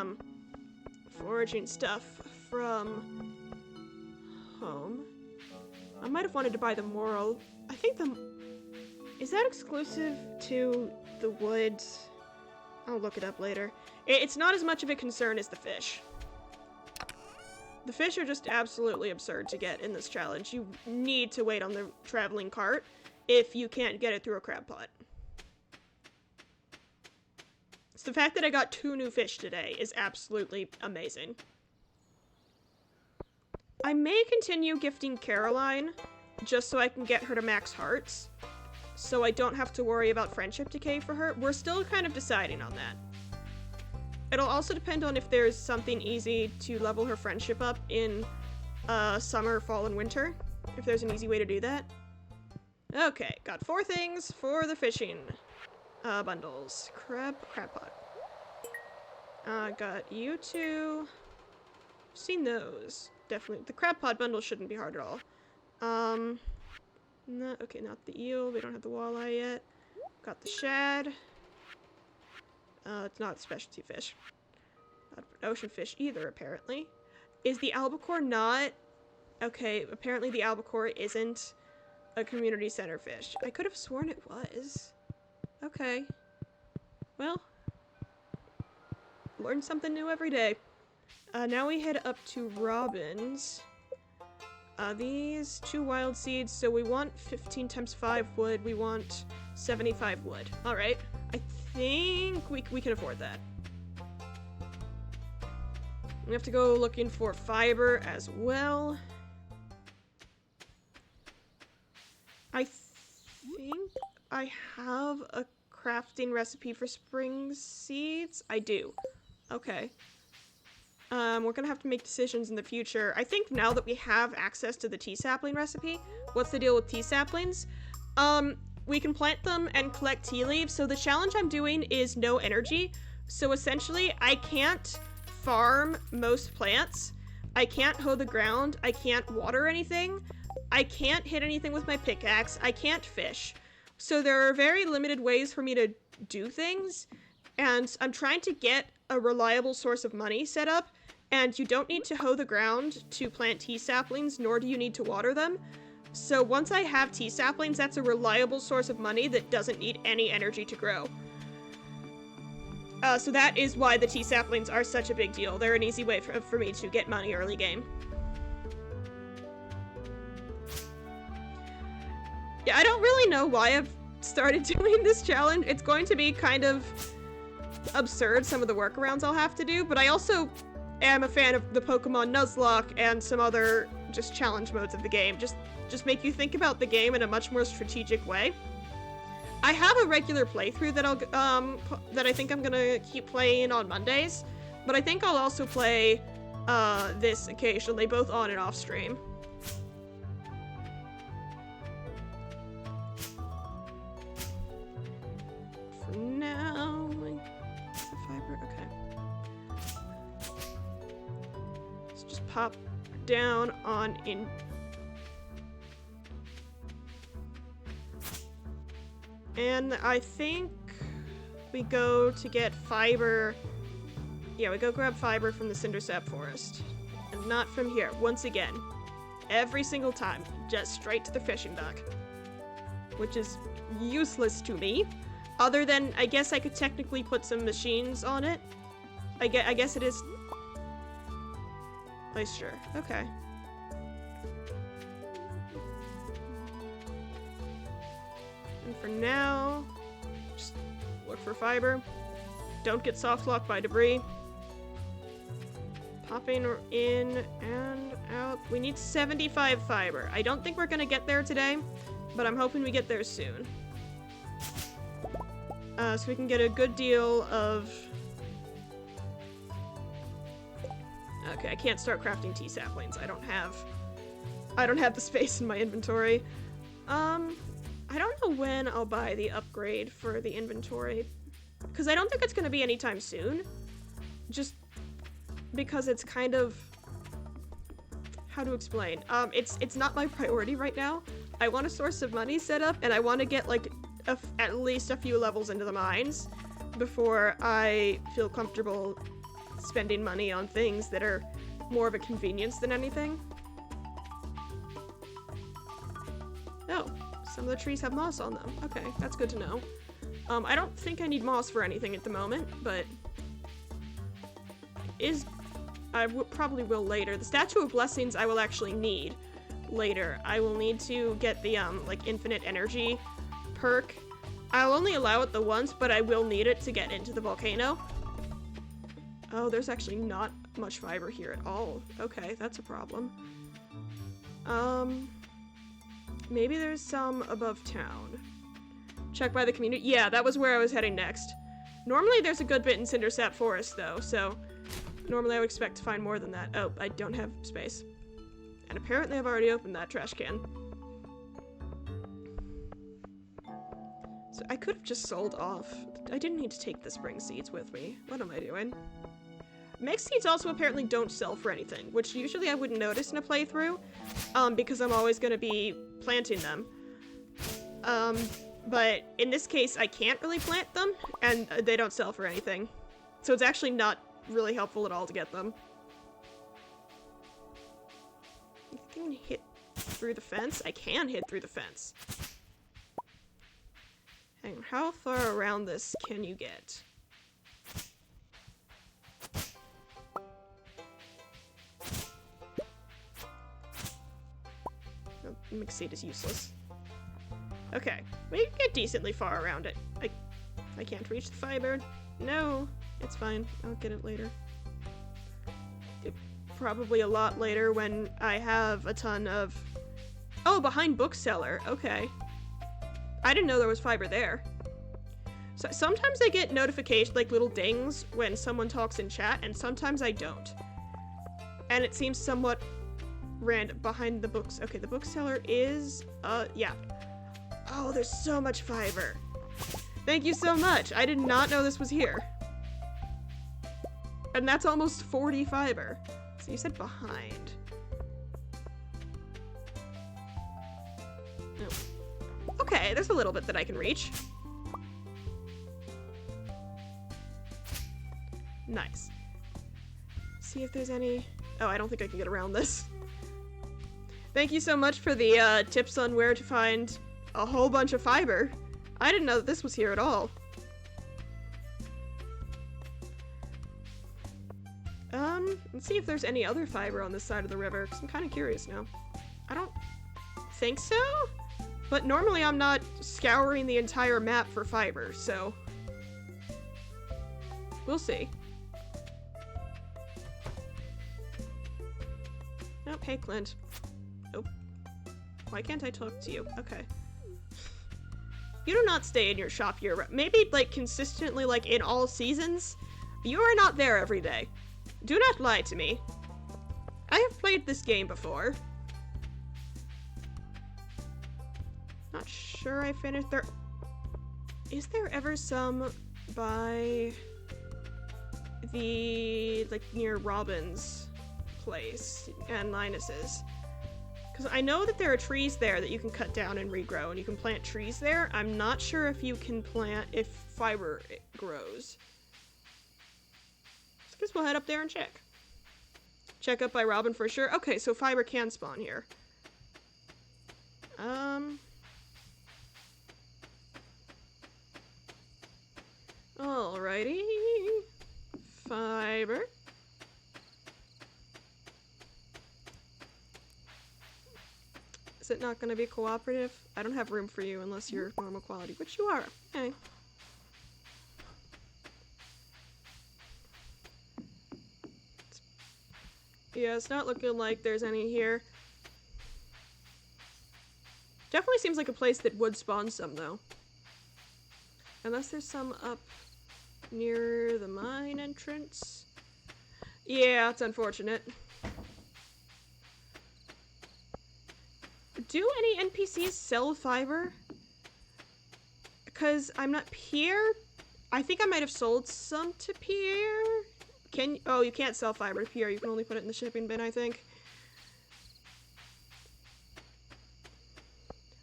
foraging stuff from home. I might have wanted to buy the morel. I think is that exclusive to the woods? I'll look it up later. It's not as much of a concern as the fish. The fish are just absolutely absurd to get in this challenge. You need to wait on the traveling cart if you can't get it through a crab pot. So the fact that I got 2 new fish today is absolutely amazing. I may continue gifting Caroline just so I can get her to max hearts, so I don't have to worry about friendship decay for her. We're still kind of deciding on that. It'll also depend on if there's something easy to level her friendship up in summer, fall, and winter. If there's an easy way to do that. Okay, got 4 things for the fishing bundles. Crab pot. Got you 2. Seen those. Definitely. The crab pot bundle shouldn't be hard at all. No, okay, not the eel. We don't have the walleye yet. Got the shad. It's not a specialty fish. Not an ocean fish either, apparently. Is the albacore not? Okay, apparently the albacore isn't a community center fish. I could have sworn it was. Okay. Well, learn something new every day. Now we head up to Robin's. These 2 wild seeds, so we want 15 times 5 wood. We want 75 wood. Alright. I think we can afford that. We have to go looking for fiber as well. I think I have a crafting recipe for spring seeds? I do. Okay. We're gonna have to make decisions in the future. I think now that we have access to the tea sapling recipe, what's the deal with tea saplings? We can plant them and collect tea leaves, so the challenge I'm doing is no energy. So essentially, I can't farm most plants. I can't hoe the ground. I can't water anything. I can't hit anything with my pickaxe. I can't fish. So there are very limited ways for me to do things, and I'm trying to get a reliable source of money set up, and you don't need to hoe the ground to plant tea saplings, nor do you need to water them. So once I have tea saplings, that's a reliable source of money that doesn't need any energy to grow. So that is why the tea saplings are such a big deal. They're an easy way for me to get money early game. Yeah, I don't really know why I've started doing this challenge. It's going to be kind of absurd, some of the workarounds I'll have to do, but I also am a fan of the Pokemon Nuzlocke and some other just challenge modes of the game. Just make you think about the game in a much more strategic way. I have a regular playthrough that I think I'm gonna keep playing on Mondays, but I think I'll also play this occasionally, both on and off stream. For now, the fiber, okay. Let's just pop down on in. And I think we go to get fiber. Yeah, we go grab fiber from the Cindersap Forest. And not from here, once again. Every single time, just straight to the fishing dock. Which is useless to me. Other than, I guess I could technically put some machines on it. I guess it is... Sure, okay. And for now, just look for fiber. Don't get soft locked by debris. Popping in and out. We need 75 fiber. I don't think we're gonna get there today, but I'm hoping we get there soon. So we can get a good deal of... Okay, I can't start crafting tea saplings. I don't have the space in my inventory. I don't know when I'll buy the upgrade for the inventory, because I don't think it's going to be anytime soon. Just because it's kind of... How to explain? It's not my priority right now. I want a source of money set up, and I want to get, like, at least a few levels into the mines before I feel comfortable spending money on things that are more of a convenience than anything. Oh, some of the trees have moss on them. Okay, that's good to know. I don't think I need moss for anything at the moment, but I probably will later. The Statue of Blessings I will actually need later. I will need to get the like infinite energy perk. I'll only allow it the once, but I will need it to get into the volcano. Oh, there's actually not much fiber here at all. Okay, that's a problem. Maybe there's some above town. Check by the community. Yeah, that was where I was heading next. Normally there's a good bit in Cindersap Forest, though, so normally I would expect to find more than that. Oh, I don't have space. And apparently I've already opened that trash can. So I could have just sold off. I didn't need to take the spring seeds with me. What am I doing? Mixed seeds also apparently don't sell for anything, which usually I wouldn't notice in a playthrough, because I'm always going to be planting them. But in this case, I can't really plant them, and they don't sell for anything. So it's actually not really helpful at all to get them. You can hit through the fence? I can hit through the fence. Hang on, how far around this can you get? Oh, mixed seed is useless. Okay, we can get decently far around it. I can't reach the fiber. No, it's fine. I'll get it later. Probably a lot later when I have a ton of... Oh, behind bookseller. Okay. I didn't know there was fiber there. So sometimes I get notifications, like little dings, when someone talks in chat, and sometimes I don't. And it seems somewhat random. Behind the books. Okay, the bookseller is, yeah. Oh, there's so much fiber. Thank you so much. I did not know this was here. And that's almost 40 fiber. So you said behind. Oh. Okay, there's a little bit that I can reach. Nice. See if there's any... Oh, I don't think I can get around this. Thank you so much for the tips on where to find a whole bunch of fiber. I didn't know that this was here at all. Let's see if there's any other fiber on this side of the river, because I'm kind of curious now. I don't think so, but normally I'm not scouring the entire map for fiber, so we'll see. Oh, hey, Clint. Oh. Why can't I talk to you? Okay. You do not stay in your shop year-round. Maybe, like, consistently, like, in all seasons. You are not there every day. Do not lie to me. I have played this game before. Not sure I finished there. Is there ever some by the, like, near Robin's place and Linus's? Because I know that there are trees there that you can cut down and regrow, and you can plant trees there. I'm not sure if you can plant, if fiber grows. So I guess we'll head up there and check. Check up by Robin for sure. Okay, so fiber can spawn here. Alrighty. Fiber. Is it not going to be cooperative? I don't have room for you unless you're normal quality, which you are. Okay. Yeah, it's not looking like there's any here. Definitely seems like a place that would spawn some, though. Unless there's some up near the mine entrance. Yeah, it's unfortunate. Do any NPCs sell fiber? Because I'm not... Pierre? I think I might have sold some to Pierre. Oh, you can't sell fiber to Pierre. You can only put it in the shipping bin, I think.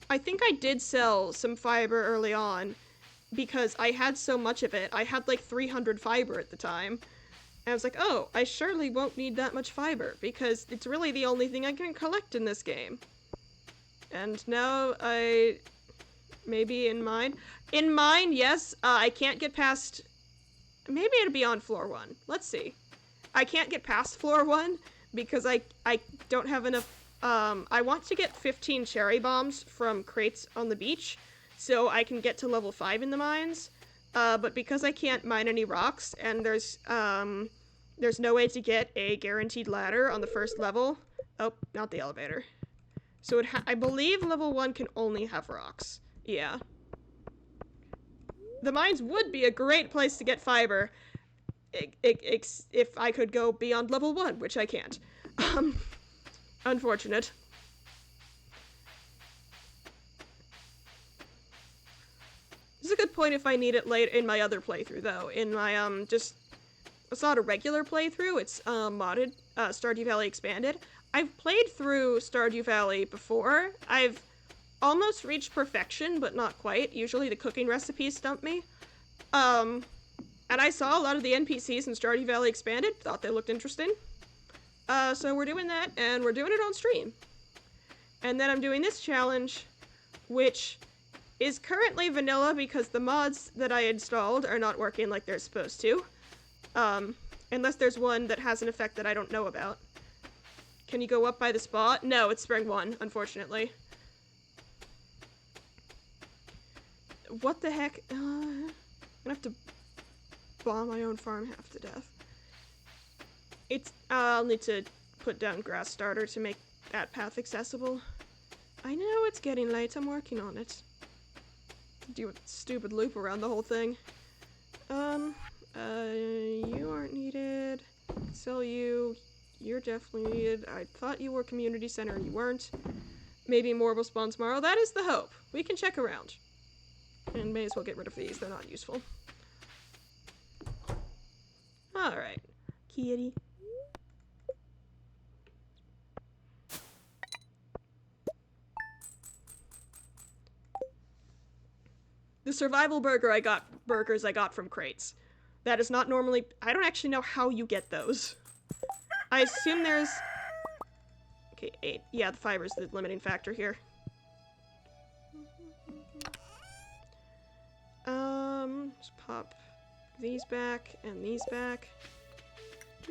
I think I did sell some fiber early on because I had so much of it. I had like 300 fiber at the time. And I was like, oh, I surely won't need that much fiber because it's really the only thing I can collect in this game. And now maybe in mine. In mine, yes, I can't get past... Maybe it'll be on floor 1. Let's see. I can't get past floor 1 because I don't have enough... I want to get 15 cherry bombs from crates on the beach so I can get to level 5 in the mines. But because I can't mine any rocks and there's no way to get a guaranteed ladder on the first level... Oh, not the elevator. So I believe level 1 can only have rocks. Yeah. The mines would be a great place to get fiber if I could go beyond level 1, which I can't. Unfortunate. This is a good point if I need it late in my other playthrough, though. In my, it's not a regular playthrough, it's, modded, Stardew Valley Expanded. I've played through Stardew Valley before. I've almost reached perfection, but not quite. Usually the cooking recipes stump me. And I saw a lot of the NPCs in Stardew Valley Expanded, thought they looked interesting. So we're doing that, and we're doing it on stream. And then I'm doing this challenge, which is currently vanilla because the mods that I installed are not working like they're supposed to. Unless there's one that has an effect that I don't know about. Can you go up by the spot? No, it's Spring 1, unfortunately. What the heck? I'm gonna have to bomb my own farm half to death. I'll need to put down grass starter to make that path accessible. I know it's getting late, I'm working on it. Do a stupid loop around the whole thing. You aren't needed. Sell you. You're definitely needed. I thought you were community center, you weren't. Maybe more will spawn tomorrow. That is the hope. We can check around. And may as well get rid of these, they're not useful. Alright. Kitty. The survival burgers I got from crates. That is not normally... I don't actually know how you get those. I assume there's... Okay, 8. Yeah, the fiber's the limiting factor here. Just pop these back and these back. I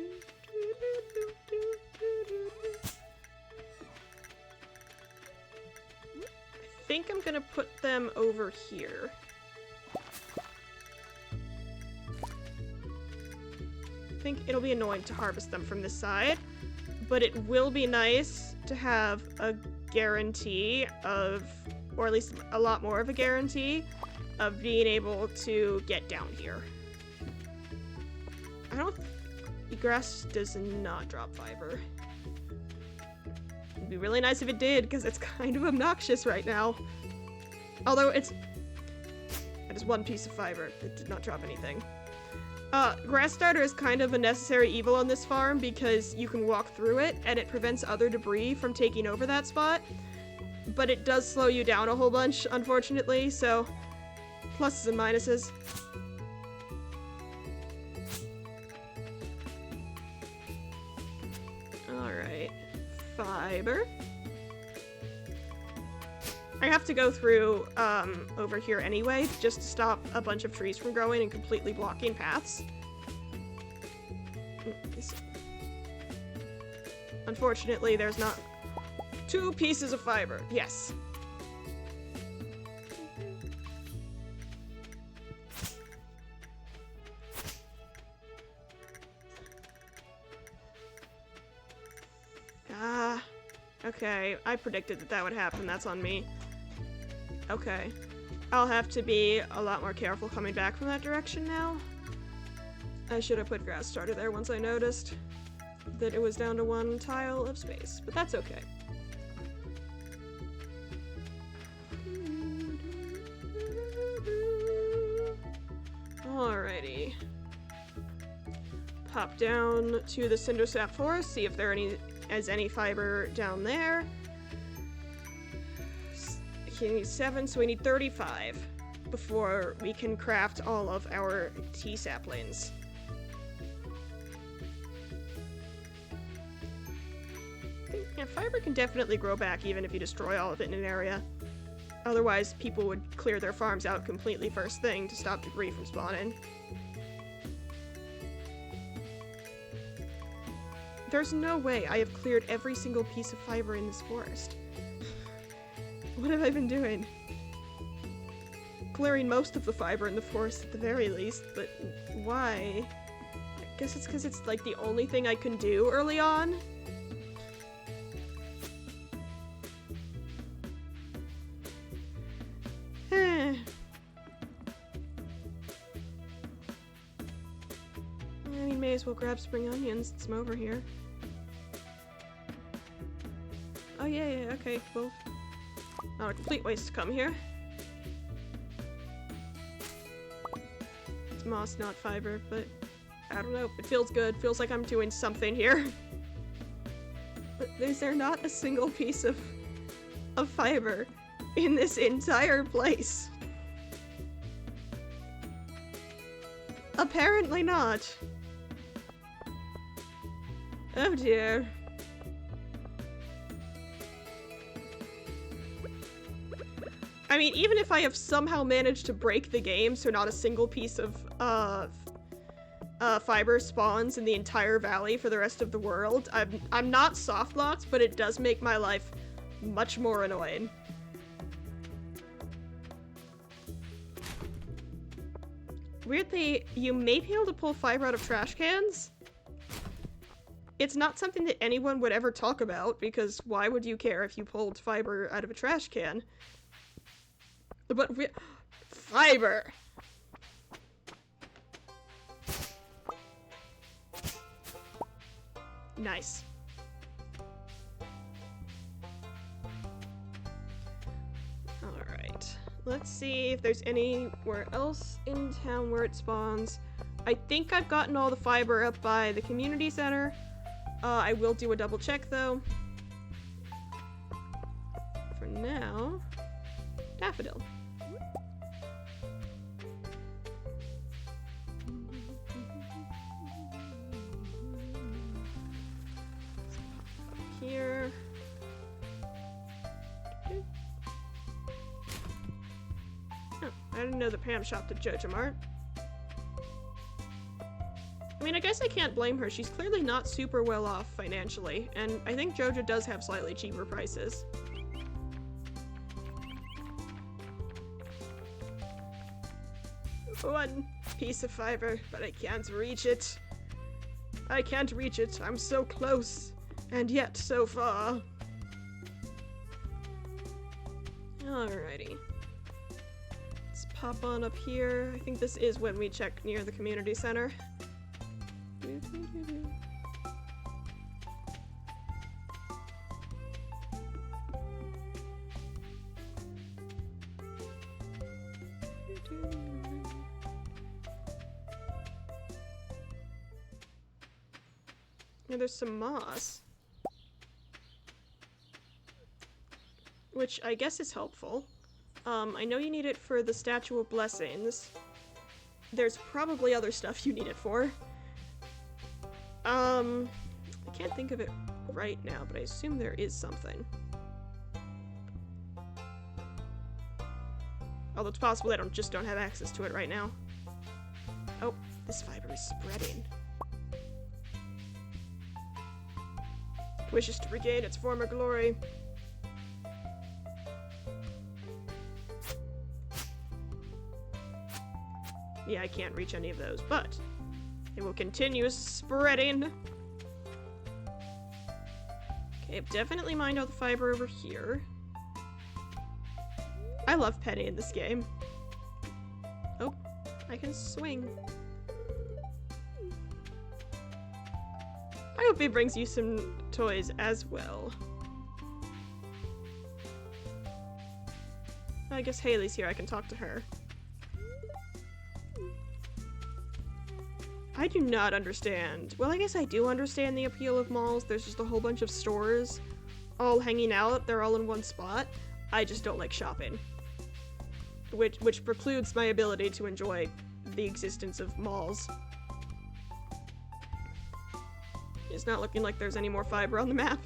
think I'm gonna put them over here. I think it'll be annoying to harvest them from this side, but it will be nice to have a guarantee of, or at least a lot more of a guarantee, of being able to get down here. Grass does not drop fiber. It'd be really nice if it did, because it's kind of obnoxious right now. Although it is one piece of fiber. It did not drop anything. Grass starter is kind of a necessary evil on this farm because you can walk through it and it prevents other debris from taking over that spot. But it does slow you down a whole bunch, unfortunately, so pluses and minuses. Alright. Fiber. I have to go through, over here anyway, just to stop a bunch of trees from growing and completely blocking paths. Unfortunately, there's not 2 pieces of fiber. Yes. Okay, I predicted that that would happen. That's on me. Okay. I'll have to be a lot more careful coming back from that direction now. I should have put grass starter there once I noticed that it was down to 1 tile of space, but that's okay. Alrighty. Pop down to the Cindersap Forest, see if there is any fiber down there. He needs 7, so we need 35 before we can craft all of our tea saplings. Yeah, fiber can definitely grow back even if you destroy all of it in an area. Otherwise, people would clear their farms out completely first thing to stop debris from spawning. There's no way I have cleared every single piece of fiber in this forest. What have I been doing? Clearing most of the fiber in the forest at the very least, but why? I guess it's because it's like the only thing I can do early on. I mean, may as well grab spring onions since I'm over here. Oh yeah, okay, well, not a complete waste to come here. It's moss, not fiber, but I don't know, it feels good, feels like I'm doing something here. But is there not a single piece of fiber in this entire place? Apparently not. Oh dear. I mean, even if I have somehow managed to break the game so not a single piece of fiber spawns in the entire valley for the rest of the world, I'm not soft locked, but it does make my life much more annoying. Weirdly, you may be able to pull fiber out of trash cans. It's not something that anyone would ever talk about, because why would you care if you pulled fiber out of a trash can? But fiber. Nice. Alright. Let's see if there's anywhere else in town where it spawns. I think I've gotten all the fiber up by the community center. I will do a double check though. For now, daffodil. Here. Oh, I didn't know the Pam shopped at Joja Mart. I mean, I guess I can't blame her. She's clearly not super well off financially, and I think Joja does have slightly cheaper prices. One piece of fiber, but I can't reach it. I can't reach it. I'm so close, and yet so far. Alrighty. Let's pop on up here. I think this is when we check near the community center. Yeah, there's some moss. Which I guess is helpful. I know you need it for the Statue of Blessings. There's probably other stuff you need it for. I can't think of it right now, but I assume there is something. Although it's possible I just don't have access to it right now. Oh, this fiber is spreading. Wishes to regain its former glory. Yeah, I can't reach any of those, but it will continue spreading. Okay, I've definitely mined out the fiber over here. I love Penny in this game. Oh, I can swing. I hope he brings you some toys as well. I guess Haley's here, I can talk to her. I do not understand. Well, I guess I do understand the appeal of malls. There's just a whole bunch of stores all hanging out. They're all in one spot. I just don't like shopping. Which precludes my ability to enjoy the existence of malls. It's not looking like there's any more fiber on the map.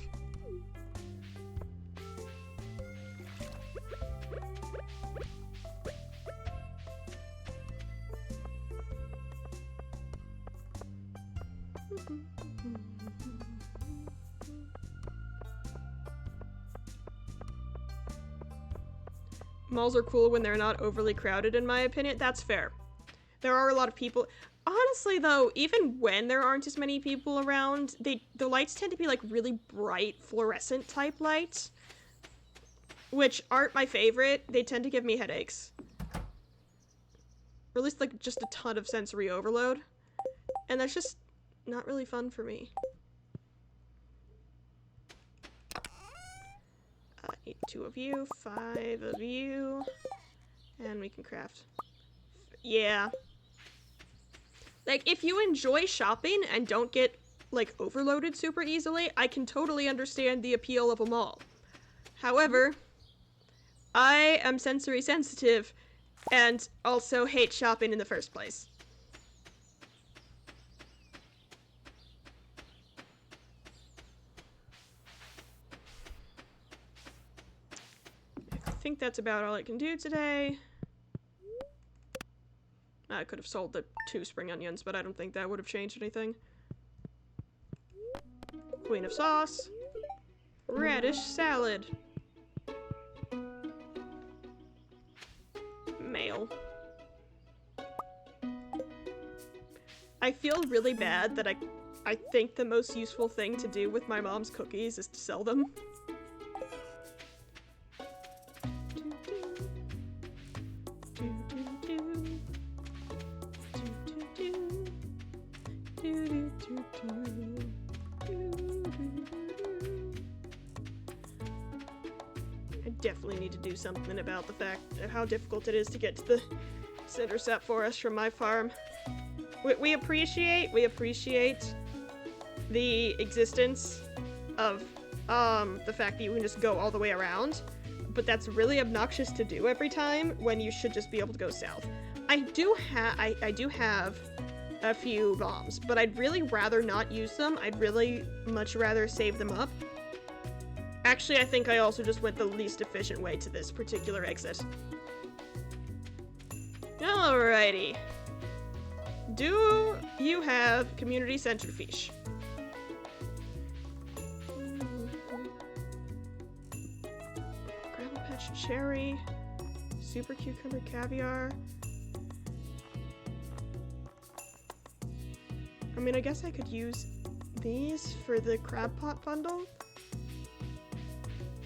Malls are cool when they're not overly crowded, in my opinion. That's fair. There are a lot of people. Honestly, though, even when there aren't as many people around, the lights tend to be like really bright fluorescent type lights, which aren't my favorite. They tend to give me headaches. Or at least like just a ton of sensory overload. And that's just not really fun for me. I need 2 of you, 5 of you, and we can craft. Yeah. Like, if you enjoy shopping and don't get, like, overloaded super easily, I can totally understand the appeal of a mall. However, I am sensory sensitive and also hate shopping in the first place. I think that's about all I can do today. I could have sold the 2 spring onions, but I don't think that would have changed anything. Queen of sauce. Radish salad. Mail. I feel really bad that I think the most useful thing to do with my mom's cookies is to sell them. definitely need to do something about the fact of how difficult it is to get to the Cinder Sap Forest from my farm. We appreciate the existence of the fact that you can just go all the way around, but that's really obnoxious to do every time when you should just be able to go south. I do have a few bombs, but I'd really rather not use them. I'd really much rather save them up. Actually, I think I also just went the least efficient way to this particular exit. Alrighty. Do you have community centrifuge? Gravel Patch Cherry, Super Cucumber Caviar. I mean, I guess I could use these for the Crab Pot bundle.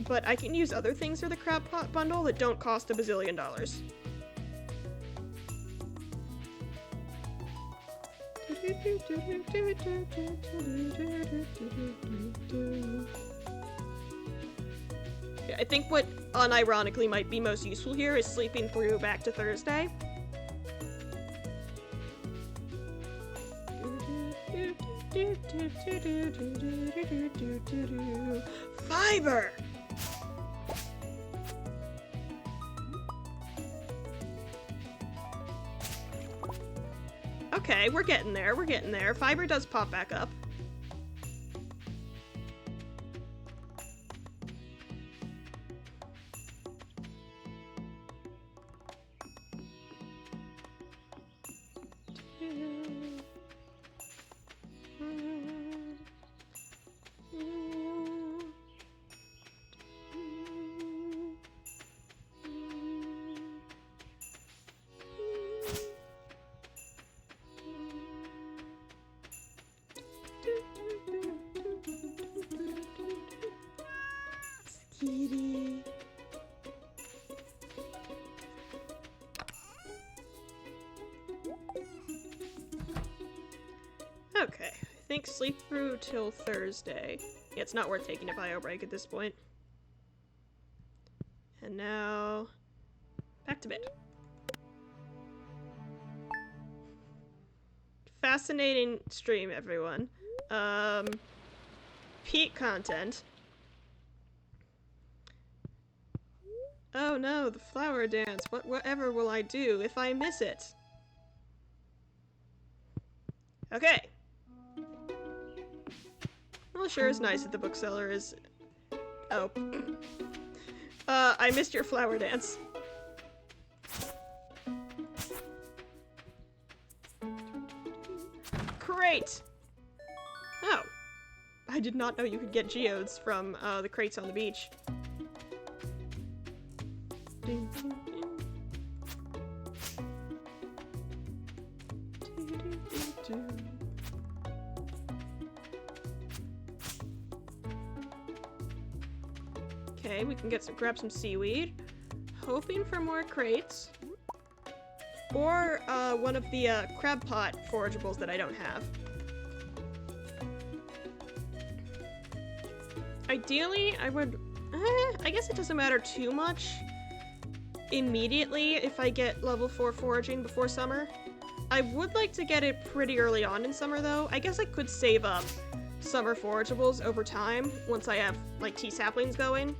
But I can use other things for the Crab Pot bundle that don't cost a bazillion dollars. Yeah, I think what unironically might be most useful here is sleeping through back to Thursday. Fiber! Okay, we're getting there, we're getting there. Fiber does pop back up. Okay, I think sleep through till Thursday. Yeah, it's not worth taking a bio break at this point. And now, back to bed. Fascinating stream, everyone. Peak content. Oh no, the flower dance. Whatever will I do if I miss it? Okay. Well, sure is nice that the bookseller is... Oh. I missed your flower dance. Great! Oh. I did not know you could get geodes from, the crates on the beach. Okay, we can grab some seaweed. Hoping for more crates. Or, one of the, crab pot forageables that I don't have. Ideally, I would... I guess it doesn't matter too much immediately if I get level 4 foraging before summer. I would like to get it pretty early on in summer, though. I guess I could save up summer forageables over time once I have, like, tea saplings going.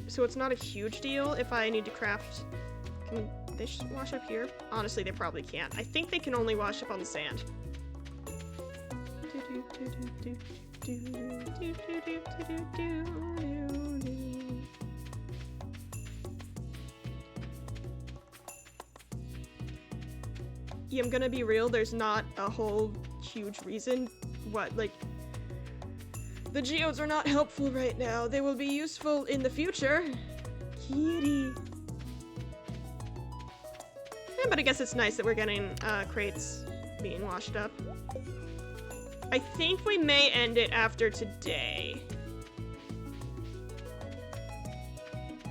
So it's not a huge deal if I need to craft... Can they wash up here? Honestly, they probably can't. I think they can only wash up on the sand. Yeah, I'm gonna be real, there's not a whole huge reason like, the geodes are not helpful right now. They will be useful in the future. Kitty. Yeah, but I guess it's nice that we're getting, crates being washed up. I think we may end it after today.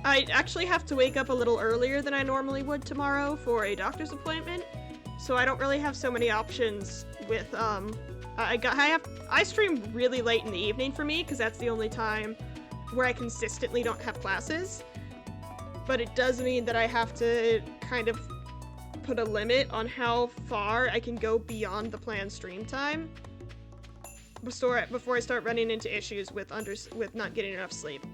I actually have to wake up a little earlier than I normally would tomorrow for a doctor's appointment, so I don't really have so many options with, I stream really late in the evening for me, because that's the only time where I consistently don't have classes, but it does mean that I have to kind of put a limit on how far I can go beyond the planned stream time before I start running into issues with not getting enough sleep.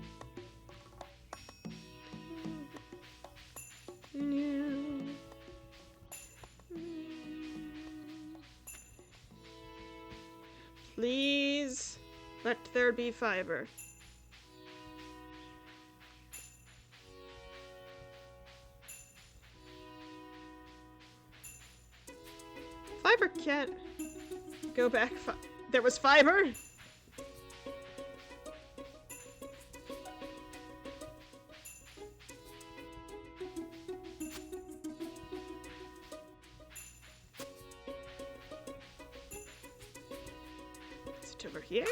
Please let there be fiber. Fiber can't go back. There was fiber? Is it over here?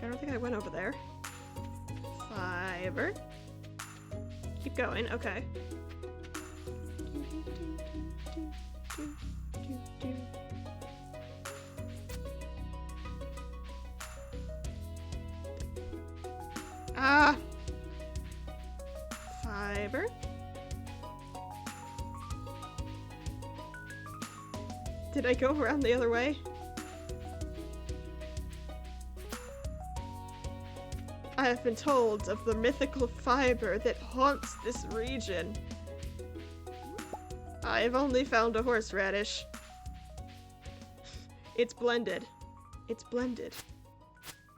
I don't think I went over there. Fiber. Keep going, okay. Ah! Fiber. Did I go around the other way? I have been told of the mythical fiber that haunts this region. I've only found a horseradish. It's blended. It's blended.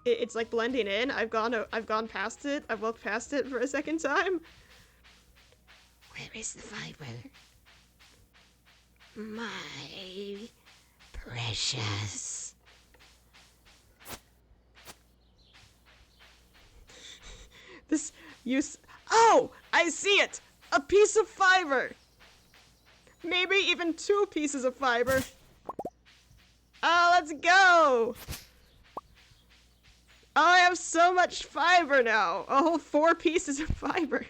It's like blending in. I've gone past it. I've walked past it for a second time. Where is the fiber? My precious. This use. Oh! I see it! A piece of fiber! Maybe even 2 pieces of fiber. Oh, let's go! Oh, I have so much fiber now. A whole 4 pieces of fiber.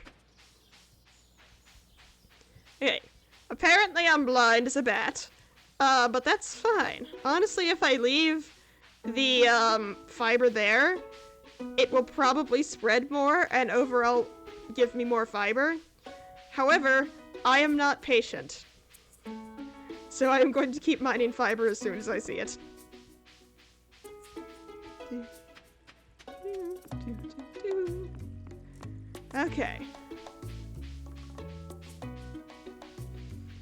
Okay. Apparently I'm blind as a bat. But that's fine. Honestly, if I leave the, fiber there, it will probably spread more and overall give me more fiber. However, I am not patient. So I am going to keep mining fiber as soon as I see it. Okay.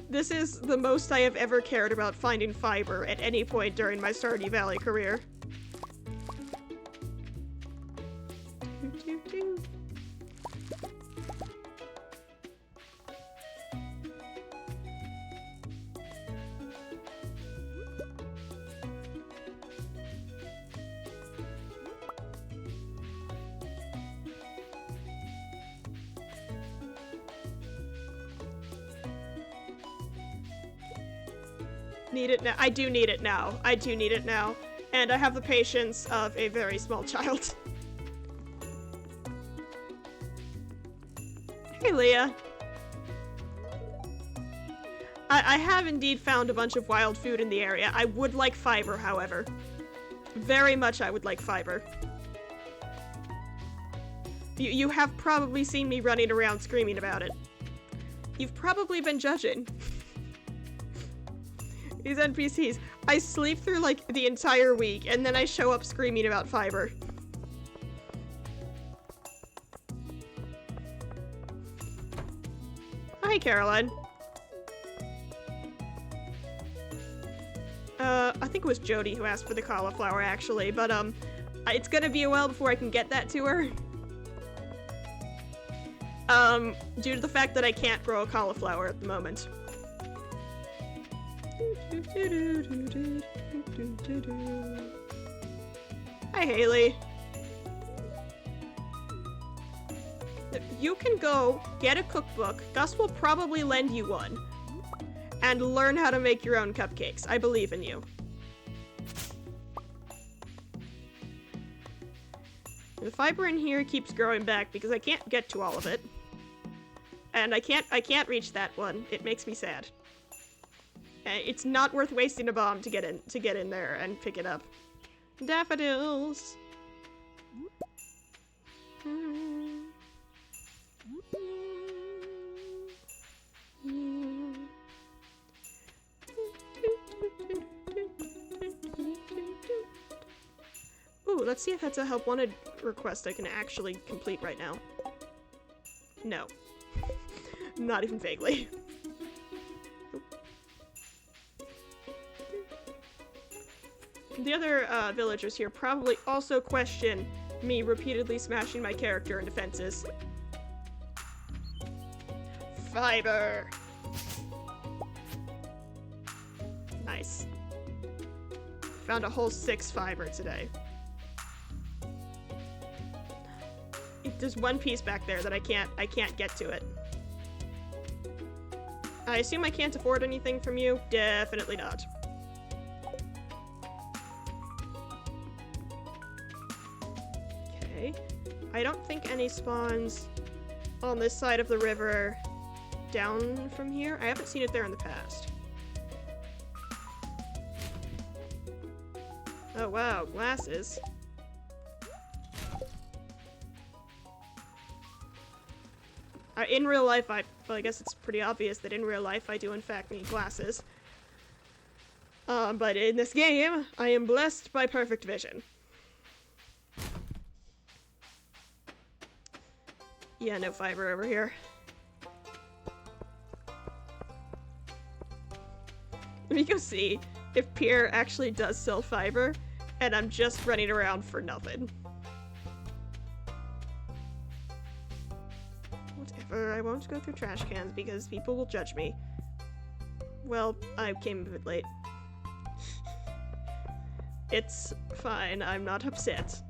This is the most I have ever cared about finding fiber at any point during my Stardew Valley career. Need it now. I do need it now. I do need it now. And I have the patience of a very small child. Hey, Leah. I have indeed found a bunch of wild food in the area. I would like fiber, however. Very much I would like fiber. You have probably seen me running around screaming about it. You've probably been judging. These NPCs. I sleep through, like, the entire week, and then I show up screaming about fiber. Hi, Caroline. I think it was Jody who asked for the cauliflower, actually, but, it's gonna be a while before I can get that to her. Due to the fact that I can't grow a cauliflower at the moment. Hi, Haley. You can go get a cookbook. Gus will probably lend you one. And learn how to make your own cupcakes. I believe in you. The fiber in here keeps growing back because I can't get to all of it. And I can't reach that one. It makes me sad. It's not worth wasting a bomb to get in there and pick it up. Daffodils. Ooh, let's see if that's a help wanted request I can actually complete right now. No. Not even vaguely. The other villagers here probably also question me repeatedly smashing my character in defenses. Fiber! Nice. Found a whole 6 fiber today. There's one piece back there that I can't get to it. I assume I can't afford anything from you? Definitely not. Okay. I don't think any spawns on this side of the river down from here. I haven't seen it there in the past. Oh wow, glasses. In real life, well, I guess it's pretty obvious that in real life I do in fact need glasses. But in this game, I am blessed by perfect vision. Yeah, no fiber over here. Let me go see if Pierre actually does sell fiber, and I'm just running around for nothing. Whatever, I won't go through trash cans because people will judge me. Well, I came a bit late. It's fine, I'm not upset.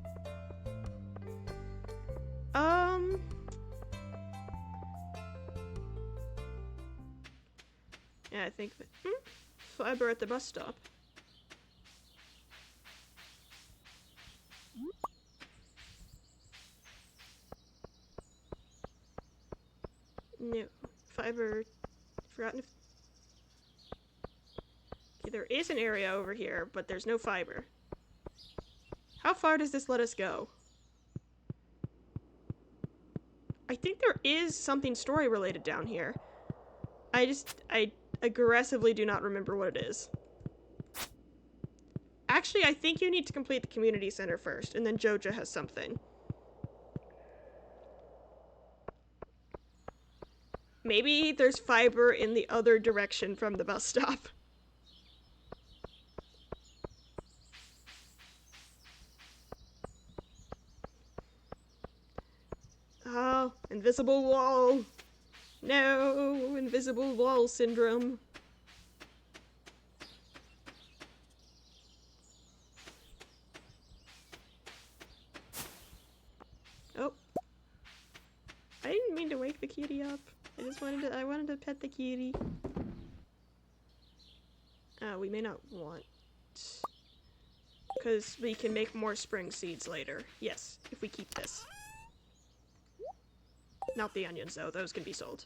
Yeah, I think that, fiber at the bus stop. No, fiber, forgotten if... Okay, there is an area over here, but there's no fiber. How far does this let us go? I think there is something story related down here. I aggressively do not remember what it is. Actually, I think you need to complete the community center first, and then Joja has something. Maybe there's fiber in the other direction from the bus stop. Oh, invisible wall. No, invisible wall syndrome. Oh. I didn't mean to wake the kitty up. I wanted to pet the kitty. We may not want... because we can make more spring seeds later. Yes, if we keep this. Not the onions, though. Those can be sold.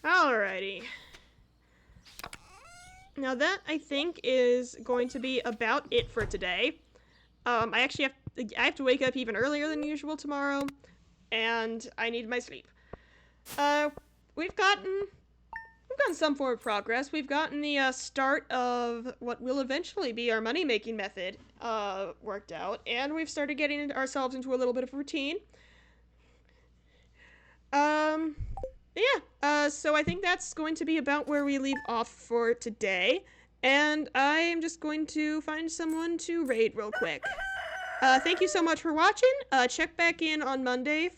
Alrighty. Now that, I think, is going to be about it for today. I have to wake up even earlier than usual tomorrow, and I need my sleep. We've gotten some form of progress. We've gotten the start of what will eventually be our money-making method worked out, and we've started getting ourselves into a little bit of a routine. So I think that's going to be about where we leave off for today, and I am just going to find someone to raid real quick. Thank you so much for watching. Check back in on Monday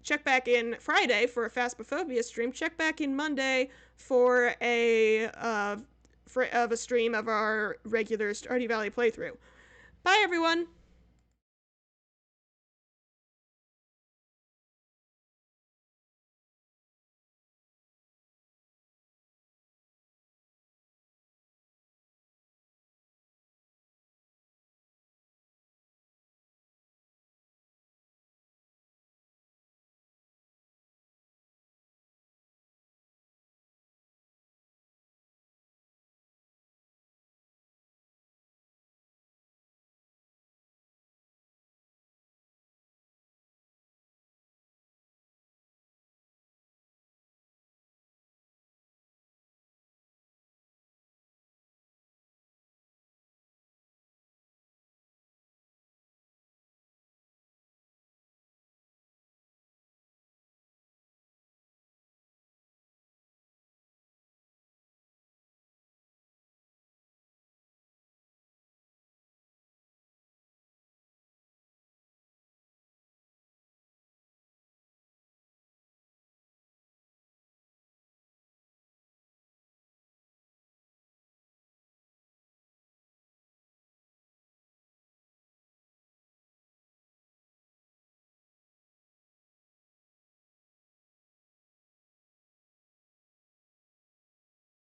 check back in Friday for a Phasmophobia stream. Check back in Monday for a stream of our regular Stardew Valley playthrough. Bye, everyone!